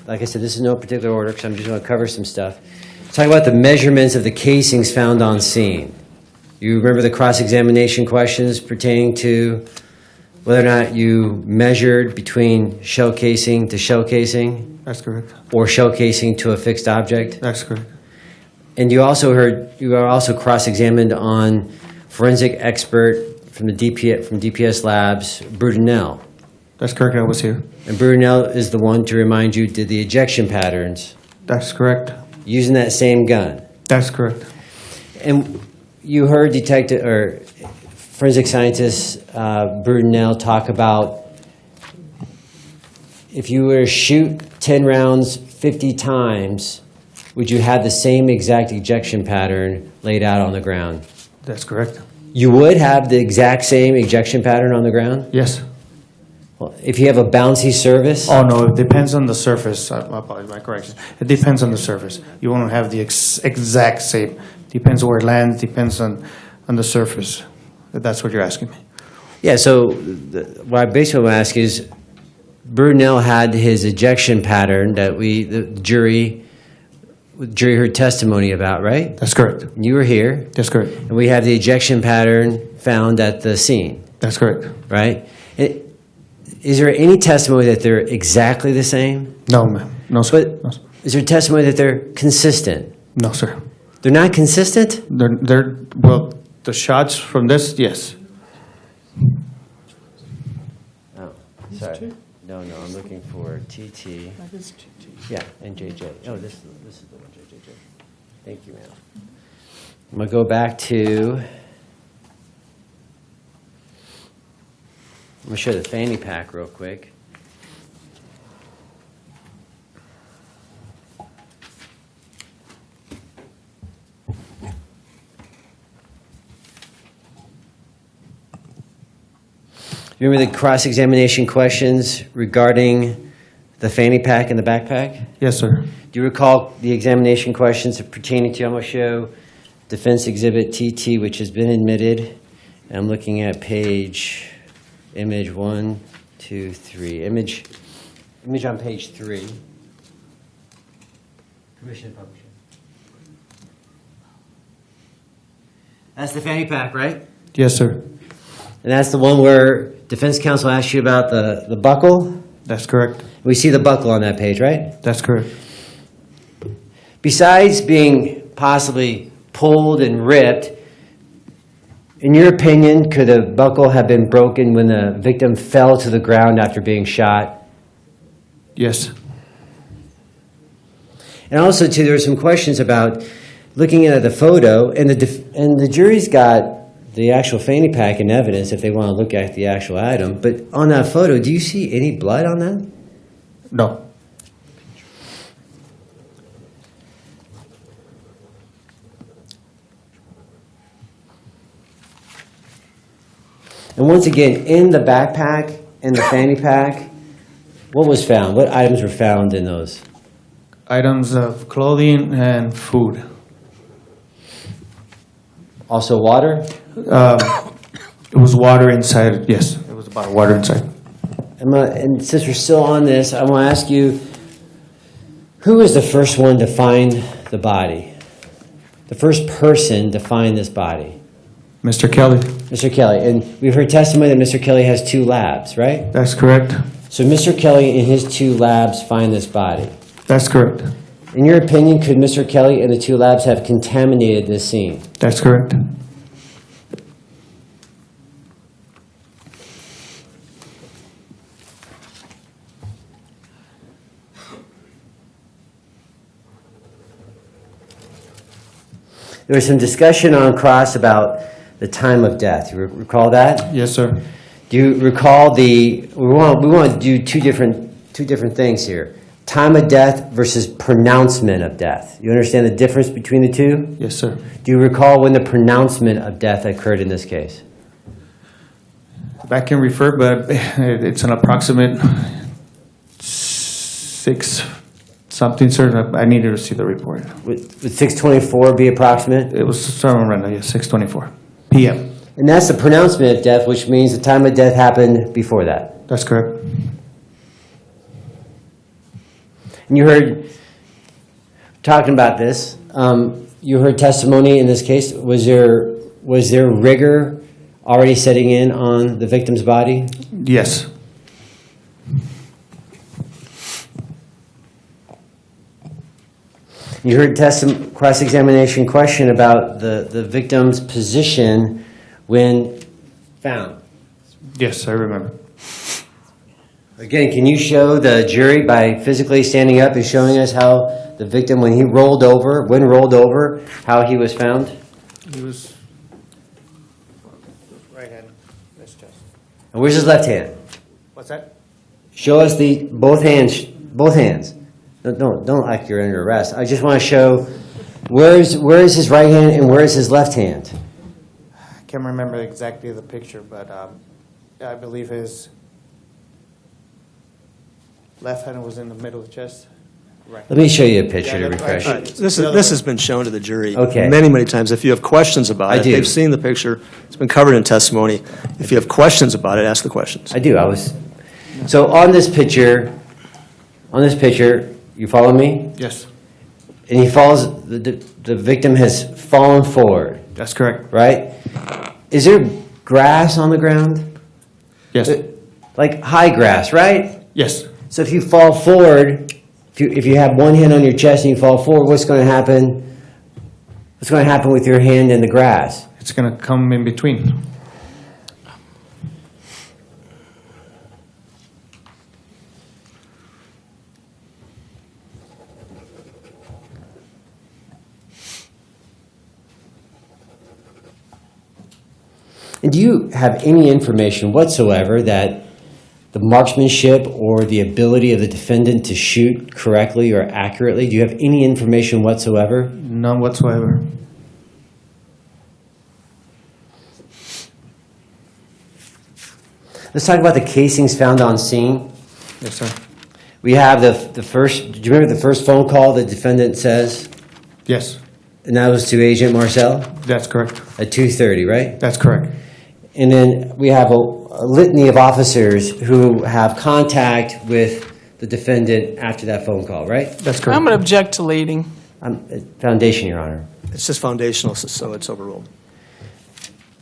like I said, this is no particular order because I'm just going to cover some stuff. Let's talk about the measurements of the casings found on scene. You remember the cross-examination questions pertaining to whether or not you measured between shell casing to shell casing That's correct. or shell casing to a fixed object? That's correct. And you are also cross-examined on forensic expert from DPS Labs, Brudenell. That's correct. I was here. And Brudenell is the one, to remind you, did the ejection patterns That's correct. using that same gun. That's correct. And you heard forensic scientist Brudenell talk about if you were to shoot 10 rounds 50 times, would you have the same exact ejection pattern laid out on the ground? That's correct. You would have the exact same ejection pattern on the ground? Yes. Well, if you have a bouncy surface? Oh, no, it depends on the surface. I apologize, my correction. It depends on the surface. You won't have the exact same. Depends where it lands, depends on the surface. That's what you're asking me. Yeah, so what I basically want to ask is, Brudenell had his ejection pattern that the jury heard testimony about, right? That's correct. You were here, That's correct. and we have the ejection pattern found at the scene, That's correct. right? Is there any testimony that they're exactly the same? No, ma'am. No, sir. But No, sir. is there testimony that they're consistent? No, sir. They're not consistent? Well, the shots from this, yes. Oh, sorry. No, I'm looking for TT. That is 2T. Yeah, and JJ. Oh, this is the one, JJJ. Thank you, ma'am. I'm going to go back to, I'm going to show the fanny pack real quick. You remember the cross-examination questions regarding the fanny pack and the backpack? Yes, sir. Do you recall the examination questions pertaining to, I'm going to show Defense Exhibit TT, which has been admitted. And I'm looking at image 1, 2, 3. Image on page 3. Permission to publish it. That's the fanny pack, right? Yes, sir. And that's the one where defense counsel asked you about the buckle? That's correct. We see the buckle on that page, right? That's correct. Besides being possibly pulled and ripped, in your opinion, could the buckle have been broken when the victim fell to the ground after being shot? Yes. And also, too, there were some questions about looking at the photo, and the jury's got the actual fanny pack and evidence if they want to look at the actual item. But on that photo, do you see any blood on that? No. And once again, in the backpack and the fanny pack, what was found? What items were found in those? Items of clothing and food. Also water? It was water inside. Yes, it was about water inside. And since we're still on this, I want to ask you, who was the first one to find the body? The first person to find this body? Mr. Kelly. Mr. Kelly. And we've heard testimony that Mr. Kelly has 2 labs, right? That's correct. So Mr. Kelly and his 2 labs find this body. That's correct. In your opinion, could Mr. Kelly and the 2 labs have contaminated this scene? That's correct. There was some discussion on cross about the time of death. You recall that? Yes, sir. Do you recall we want to do two different things here. Time of death versus pronouncement of death. You understand the difference between the two? Yes, sir. Do you recall when the pronouncement of death occurred in this case? I can refer, but it's an approximate 6 something, sir. I needed to see the report. Would 6:24 be approximate? It was somewhere around there, yeah, 6:24 p.m. And that's the pronouncement of death, which means the time of death happened before that. That's correct. And you heard, talking about this, you heard testimony in this case. Was there rigor already setting in on the victim's body? Yes. You heard cross-examination question about the victim's position when found. Yes, I remember. Again, can you show the jury by physically standing up and showing us how the victim, when rolled over, how he was found? He was right hand, this chest. And where's his left hand? What's that? Show us both hands. Don't act you're under arrest. I just want to show where is his right hand and where is his left hand? I can't remember exactly the picture, but I believe his left hand was in the middle of the chest. Right. Let me show you a picture to Yeah, that's refresh. right. This has been shown to the jury Okay. many times. If you have questions about I it, do. they've seen the picture, it's been covered in testimony. If you have questions about it, ask the questions. I do. So on this picture, you follow me? Yes, And he falls. The victim has fallen forward, that's correct. right? Is there grass on the ground? Yes, Like high grass, right? yes. So if you fall forward, if you have one hand on your chest and you fall forward, what's going to happen? What's going to happen with your hand in the grass? It's going to come in between. And do you have any information whatsoever that the marksmanship or the ability of the defendant to shoot correctly or accurately, do you have any information whatsoever? None whatsoever. Let's talk about the casings found on scene. Yes, sir. We have the first, do you remember the first phone call the defendant says? Yes, And that was to Agent Marcel that's correct. at 2:30, right? That's correct. And then we have a litany of officers who have contact with the defendant after that phone call, right? That's I'm correct. going to object to leading. Foundation, Your Honor. It's just foundational, so it's overruled.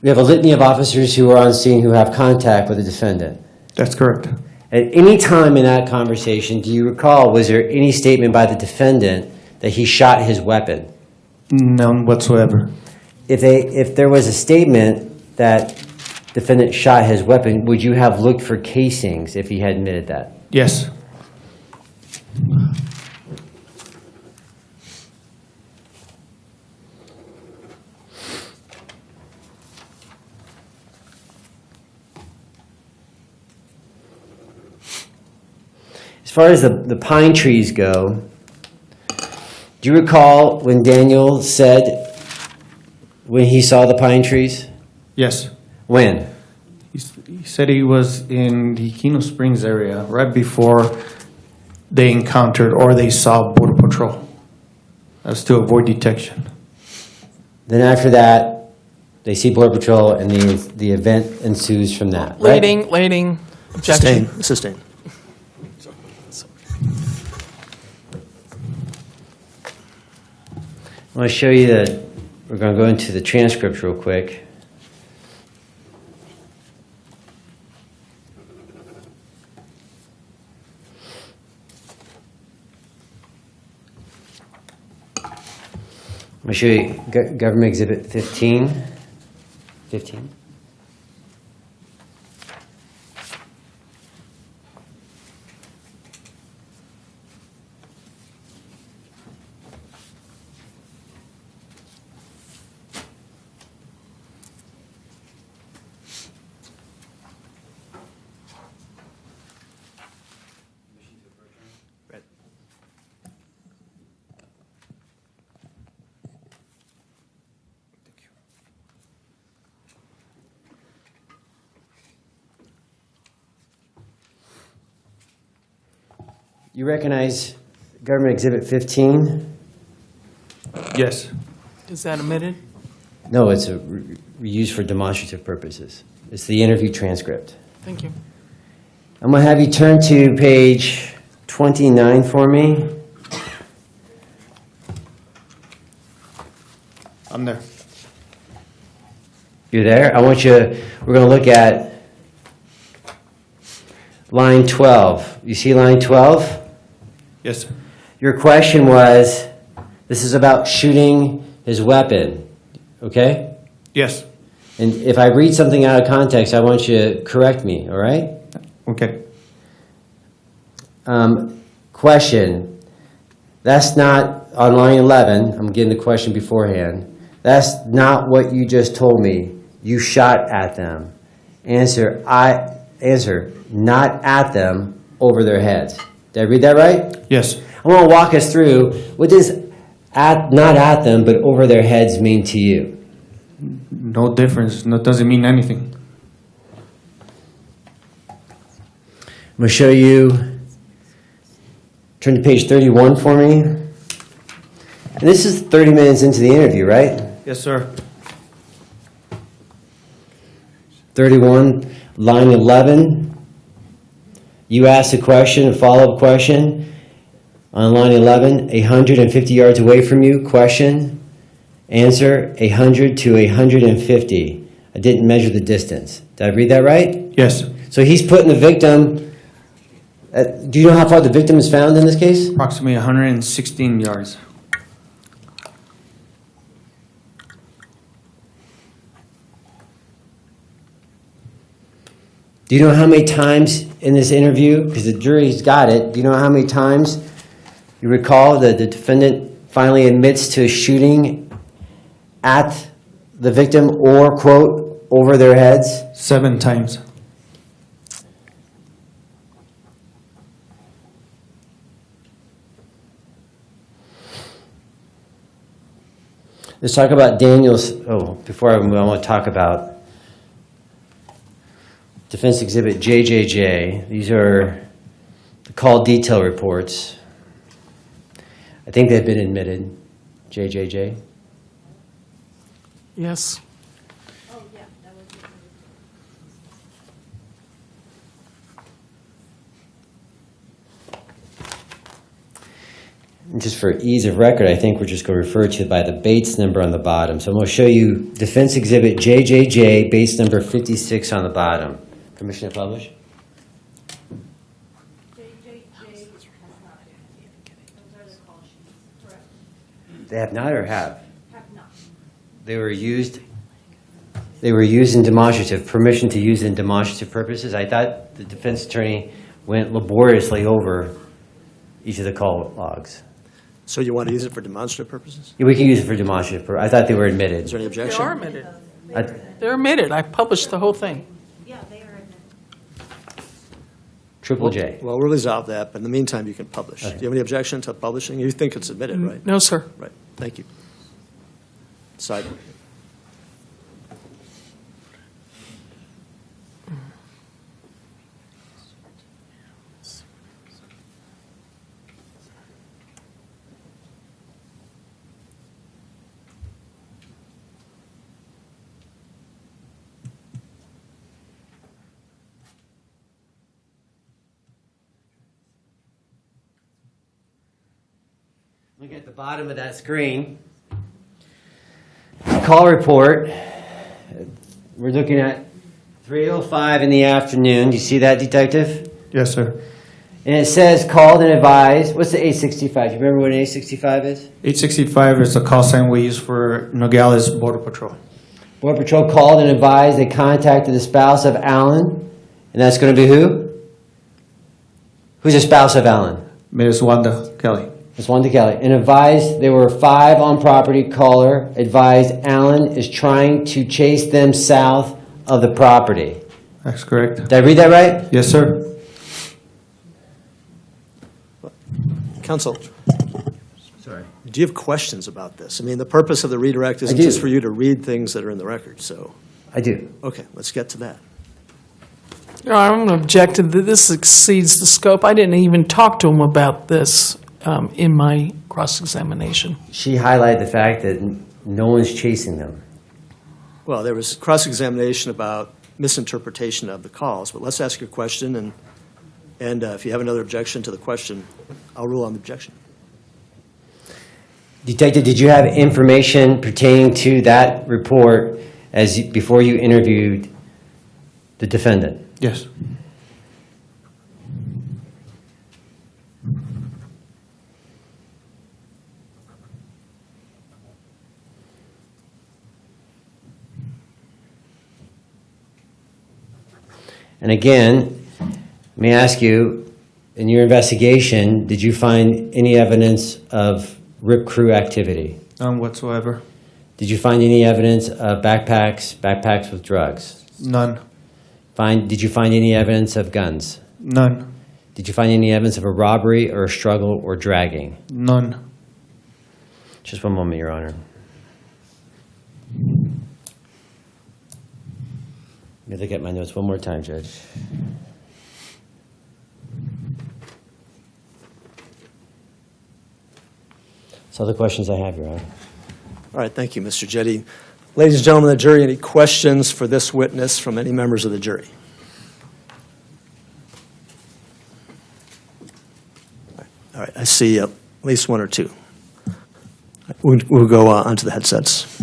We have a litany of officers who are on scene who have contact with the defendant. That's correct. At any time in that conversation, do you recall, was there any statement by the defendant that he shot his weapon? None whatsoever. If there was a statement that defendant shot his weapon, would you have looked for casings if he had admitted that? Yes. As far as the pine trees go, do you recall when Daniel said when he saw the pine trees? Yes. When? He said he was in the Keno Springs area right before they encountered or they saw Border Patrol. That's to avoid detection. Then after that, they see Border Patrol and the event ensues from that, right? Leading, objection. Sustained. I want to show you that we're going to go into the transcript real quick. I'm going to show you Government Exhibit 15. 15. You recognize Government Exhibit 15? Yes. Is that omitted? No, it's used for demonstrative purposes. It's the interview transcript. Thank you. I'm going to have you turn to page 29 for me. I'm there. You're there? We're going to look at line 12. You see line 12? Yes, sir. Your question was, this is about shooting his weapon, okay? Yes. And if I read something out of context, I want you to correct me, all right? Okay. Question, that's not, on line 11, I'm getting the question beforehand, that's not what you just told me. You shot at them. Answer, not at them, over their heads. Did I read that right? Yes. I want to walk us through, what does not at them, but over their heads mean to you? No difference. No, doesn't mean anything. I'm going to show you, turn to page 31 for me. And this is 30 minutes into the interview, right? Yes, sir. 31, line 11. You asked a question, a follow-up question. On line 11, 150 yards away from you, question. Answer, 100 to 150. I didn't measure the distance. Did I read that right? Yes. So he's putting the victim, do you know how far the victim is found in this case? Approximately 116 yards. Do you know how many times in this interview, because the jury's got it, do you know how many times you recall that the defendant finally admits to shooting at the victim or, quote, over their heads? 7 times. Let's talk about Daniel's, before I move on, I want to talk about Defense Exhibit JJJ. These are the call detail reports. I think they've been admitted, JJJ. Yes. Oh, yeah, that was it. And just for ease of record, I think we're just going to refer to it by the Bates number on the bottom. So I'm going to show you Defense Exhibit JJJ, Bates number 56 on the bottom. Permission to publish? JJJ has not. Those are the call sheets, correct? They have not or have? Have not. They were used in demonstrative, permission to use in demonstrative purposes. I thought the defense attorney went laboriously over each of the call logs. So you want to use it for demonstrative purposes? Yeah, we can use it for demonstrative purposes. I thought they were admitted. Is there any They objection? are omitted. I- They're omitted. I published the whole thing. Yeah, they are admitted. Triple J. Well, we'll resolve that, but in the meantime, you can publish. Do you have any objection to publishing? You think it's admitted, right? No, sir. Right, thank you. Side. Look at the bottom of that screen. Call report. We're looking at 3:05 in the afternoon. Do you see that, Detective? Yes, sir. And it says called and advised. What's the 865? Do you remember what an 865 is? 865 is the call sign we use for Nogales Border Patrol. Border Patrol called and advised they contacted the spouse of Alan. And that's going to be who? Who's the spouse of Alan? Ms. Wanda Kelly. It's Wanda Kelly. And advised there were 5 on property. Caller advised Alan is trying to chase them south of the property. That's correct. Did I read that right? Yes, sir. Counsel, Sorry. do you have questions about this? I mean, the purpose of the redirect isn't do. just for you to read things that are in the record, so, I do. okay, let's get to that. Your Honor, I'm going to object to that. This exceeds the scope. I didn't even talk to him about this in my cross-examination. She highlighted the fact that no one's chasing them. Well, there was cross-examination about misinterpretation of the calls, but let's ask your question, and if you have another objection to the question, I'll rule on the objection. Detective, did you have information pertaining to that report before you interviewed the defendant? Yes. And again, let me ask you, in your investigation, did you find any evidence of RIP crew activity? None whatsoever. Did you find any evidence of backpacks with drugs? None. Did you find any evidence of guns? None. Did you find any evidence of a robbery or a struggle or dragging? None. Just one moment, Your Honor. Let me look at my notes one more time, Judge. That's all the questions I have, Your Honor. All right, thank you, Mr. Jetty. Ladies and gentlemen of the jury, any questions for this witness from any members of the jury? All right, I see at least one or two. We'll go onto the headsets.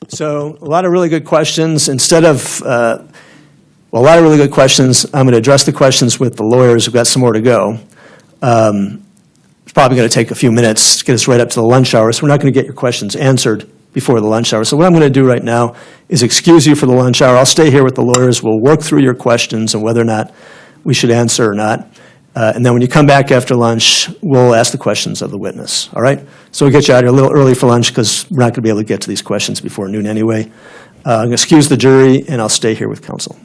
So a lot of really good questions. Instead of, a lot of really good questions. I'm going to address the questions with the lawyers. We've got some more to go. It's probably going to take a few minutes to get us right up to the lunch hour, so we're not going to get your questions answered before the lunch hour. So what I'm going to do right now is excuse you for the lunch hour. I'll stay here with the lawyers. We'll work through your questions and whether or not we should answer or not. And then when you come back after lunch, we'll ask the questions of the witness, all right? So we'll get you out here a little early for lunch because we're not going to be able to get to these questions before noon anyway. I'm going to excuse the jury, and I'll stay here with counsel.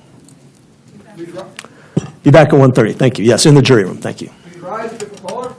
Be back at 1:30. Thank you. Yes, in the jury room. Thank you. Please rise and give the floor.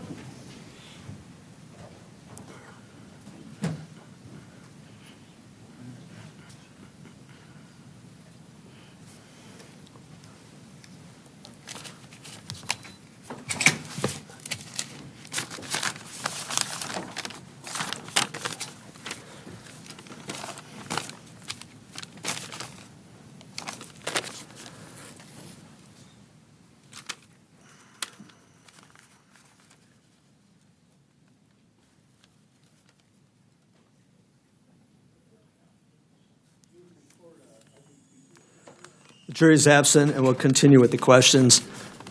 The jury is absent, and we'll continue with the questions.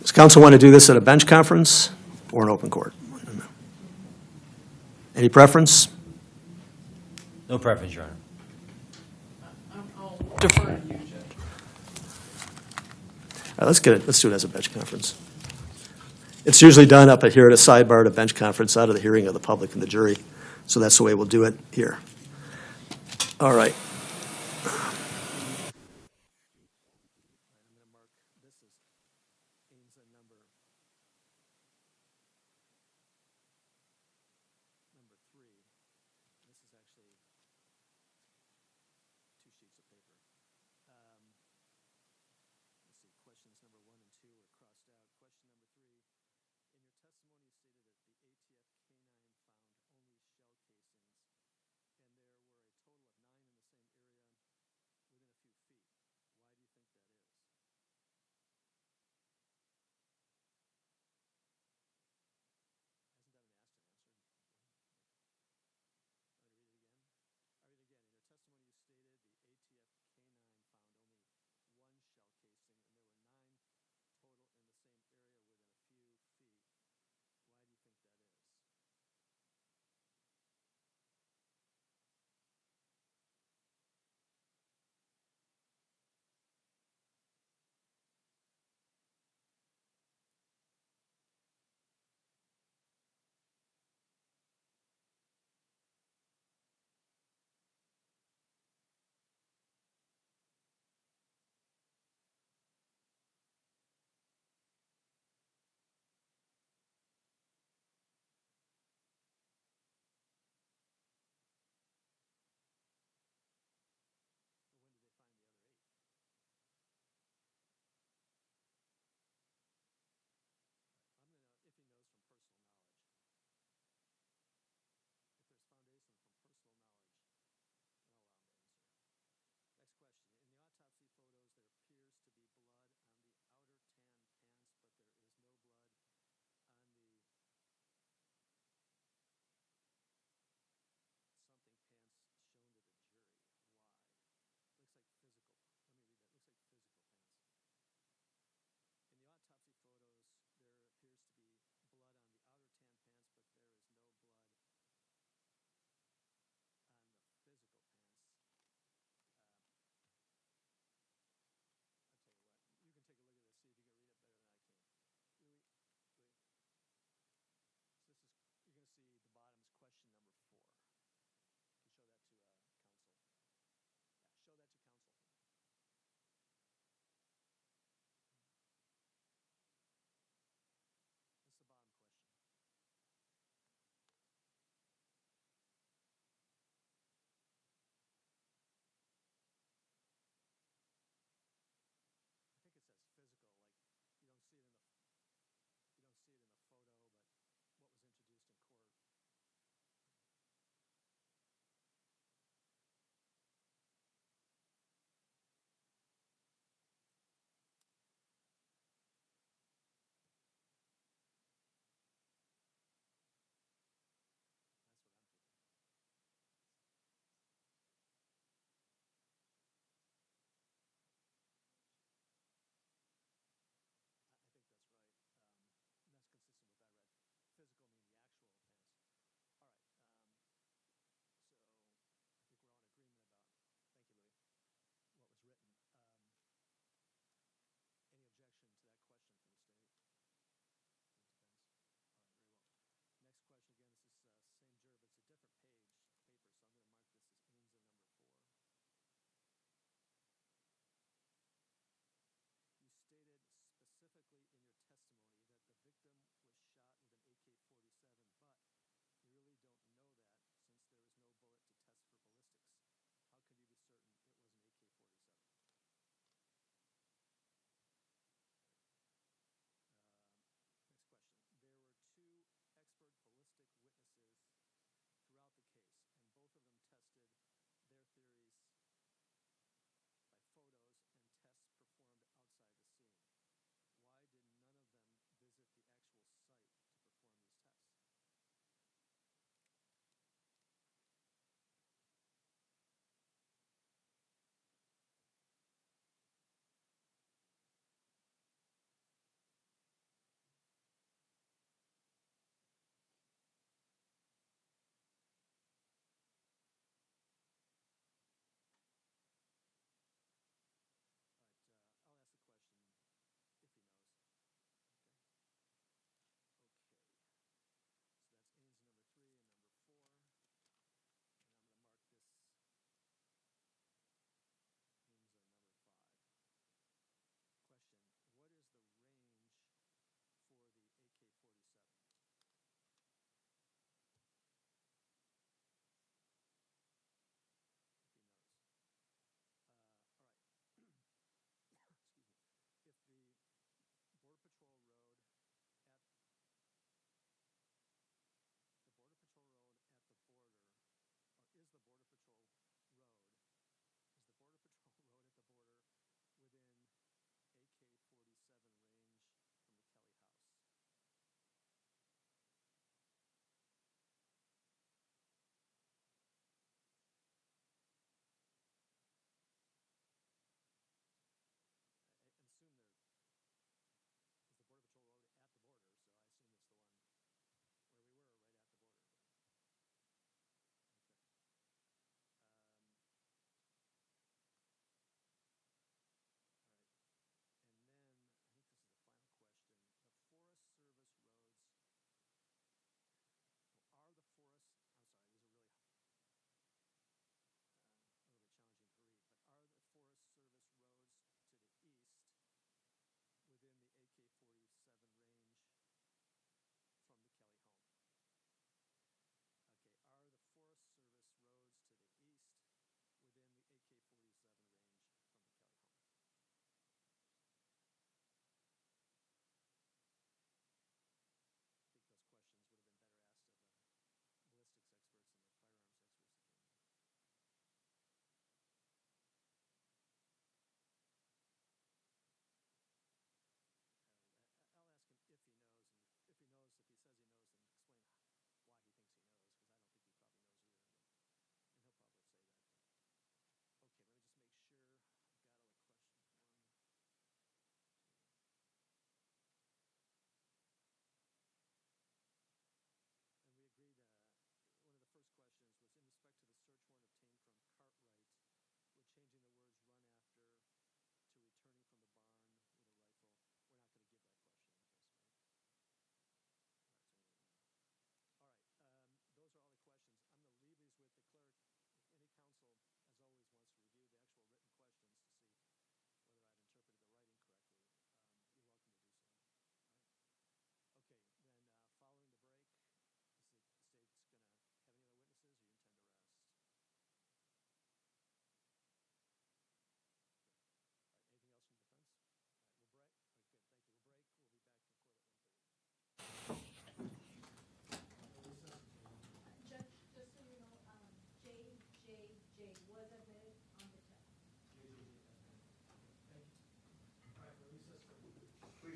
Does counsel want to do this at a bench conference or an open court? Any preference? No preference, Your Honor. I'll defer to you, Judge. All right, let's get it. Let's do it as a bench conference. It's usually done up here at a sidebar at a bench conference out of the hearing of the public and the jury. So that's the way we'll do it here. All right.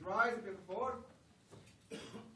rise and be at the